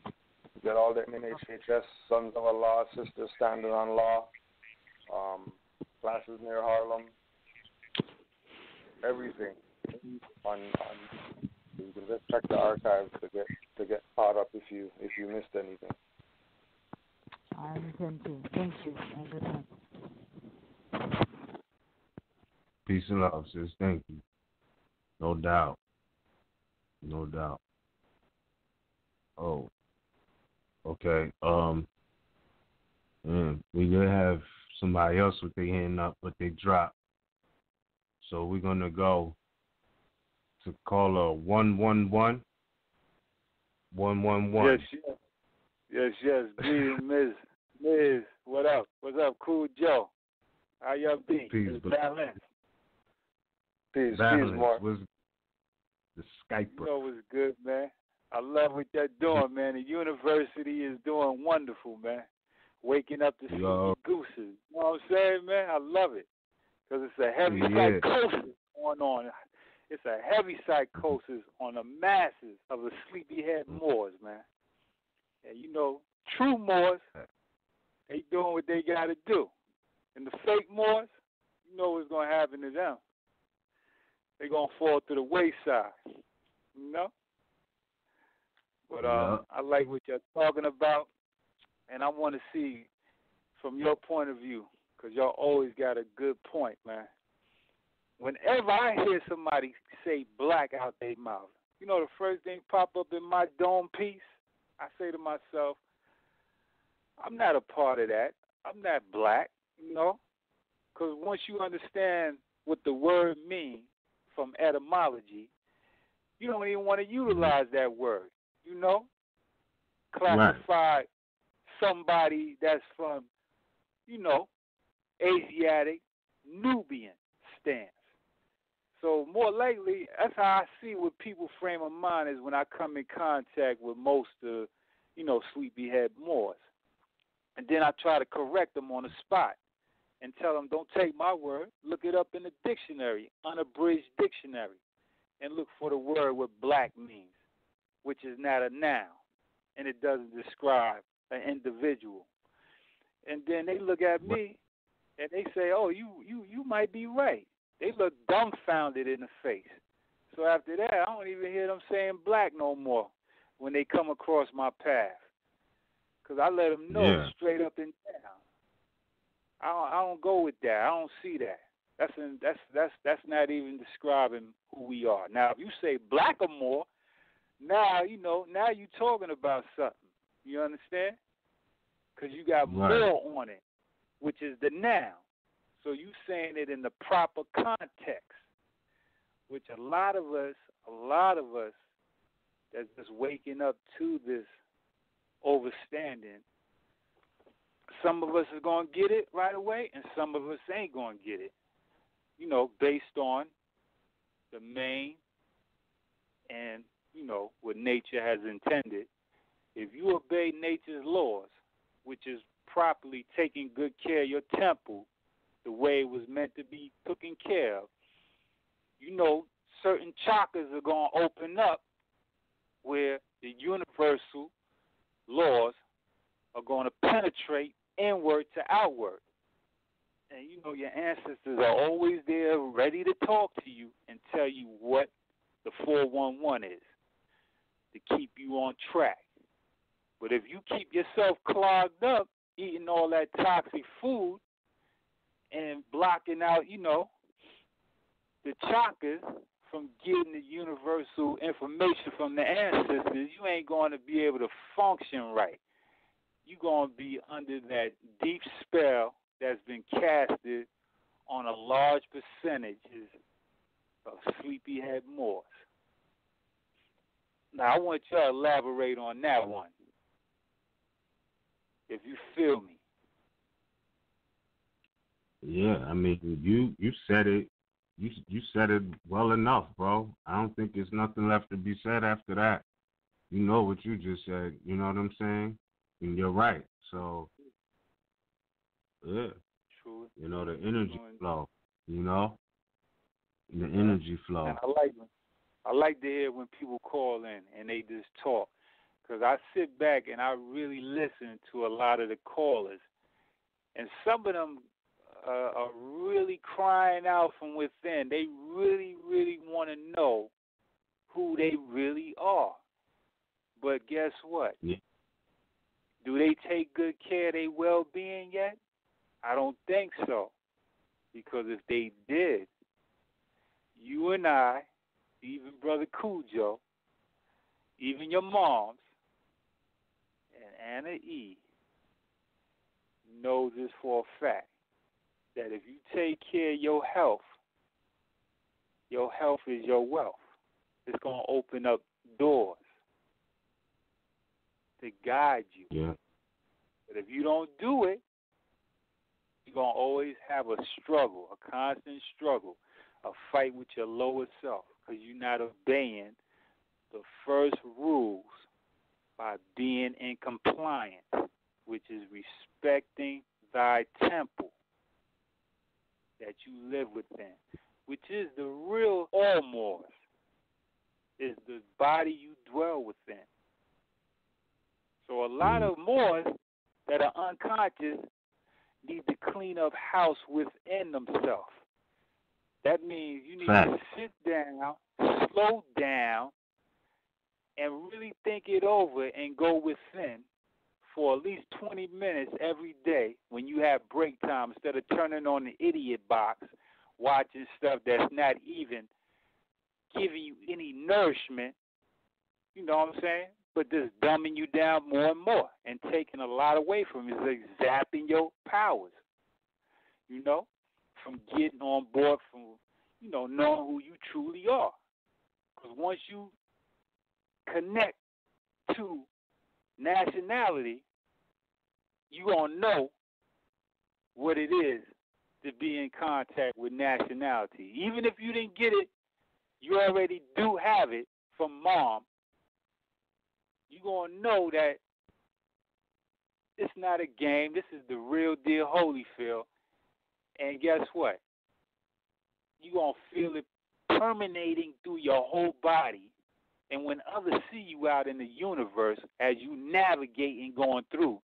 You get all the MHHS, Sons of Allah, Sisters Standing on Law, classes near Harlem, everything. You can just check the archives to get caught up if you missed anything. I intend to. Thank you. Peace and love, sis. Thank you. No doubt. No doubt. Oh. Okay. We gonna have somebody else with their hand up, but they dropped. So we're gonna go to caller 111. 111. Yes. Miz, what up? What's up, Cool Joe? How y'all be? Peace, Balance. Peace, Mark. Was the Skyper. You know what's good, man. I love what y'all doing, man. The university is doing wonderful, man. Waking up the sleepy gooses. You know what I'm saying, man? I love it. Because it's a heavy psychosis going on. It's a heavy psychosis on the masses of the sleepyhead Moors, man. And true Moors, they doing what they got to do. And the fake Moors, you know what's going to happen to them. They're going to fall to the wayside, But I like what you're talking about, and I want to see from your point of view, because y'all always got a good point, man. Whenever I hear somebody say black out their mouth, the first thing pop up in my dome piece, I say to myself, I'm not a part of that. I'm not black, because once you understand what the word means from etymology, you don't even want to utilize that word, you know? Classify somebody that's from, you know, Asiatic, Nubian stance. So more likely, that's how I see what people's frame of mind is when I come in contact with most of, you know, sleepyhead Moors. And then I try to correct them on the spot and tell them, don't take my word. Look it up in the dictionary, unabridged dictionary, and look for the word what black means, which is not a noun, and it doesn't describe an individual. And then they look at me, and they say, oh, you might be right. They look dumbfounded in the face. So after that, I don't even hear them saying black no more when they come across my path. Because I let them know straight up and down. I don't go with that. I don't see that. That's not even describing who we are. Now, if you say black or more, now you talking about something. You understand? Because you got more on it, which is the noun. So you saying it in the proper context, which a lot of us that's just waking up to this overstanding, some of us are going to get it right away, and some of us ain't going to get it, you know, based on the main and, you know, what nature has intended. If you obey nature's laws, which is properly taking good care of your temple the way it was meant to be taken care of, you know, certain chakras are going to open up where the universal laws are going to penetrate inward to outward. And you know your ancestors are always there ready to talk to you and tell you what the 411 is to keep you on track. But if you keep yourself clogged up, eating all that toxic food and blocking out, you know, the chakras from getting the universal information from the ancestors, you ain't going to be able to function right. You're going to be under that deep spell that's been casted on a large percentage of sleepyhead Moors. Now, I want you to elaborate on that one, if you feel me. Yeah, I mean, you said it. You said it well enough, bro. I don't think there's nothing left to be said after that. You know what you just said. You know what I'm saying? And you're right. So, yeah. True. You know, the energy flow, you know? The energy flow. And I like to hear when people call in and they just talk. Because I sit back and I really listen to a lot of the callers. And some of them are really crying out from within. They really, really want to know who they really are. But guess what? Yeah. Do they take good care of their well-being yet? I don't think so. Because if they did, you and I, even Brother Cujo, even your moms, and Anna E. knows this for a fact, that if you take care of your health is your wealth. It's going to open up doors to guide you. Yeah. But if you don't do it, you're going to always have a struggle, a constant struggle, a fight with your lower self, because you're not obeying the first rules by being in compliance, which is respecting thy temple that you live within, which is the real all Moors, is the body you dwell within. So a lot of Moors that are unconscious need to clean up house within themselves. That means you need to sit down, slow down, and really think it over and go within for at least 20 minutes every day when you have break time, instead of turning on the idiot box, watching stuff that's not even giving you any nourishment, you know what I'm saying, but just dumbing you down more and more and taking a lot away from you. It's like zapping your powers, you know, from getting on board, from, you know, knowing who you truly are. Because once you connect to nationality, you gonna know what it is to be in contact with nationality. Even if you didn't get it, you already do have it from mom. You gonna know that it's not a game. This is the real deal Holyfield. And guess what? You gonna feel it permeating through your whole body. And when others see you out in the universe as you navigate and going through,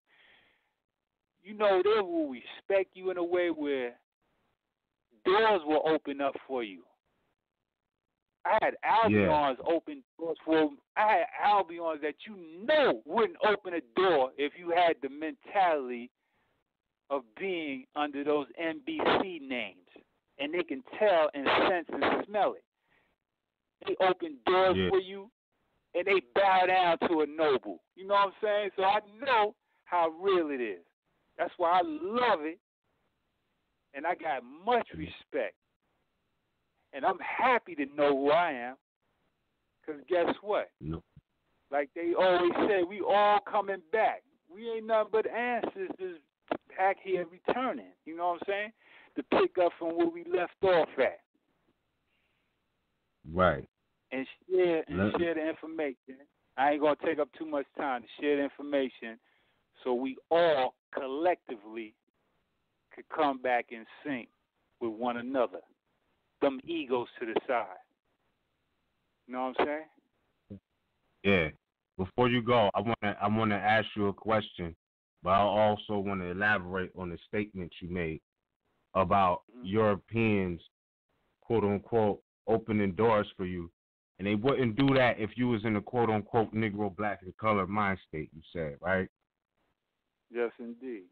you know they will respect you in a way where doors will open up for you. I had Albions open doors for. I had Albions that you know wouldn't open a door if you had the mentality of being under those NBC names, and they can tell and sense and smell it. They open doors for you, and they bow down to a noble. You know what I'm saying? So I know how real it is. That's why I love it, and I got much respect. And I'm happy to know who I am, because guess what? No. Like they always say, we all coming back. We ain't nothing but ancestors back here returning. You know what I'm saying? To pick up from where we left off at. Right. And share the information. I ain't going to take up too much time to share the information so we all collectively could come back in sync with one another. Them egos to the side. You know what I'm saying? Yeah. Before you go, I wanna ask you a question, but I also want to elaborate on the statement you made about Europeans, quote unquote, opening doors for you, and they wouldn't do that if you was in a quote unquote Negro, Black, and color mind state. You said, right? Yes, indeed.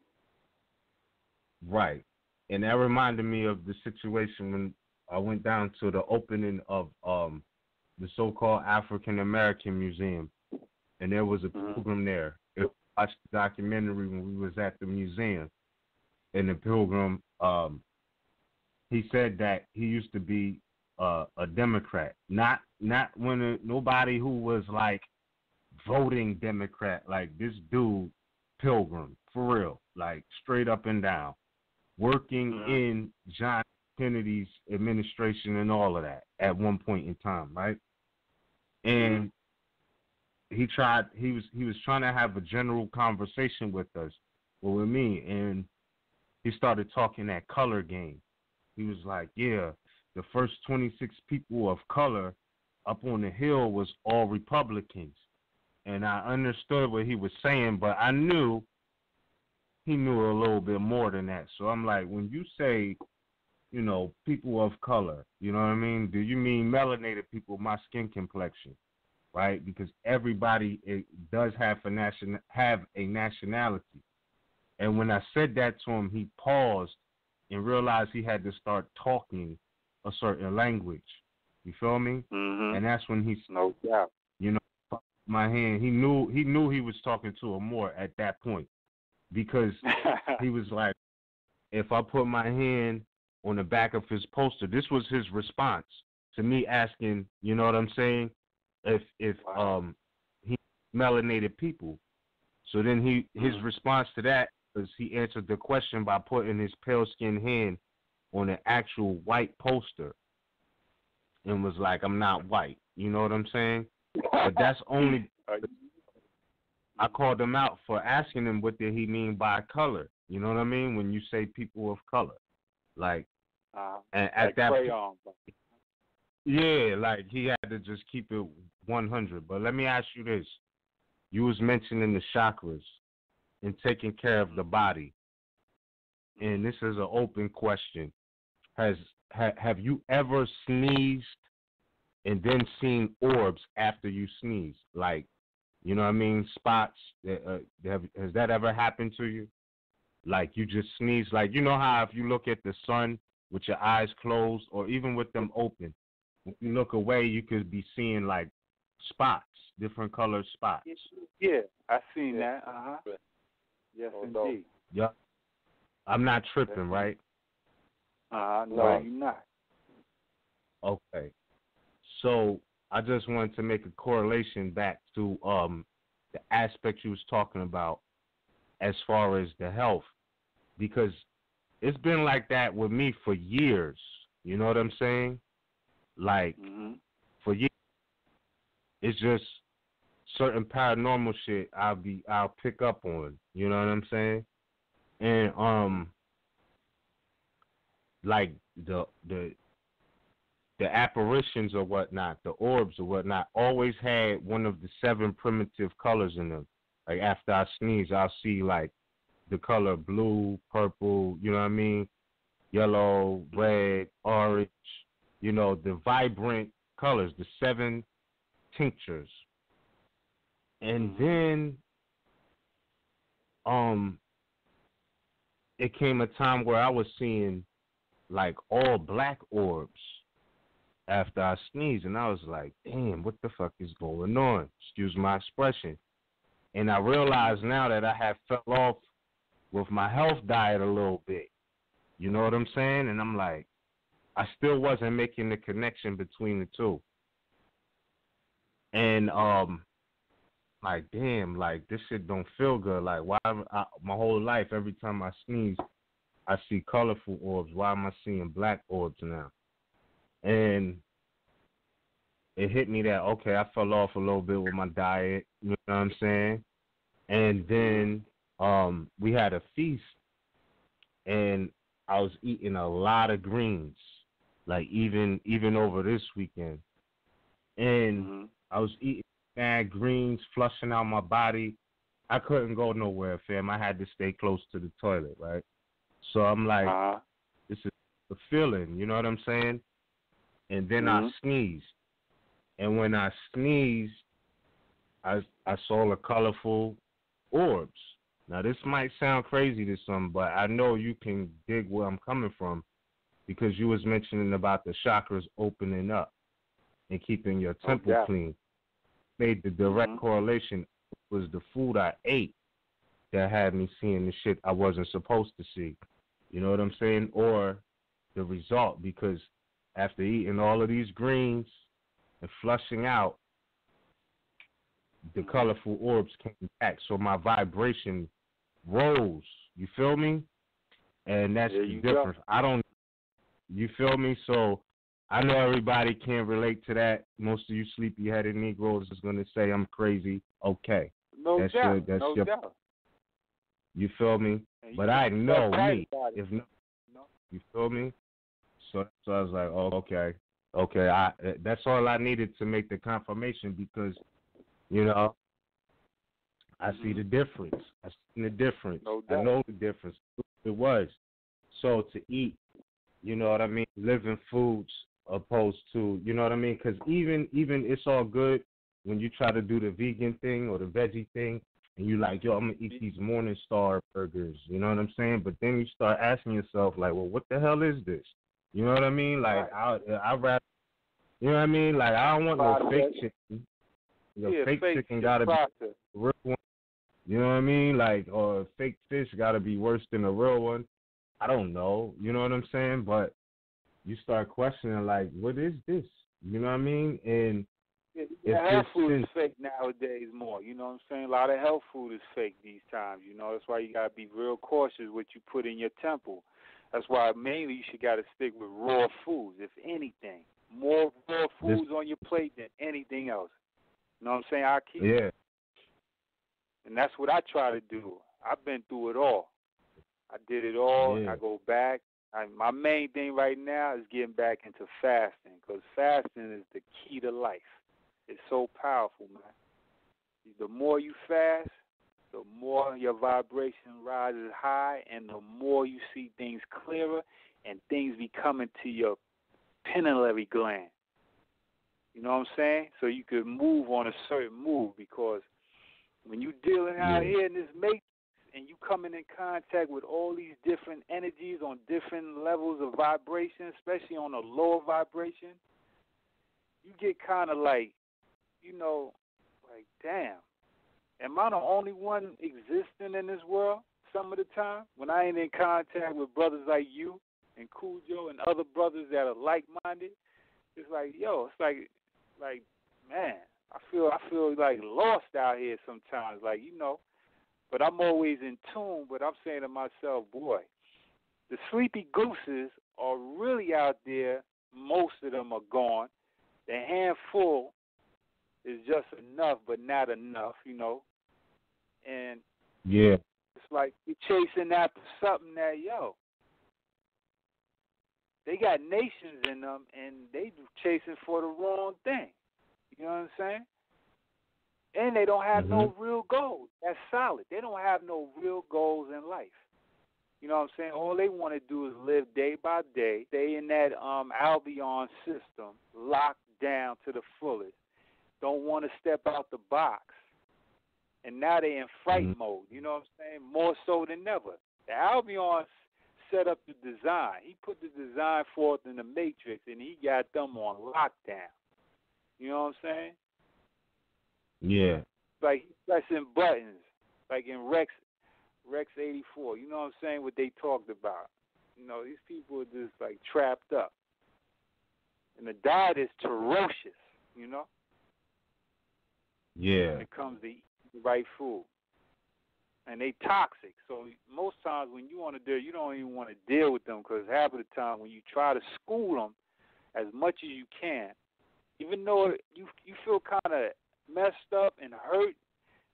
Right. And that reminded me of the situation when I went down to the opening of the so-called African American Museum, and there was a pilgrim there. I watched the documentary when we was at the museum, and the pilgrim, he said that he used to be a Democrat, not nobody who was like voting Democrat, like this dude Pilgrim, for real, like straight up and down, working in John Kennedy's administration and all of that at one point in time, right? And he was trying to have a general conversation with us, well, with me, and he started talking that color game. He was like, yeah, the first 26 people of color up on the hill was all Republicans. And I understood what he was saying, but I knew he knew a little bit more than that. So I'm like, when you say, you know, people of color, you know what I mean? Do you mean melanated people, my skin complexion, right? Because everybody does have a nationality. And when I said that to him, he paused and realized he had to start talking a certain language. You feel me? And that's when he, no doubt, you know, my hand. He knew he was talking to a Moor at that point, because he was like, if I put my hand on the back of his poster, this was his response to me asking, you know what I'm saying, if he melanated people. So then his response to that was he answered the question by putting his pale skinned hand on an actual white poster and was like, I'm not white. You know what I'm saying? But that's only, I called him out for asking him what did he mean by color. You know what I mean? When you say people of color. Like, and at like that crayon. yeah, like he had to just keep it 100. But let me ask you this. You was mentioning the chakras and taking care of the body. And this is an open question. Have you ever sneezed and then seen orbs after you sneeze? Like, you know what I mean? Spots. Has that ever happened to you? Like you just sneeze. Like, you know how if you look at the sun with your eyes closed or even with them open, if you look away, you could be seeing like spots, different colored spots. Yeah, I seen that. Yes, indeed. Yeah. I'm not tripping, right? No, you're not. Okay. So I just wanted to make a correlation back to the aspect you was talking about as far as the health, because it's been like that with me for years. You know what I'm saying? Like for years, it's just certain paranormal shit I'll pick up on. You know what I'm saying? And like the apparitions or whatnot, the orbs or whatnot, always had one of the 7 primitive colors in them. Like after I sneeze, I'll see like the color blue, purple, you know what I mean? Yellow, red, orange, you know, the vibrant colors, the 7 tinctures. And then it came a time where I was seeing like all black orbs after I sneezed, and I was like, damn, what the fuck is going on? Excuse my expression. And I realize now that I have fell off with my health diet a little bit. You know what I'm saying? And I'm like, I still wasn't making the connection between the two. And like, damn, like this shit don't feel good. Like, why my whole life, every time I sneeze, I see colorful orbs. Why am I seeing black orbs now? And it hit me that, okay, I fell off a little bit with my diet, you know what I'm saying? And then we had a feast, and I was eating a lot of greens, like even over this weekend. And I was eating mad greens, flushing out my body. I couldn't go nowhere, fam. I had to stay close to the toilet, right? So I'm like, this is the feeling, you know what I'm saying? And then I sneezed. And when I sneezed, I saw the colorful orbs. Now, this might sound crazy to some, but I know you can dig where I'm coming from, because you was mentioning about the chakras opening up and keeping your temple clean. Made the direct correlation. It was the food I ate that had me seeing the shit I wasn't supposed to see. You know what I'm saying? Or the result, because after eating all of these greens and flushing out, the colorful orbs came back. So my vibration rose. You feel me? And that's the difference. You feel me? So I know everybody can't relate to that. Most of you sleepy-headed Negroes is going to say I'm crazy. Okay. No doubt. You feel me? But I know me. If not, you feel me? So I was like, oh, okay. That's all I needed to make the confirmation, because, you know, I see the difference. I see the difference. I know the difference. It was. So to eat, you know what I mean, living foods opposed to, you know what I mean? Because even it's all good when you try to do the vegan thing or the veggie thing, and you like, yo, I'm going to eat these Morningstar burgers, you know what I'm saying? But then you start asking yourself, like, well, what the hell is this? You know what I mean? Like, I'd rather, you know what I mean? Like, I don't want no fake chicken. Fake chicken got to be a real one. You know what I mean? Like, or fake fish got to be worse than a real one. I don't know. You know what I'm saying? But you start questioning, like, what is this? You know what I mean? And health food is fake nowadays more. You know what I'm saying? A lot of health food is fake these times. You know, that's why you got to be real cautious what you put in your temple. That's why mainly you should got to stick with raw foods, if anything. More raw foods on your plate than anything else. You know what I'm saying? I keep it. And that's what I try to do. I've been through it all. I did it all. I go back. My main thing right now is getting back into fasting, because fasting is the key to life. It's so powerful, man. The more you fast, the more your vibration rises high, and the more you see things clearer, and things be coming to your pineal gland. You know what I'm saying? So you could move on a certain move, because when you dealing out here in this matrix and you coming in contact with all these different energies on different levels of vibration, especially on a lower vibration, you get kind of like, you know, like, damn, am I the only one existing in this world some of the time when I ain't in contact with brothers like you and Cujo and other brothers that are like-minded? It's like, yo, it's like man, I feel like lost out here sometimes, like, but I'm always in tune, but I'm saying to myself, boy, the sleepy gooses are really out there. Most of them are gone. The handful is just enough, but not enough, And yeah, it's like you're chasing after something that, they got nations in them, and they chasing for the wrong thing. You know what I'm saying? And they don't have no real goals. That's solid. They don't have no real goals in life. You know what I'm saying? All they want to do is live day by day. They in that Albion system, locked down to the fullest. Don't want to step out the box. And now they in fight mode. You know what I'm saying? More so than ever. The Albion set up the design. He put the design forth in the Matrix, and he got them on lockdown. You know what I'm saying? yeah. Like he's pressing buttons, like in Rex 84. You know what I'm saying? What they talked about. These people are just like trapped up. And the diet is ferocious, Yeah. when it comes to eating the right food. And they toxic. So most times when you want to deal, you don't even want to deal with them, because half of the time when you try to school them as much as you can, even though you feel kind of messed up and hurt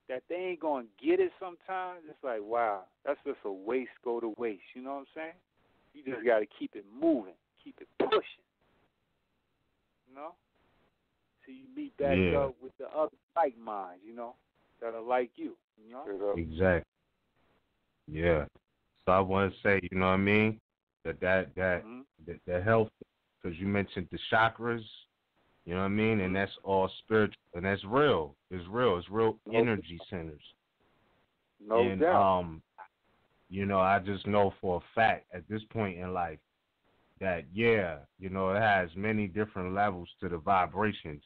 that they ain't going to get it sometimes, it's like, wow, that's just a waste go to waste. You know what I'm saying? You just got to keep it moving, keep it pushing, So you meet back up with the other like minds, that are like you, Exactly. Yeah. So I want to say, you know what I mean? That health, because you mentioned the chakras, you know what I mean? And that's all spiritual, and that's real. It's real. It's real energy centers. No doubt. I just know for a fact at this point in life that, it has many different levels to the vibrations,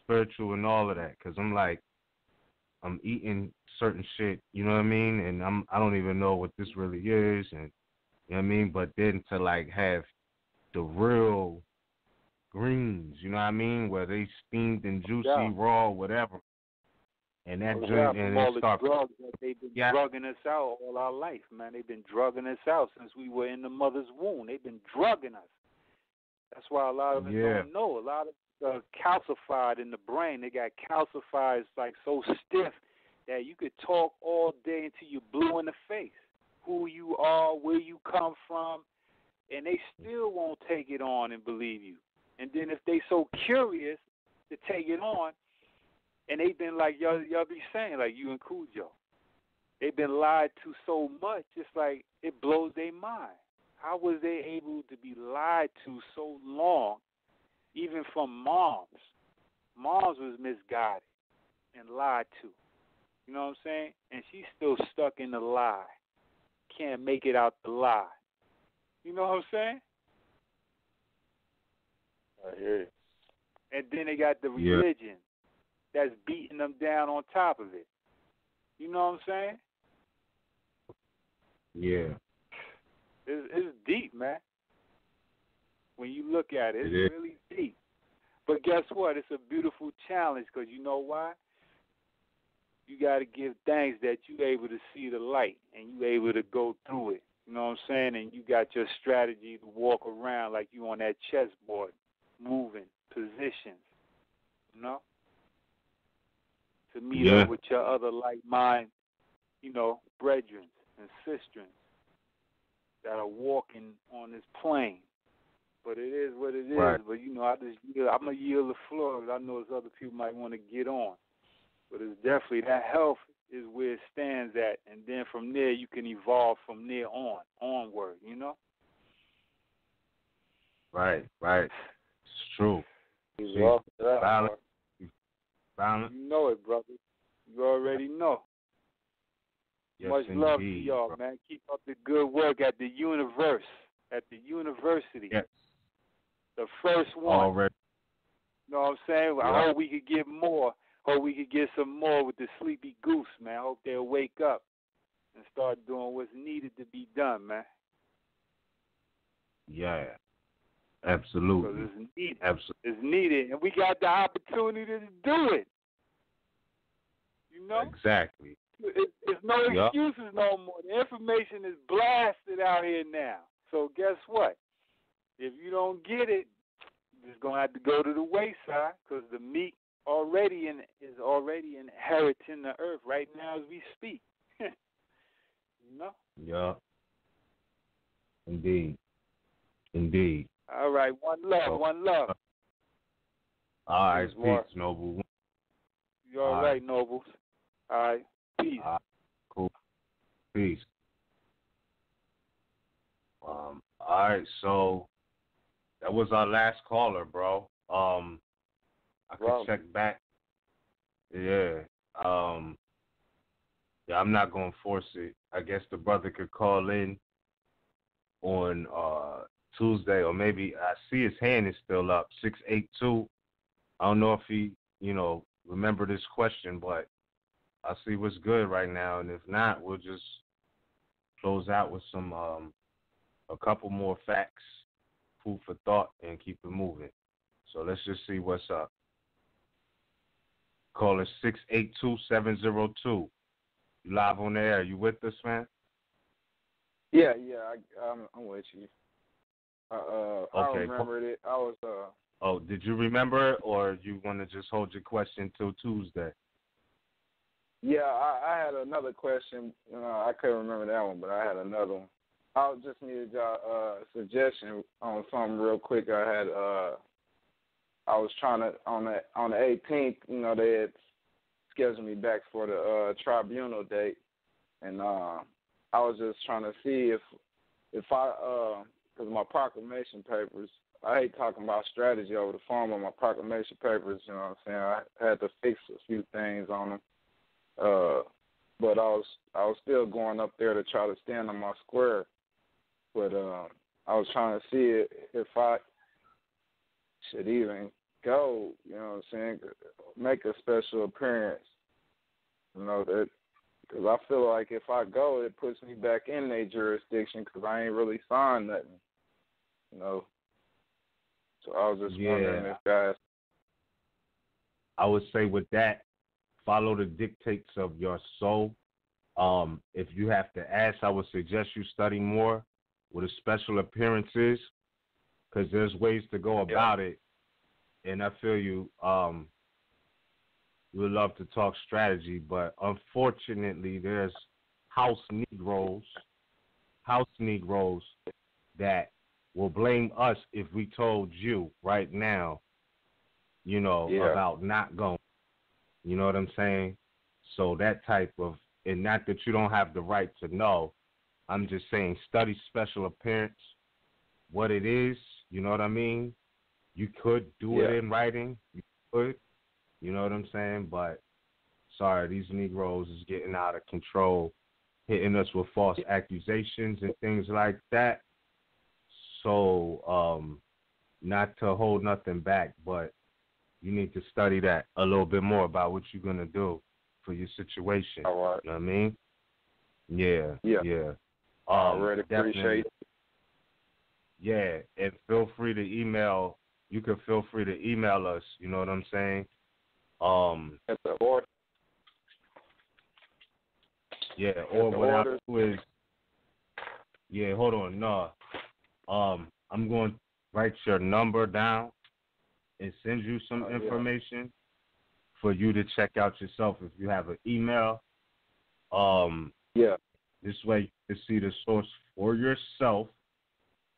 spiritual and all of that. Because I'm eating certain shit, you know what I mean? And I don't even know what this really is, and you know what I mean? But then to have the real greens, you know what I mean? Where they steamed and juicy, raw, whatever. And that joint, and all it the starts. drugs that they've been drugging us out all our life, man. They've been drugging us out since we were in the mother's womb. They've been drugging us. That's why a lot of us don't know. A lot of calcified in the brain. They got calcified. It's like so stiff that you could talk all day until you're blue in the face. Who you are, where you come from, and they still won't take it on and believe you. And then if they so curious to take it on, and they've been like y'all be saying, like you and Cujo, they've been lied to so much, it's like it blows their mind. How was they able to be lied to so long, even from moms? Moms was misguided and lied to. You know what I'm saying? And she's still stuck in the lie. Can't make it out the lie. You know what I'm saying? I hear you. And then they got the religion that's beating them down on top of it. You know what I'm saying? Yeah. It's deep, man. When you look at it, it's really deep. But guess what? It's a beautiful challenge, because you know why? You got to give thanks that you're able to see the light and you're able to go through it. You know what I'm saying? And you got your strategy to walk around like you on that chessboard, moving positions, to meet up with your other like-mind, brethren and sisters that are walking on this plane. But it is what it is. Right. But, I'm going to yield the floor, because I know there's other people might want to get on. But it's definitely that health is where it stands at. And then from there, you can evolve from there onward, Right. It's true. Violent. You know it, brother. You already know. Yes, Much love to indeed, y'all, bro. man. Keep up the good work at the university. Yes. The first one. Already. You know what I'm saying? Yeah. I hope we could get more. Hope we could get some more with the sleepy goose, man. I hope they'll wake up and start doing what's needed to be done, man. Yeah. Absolutely. Because it's needed. Absolutely. It's needed, and we got the opportunity to do it. You know? Exactly. It's no excuses no more. The information is blasted out here now. So guess what? If you don't get it, you're just going to have to go to the wayside because the meat is already inheriting the earth right now as we speak. You know? Yeah. Indeed. Indeed. All right. One love. One love. All right. Peace, Noble. You all right, Nobles? All right. Peace. Cool. Peace. All right. So that was our last caller, bro. I could check back. Yeah. Yeah, I'm not gonna force it. I guess the brother could call in on Tuesday, or maybe I see his hand is still up, 682. I don't know if he, remember this question, but I'll see what's good right now, and if not, we'll just close out with some a couple more facts, food for thought, and keep it moving. So let's just see what's up. Caller 682-702. You live on the air. You with us, man? Yeah, I'm with you. Okay. I remembered it. I was Oh, did you remember it, or you want to just hold your question till Tuesday? Yeah, I had another question. I couldn't remember that one, but I had another one. I just needed y'all suggestion on something real quick. I was trying to on the 18th. They had scheduled me back for the tribunal date, and I was just trying to see if I because my proclamation papers. I hate talking about strategy over the phone, but my proclamation papers, you know what I'm saying, I had to fix a few things on them. But I was still going up there to try to stand on my square. But I was trying to see if I should even go, you know what I'm saying, make a special appearance. That because I feel like if I go, it puts me back in their jurisdiction because I ain't really signed nothing, So I was just wondering if guys. I would say with that, follow the dictates of your soul. If you have to ask, I would suggest you study more with the special appearances because there's ways to go about it. And I feel you. We would love to talk strategy, but unfortunately, there's house Negroes that will blame us if we told you right now, about not going. You know what I'm saying? So that type of, and not that you don't have the right to know, I'm just saying study special appearance, what it is, you know what I mean? You could do it in writing, you could, you know what I'm saying? But, sorry, these Negroes is getting out of control, hitting us with false accusations and things like that. So, not to hold nothing back, but you need to study that a little bit more about what you're going to do for your situation. All right. You know what I mean? Yeah. I really appreciate it. Yeah, and feel free to email. You can feel free to email us. You know what I'm saying? At the order. Yeah, or what I do is, hold on. No. I'm going to write your number down and send you some information for you to check out yourself if you have an email. This way you can see the source for yourself,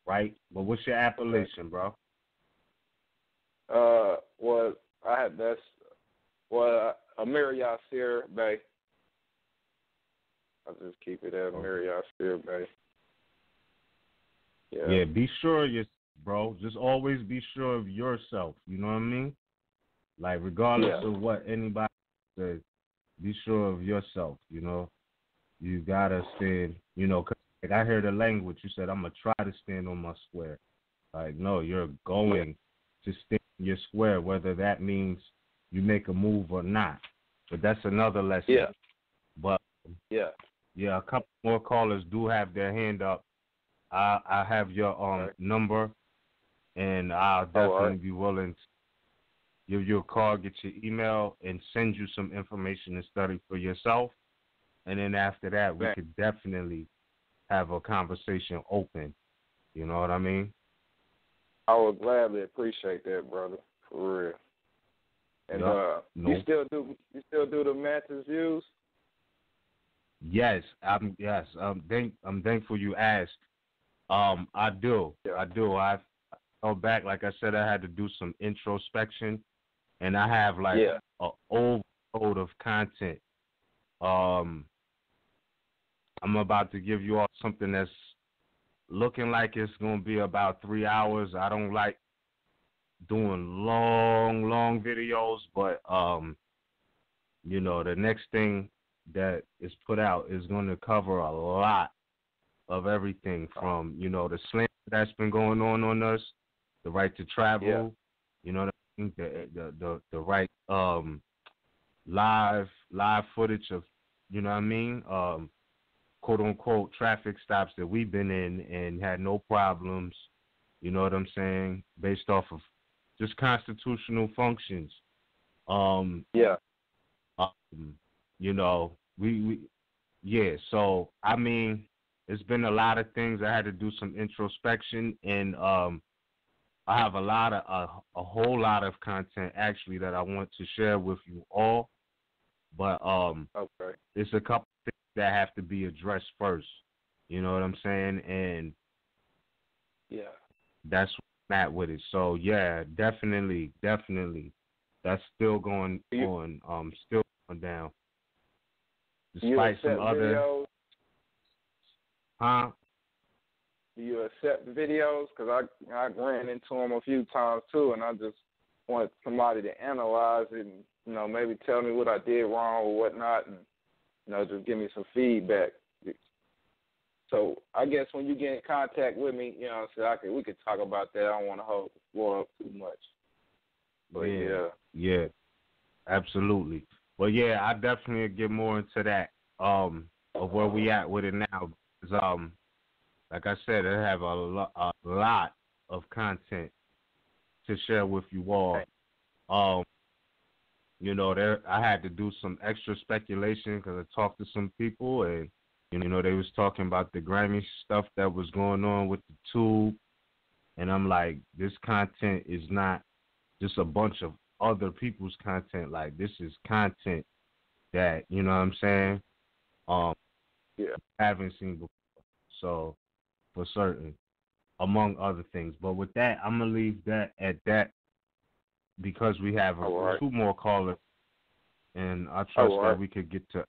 right? But what's your appellation, bro? Amir Yasir Bey. I'll just keep it at Amir Yasir Bey. Yeah, be sure of yourself, bro. Just always be sure of yourself. You know what I mean? Like, regardless of what anybody says, be sure of yourself, You got to stand, 'cause like I heard the language. You said, I'm going to try to stand on my square. Like, no, you're going to stand on your square, whether that means you make a move or not. But that's another lesson. Yeah. But, a couple more callers do have their hand up. I have your number. and I'll definitely be willing to give you a call, get your email, and send you some information to study for yourself. And then after that, we could definitely have a conversation open. You know what I mean? I would gladly appreciate that, brother, for real. And you still do the Mantis views? Yes, I'm thankful you asked. I do. Yeah. I do. I go back, like I said, I had to do some introspection, and I have like an overload of content. I'm about to give you all something that's looking like it's gonna be about 3 hours. I don't like doing long videos, but you know, the next thing that is put out is going to cover a lot of everything from, you know, the slam that's been going on us, the right to travel, you know what I mean, the right live footage of, you know what I mean, quote unquote traffic stops that we've been in and had no problems, you know what I'm saying, based off of just constitutional functions. You know, so I mean, it's been a lot of things. I had to do some introspection, and I have a whole lot of content actually that I want to share with you all. But it's a couple things that have to be addressed first. You know what I'm saying? And that's where I'm at with it. So yeah, definitely, that's still going on. Still going down. Despite some other videos? Do you accept videos? Because I ran into them a few times too, and I just want somebody to analyze it and, you know, maybe tell me what I did wrong or whatnot, and, you know, just give me some feedback. So I guess when you get in contact with me, you know, so we could talk about that. I don't want to hold the floor up too much. But yeah, absolutely. Well, yeah, I definitely get more into that of where we at with it now. Because, like I said, I have a lot of content to share with you all. You know, I had to do some extra speculation because I talked to some people, and you know, they was talking about the Grammy stuff that was going on with the tube, and I'm like, this content is not just a bunch of other people's content. Like, this is content that, you know what I'm saying, haven't seen before. So, for certain, among other things. But with that, I'm going to leave that at that because we have two more callers, and I trust that we could get to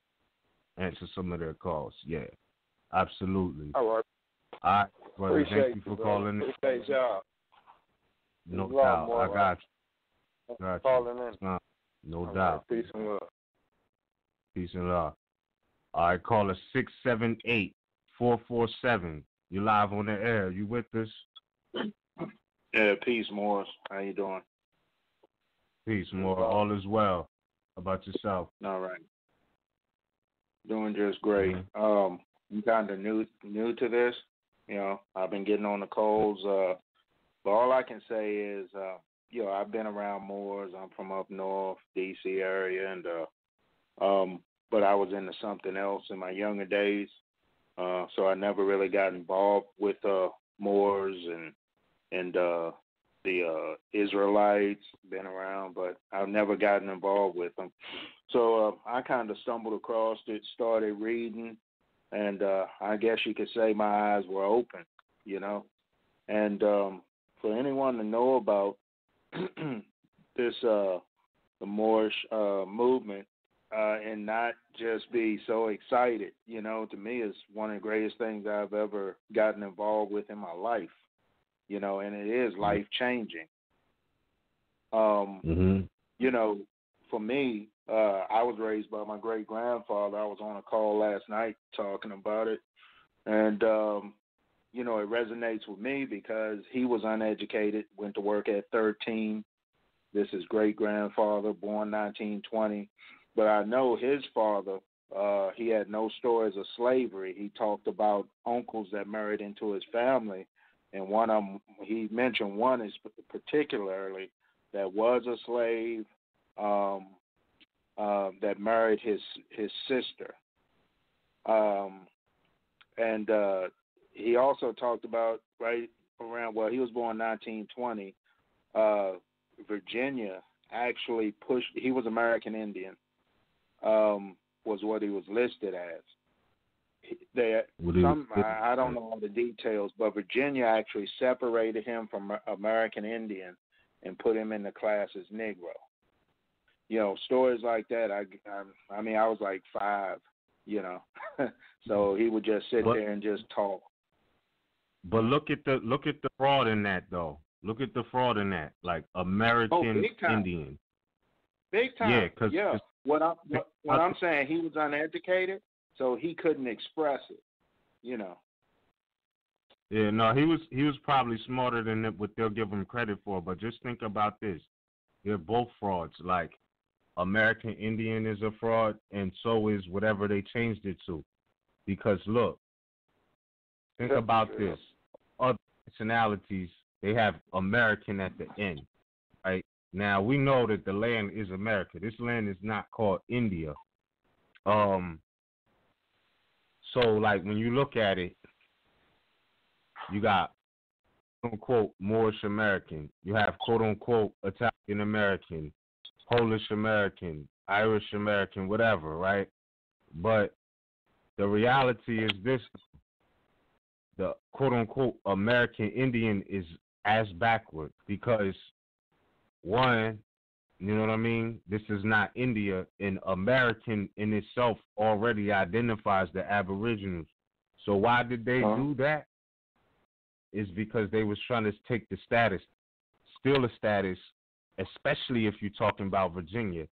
answer some of their calls. Yeah, absolutely. All right. All right, brother. Thank you for calling in. Appreciate y'all. No doubt. I got you. Calling in. No doubt. Peace and love. Peace and love. All right, caller 678-447. You live on the air. You with us? Yeah, peace, Moor. How you doing? Peace, Moor. All is well. How about yourself? All right. Doing just great. I'm kind of new to this. You know, I've been getting on the calls. But all I can say is, you know, I've been around Moors. I'm from up north, D.C. area, and but I was into something else in my younger days. So I never really got involved with Moors and the Israelites. Been around, but I've never gotten involved with them. So I kind of stumbled across it, started reading, and I guess you could say my eyes were open, you know. And for anyone to know about this, the Moorish movement, and not just be so excited, you know, to me is one of the greatest things I've ever gotten involved with in my life, you know, and it is life-changing. You know, for me, I was raised by my great-grandfather. I was on a call last night talking about it, and, you know, it resonates with me because he was uneducated, went to work at 13. This is great-grandfather, born 1920. But I know his father, he had no stories of slavery. He talked about uncles that married into his family and one of them, he mentioned one is particularly that was a slave that married his sister, and he also talked about right around, well, he was born 1920. Virginia actually pushed. He was American Indian. Was what he was listed as. I don't know all the details, but Virginia actually separated him from American Indian and put him in the class as Negro. You know, stories like that. I mean, I was like 5, you know, so he would just sit there and just talk. But look at the fraud in that, though. Look at the fraud in that, like American Indian. Big time. Yeah, because what I'm saying, he was uneducated, so he couldn't express it. You know. Yeah, no, he was probably smarter than what they'll give him credit for. But just think about this: they're both frauds. Like American Indian is a fraud, and so is whatever they changed it to. Because look, think about this: other nationalities, they have American at the end, right? Now we know that the land is America. This land is not called India. So like when you look at it, you got quote unquote Moorish American. You have quote unquote Italian American, Polish American, Irish American, whatever, right? But the reality is this: the quote unquote American Indian is as backward because one, you know what I mean? This is not India, and American in itself already identifies the Aboriginals. So why did they do that? Is because they was trying to take the status, steal the status, especially if you're talking about Virginia.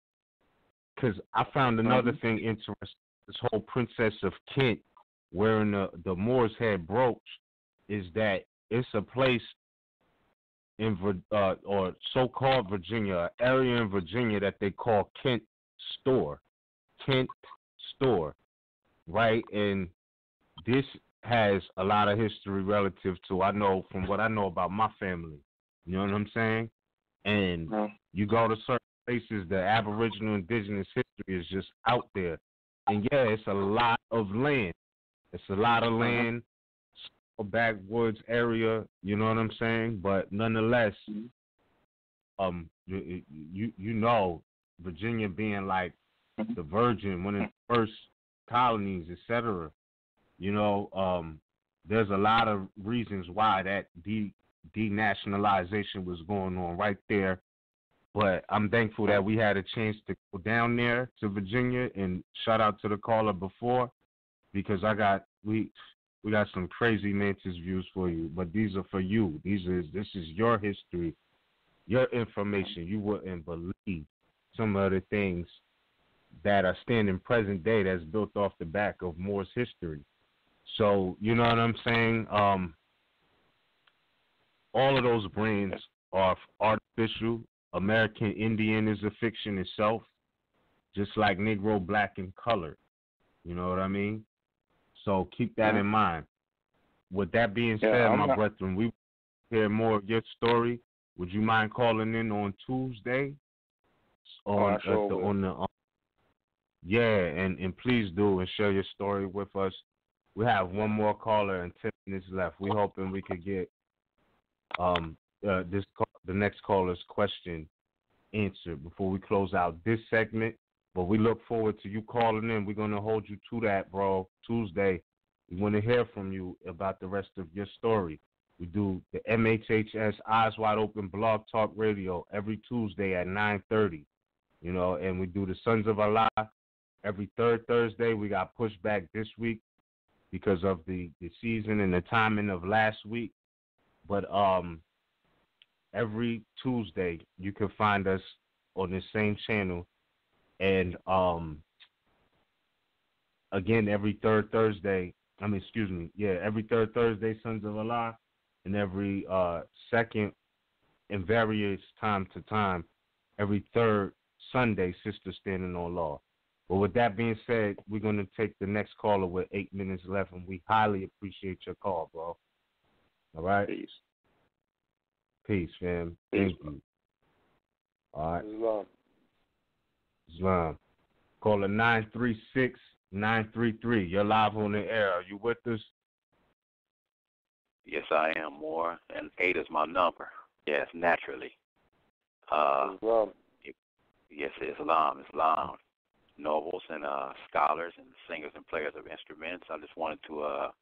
Because I found another thing interesting: this whole Princess of Kent wearing the Moor's head brooch, is that it's a place in or so-called Virginia, an area in Virginia that they call Kent Store, right? And this has a lot of history relative to, I know from what I know about my family, you know what I'm saying? And you go to certain places, the Aboriginal indigenous history is just out there. And yeah, it's a lot of land. It's a lot of land, a backwoods area, you know what I'm saying? But nonetheless, you know, Virginia being like the Virgin, one of the first colonies, etc. You know, there's a lot of reasons why that denationalization was going on right there. But I'm thankful that we had a chance to go down there to Virginia, and shout out to the caller before, because we got some crazy Mantis views for you. But these are for you. This is your history, your information. You wouldn't believe some of the things that are standing present day that's built off the back of Moor's history. So, you know what I'm saying? All of those brands are artificial. American Indian is a fiction itself, just like Negro, black, and colored. You know what I mean? So keep that in mind. With that being said, my brethren, we hear more of your story. Would you mind calling in on Tuesday? And please do, and share your story with us. We have one more caller and 10 minutes left. We're hoping we could get the next caller's question answered before we close out this segment. But we look forward to you calling in. We're going to hold you to that, bro. Tuesday, we want to hear from you about the rest of your story. We do the MHHS Eyes Wide Open Blog Talk Radio every Tuesday at 9:30. You know, and we do the Sons of Allah every third Thursday. We got pushed back this week because of the season and the timing of last week. But every Tuesday you can find us on the same channel. And again, every third Thursday, every third Thursday, Sons of Allah, and every second and various time to time, every third Sunday, Sister Standing on Law. But with that being said, we're going to take the next caller with 8 minutes left, and we highly appreciate your call, bro. All right? Peace. Peace, fam. Peace. Thank you. All right. Islam. Islam. Caller 936-933. You're live on the air. Are you with us? Yes, I am, Moor, and 8 is my number. Yes, naturally. Islam. Yes, Islam. Nobles and scholars and singers and players of instruments. I just wanted to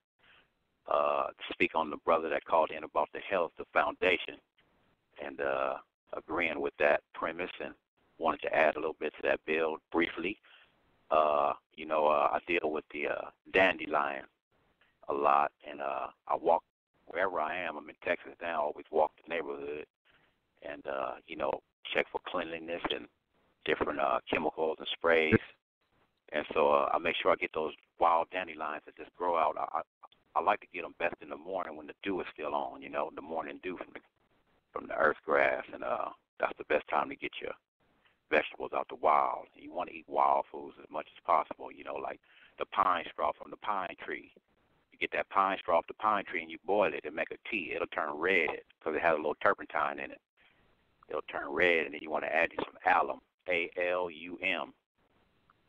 speak on the brother that called in about the health, the foundation, and agreeing with that premise, and wanted to add a little bit to that bill briefly. I deal with the dandelion a lot, and I walk wherever I am. I'm in Texas now. I always walk the neighborhood and, check for cleanliness and different chemicals and sprays. And so I make sure I get those wild dandelions that just grow out. I like to get them best in the morning when the dew is still on, the morning dew from the earth grass. And that's the best time to get your vegetables out the wild. You want to eat wild foods as much as possible, like the pine straw from the pine tree. You get that pine straw off the pine tree and you boil it and make a tea. It'll turn red because it has a little turpentine in it. It'll turn red, and then you want to add you some alum, A-L-U-M.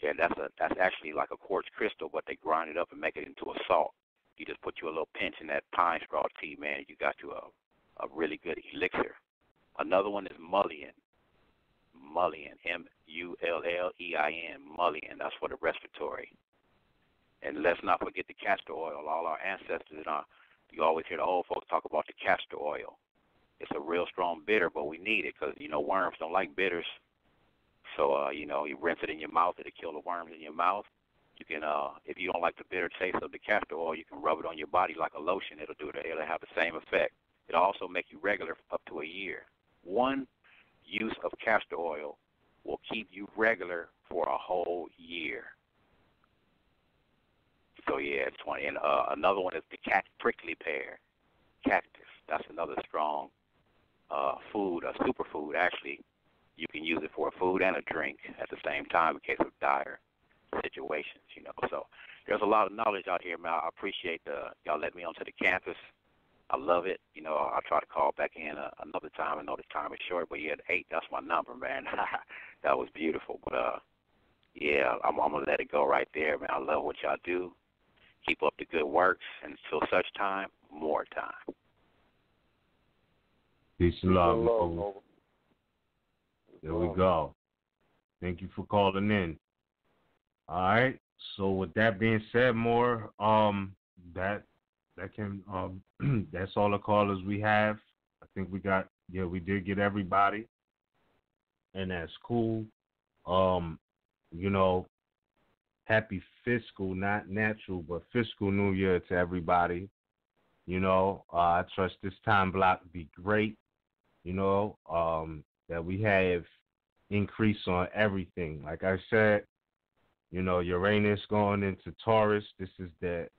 Yeah, that's actually like a quartz crystal, but they grind it up and make it into a salt. You just put you a little pinch in that pine straw tea, man, and you got you a really good elixir. Another one is mullein. Mullein, M-U-L-L-E-I-N, mullein. That's for the respiratory. And let's not forget the castor oil. All our ancestors, you always hear the old folks talk about the castor oil. It's a real strong bitter, but we need it because, worms don't like bitters. So, you rinse it in your mouth. It'll kill the worms in your mouth. You can, if you don't like the bitter taste of the castor oil, you can rub it on your body like a lotion. It'll have the same effect. It'll also make you regular up to a year. One use of castor oil will keep you regular for a whole year. So, yeah, it's 20. And another one is the prickly pear, cactus. That's another strong food, a superfood, actually. You can use it for a food and a drink at the same time in case of dire situations, So there's a lot of knowledge out here, man. I appreciate y'all let me onto the campus. I love it. I'll try to call back in another time. I know the time is short, but yeah, 8, that's my number, man. That was beautiful. But, yeah, I'm going to let it go right there, man. I love what y'all do. Keep up the good works. And until such time, more time. Peace and love. There we go. Thank you for calling in. All right. So with that being said, Moor, that can that's all the callers we have. I think we did get everybody, and that's cool. Happy fiscal, not natural, but fiscal New Year to everybody. I trust this time block be great. That we have increase on everything. Like I said, Uranus going into Taurus. This is the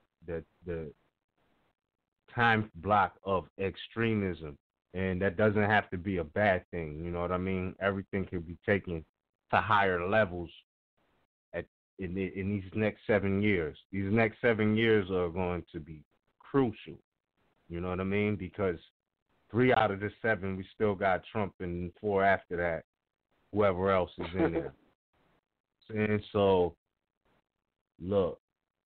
time block of extremism, and that doesn't have to be a bad thing. You know what I mean? Everything can be taken to higher levels in these next 7 years. These next 7 years are going to be crucial. You know what I mean? Because 3 out of the 7, we still got Trump, and 4 after that, whoever else is in there. And so, look,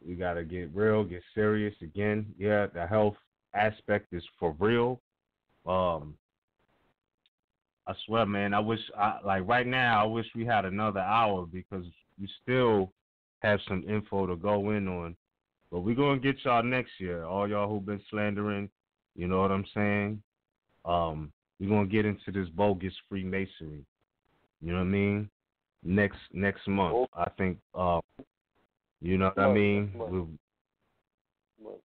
we got to get real, get serious again. Yeah, the health aspect is for real. I swear, man, right now, I wish we had another hour because we still have some info to go in on. But we're going to get y'all next year, all y'all who've been slandering, you know what I'm saying? We're going to get into this bogus Freemasonry. You know what I mean? Next month. I think, you know what I mean?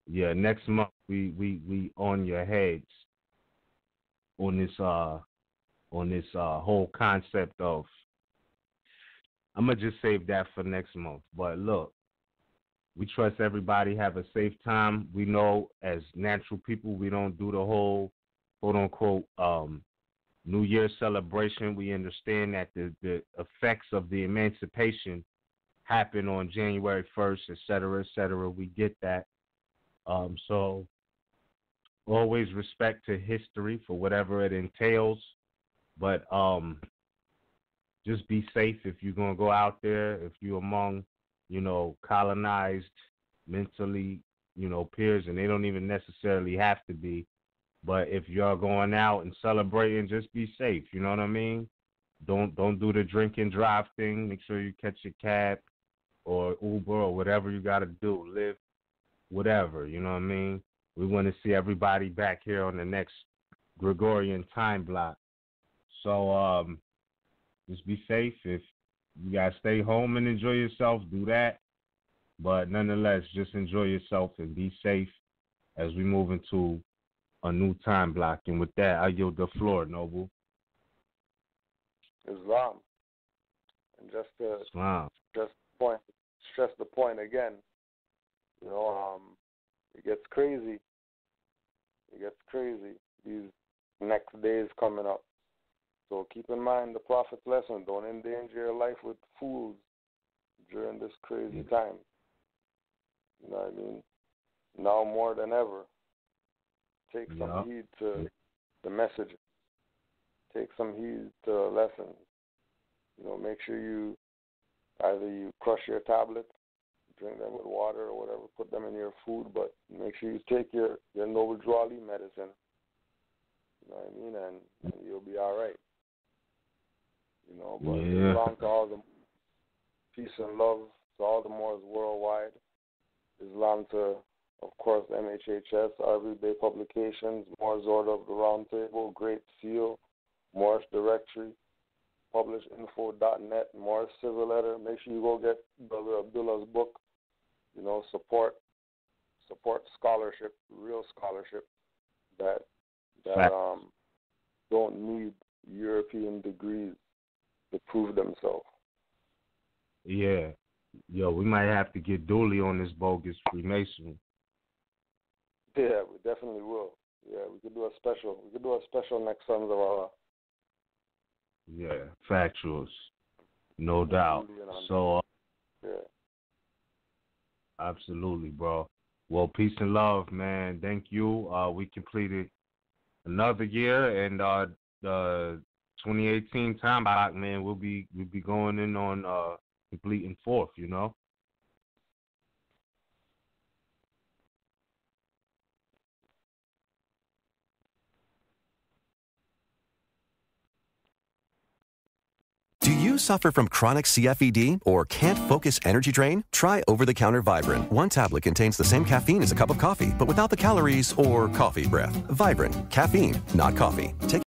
Next month we on your heads on this whole concept of, I'm going to just save that for next month. But look, we trust everybody have a safe time. We know as natural people, we don't do the whole quote-unquote New Year celebration. We understand that the effects of the emancipation happen on January 1st, et cetera, et cetera. We get that. So always respect to history for whatever it entails, but just be safe if you're going to go out there, if you're among, colonized, mentally, peers, and they don't even necessarily have to be, but if you're going out and celebrating, just be safe, you know what I mean? Don't do the drink and drive thing. Make sure you catch your cab or Uber or whatever you got to do. Live, whatever, you know what I mean? We want to see everybody back here on the next Gregorian time block. So just be safe. If you got to stay home and enjoy yourself, do that. But nonetheless, just enjoy yourself and be safe as we move into a new time block. And with that, I yield the floor, Noble. Islam. And just to stress the point again, it gets crazy. These next days coming up. So keep in mind the Prophet's lesson. Don't endanger your life with fools during this crazy time. You know what I mean? Now more than ever, take some heed to the message. Take some heed to the lesson. Make sure you crush your tablets, drink them with water or whatever, put them in your food, but make sure you take your Noble Drawley medicine. You know what I mean? And you'll be all right. But Islam to all the peace and love to all the Moors worldwide. Islam to, of course, MHHS, RVBey Publications, Moor's Order of the Round Table, Great Seal, Moorish Directory, publishinfo.net, Moorish Civil Letter. Make sure you go get Brother Abdullah's book. Support scholarship, real scholarship that don't need European degrees to prove themselves. Yeah. Yo, we might have to get Dooley on this bogus Freemason. Yeah, we definitely will. Yeah, we could do a special. We could do a special next Sons of Allah. Yeah, factuals. No doubt. So, yeah. Absolutely, bro. Well, peace and love, man. Thank you. We completed another year, and the 2018 time block, man, we'll be going in on completing fourth, Do you suffer from chronic CFED or can't focus energy drain? Try over-the-counter Vibrant. One tablet contains the same caffeine as a cup of coffee, but without the calories or coffee breath. Vibrant. Caffeine, not coffee. Take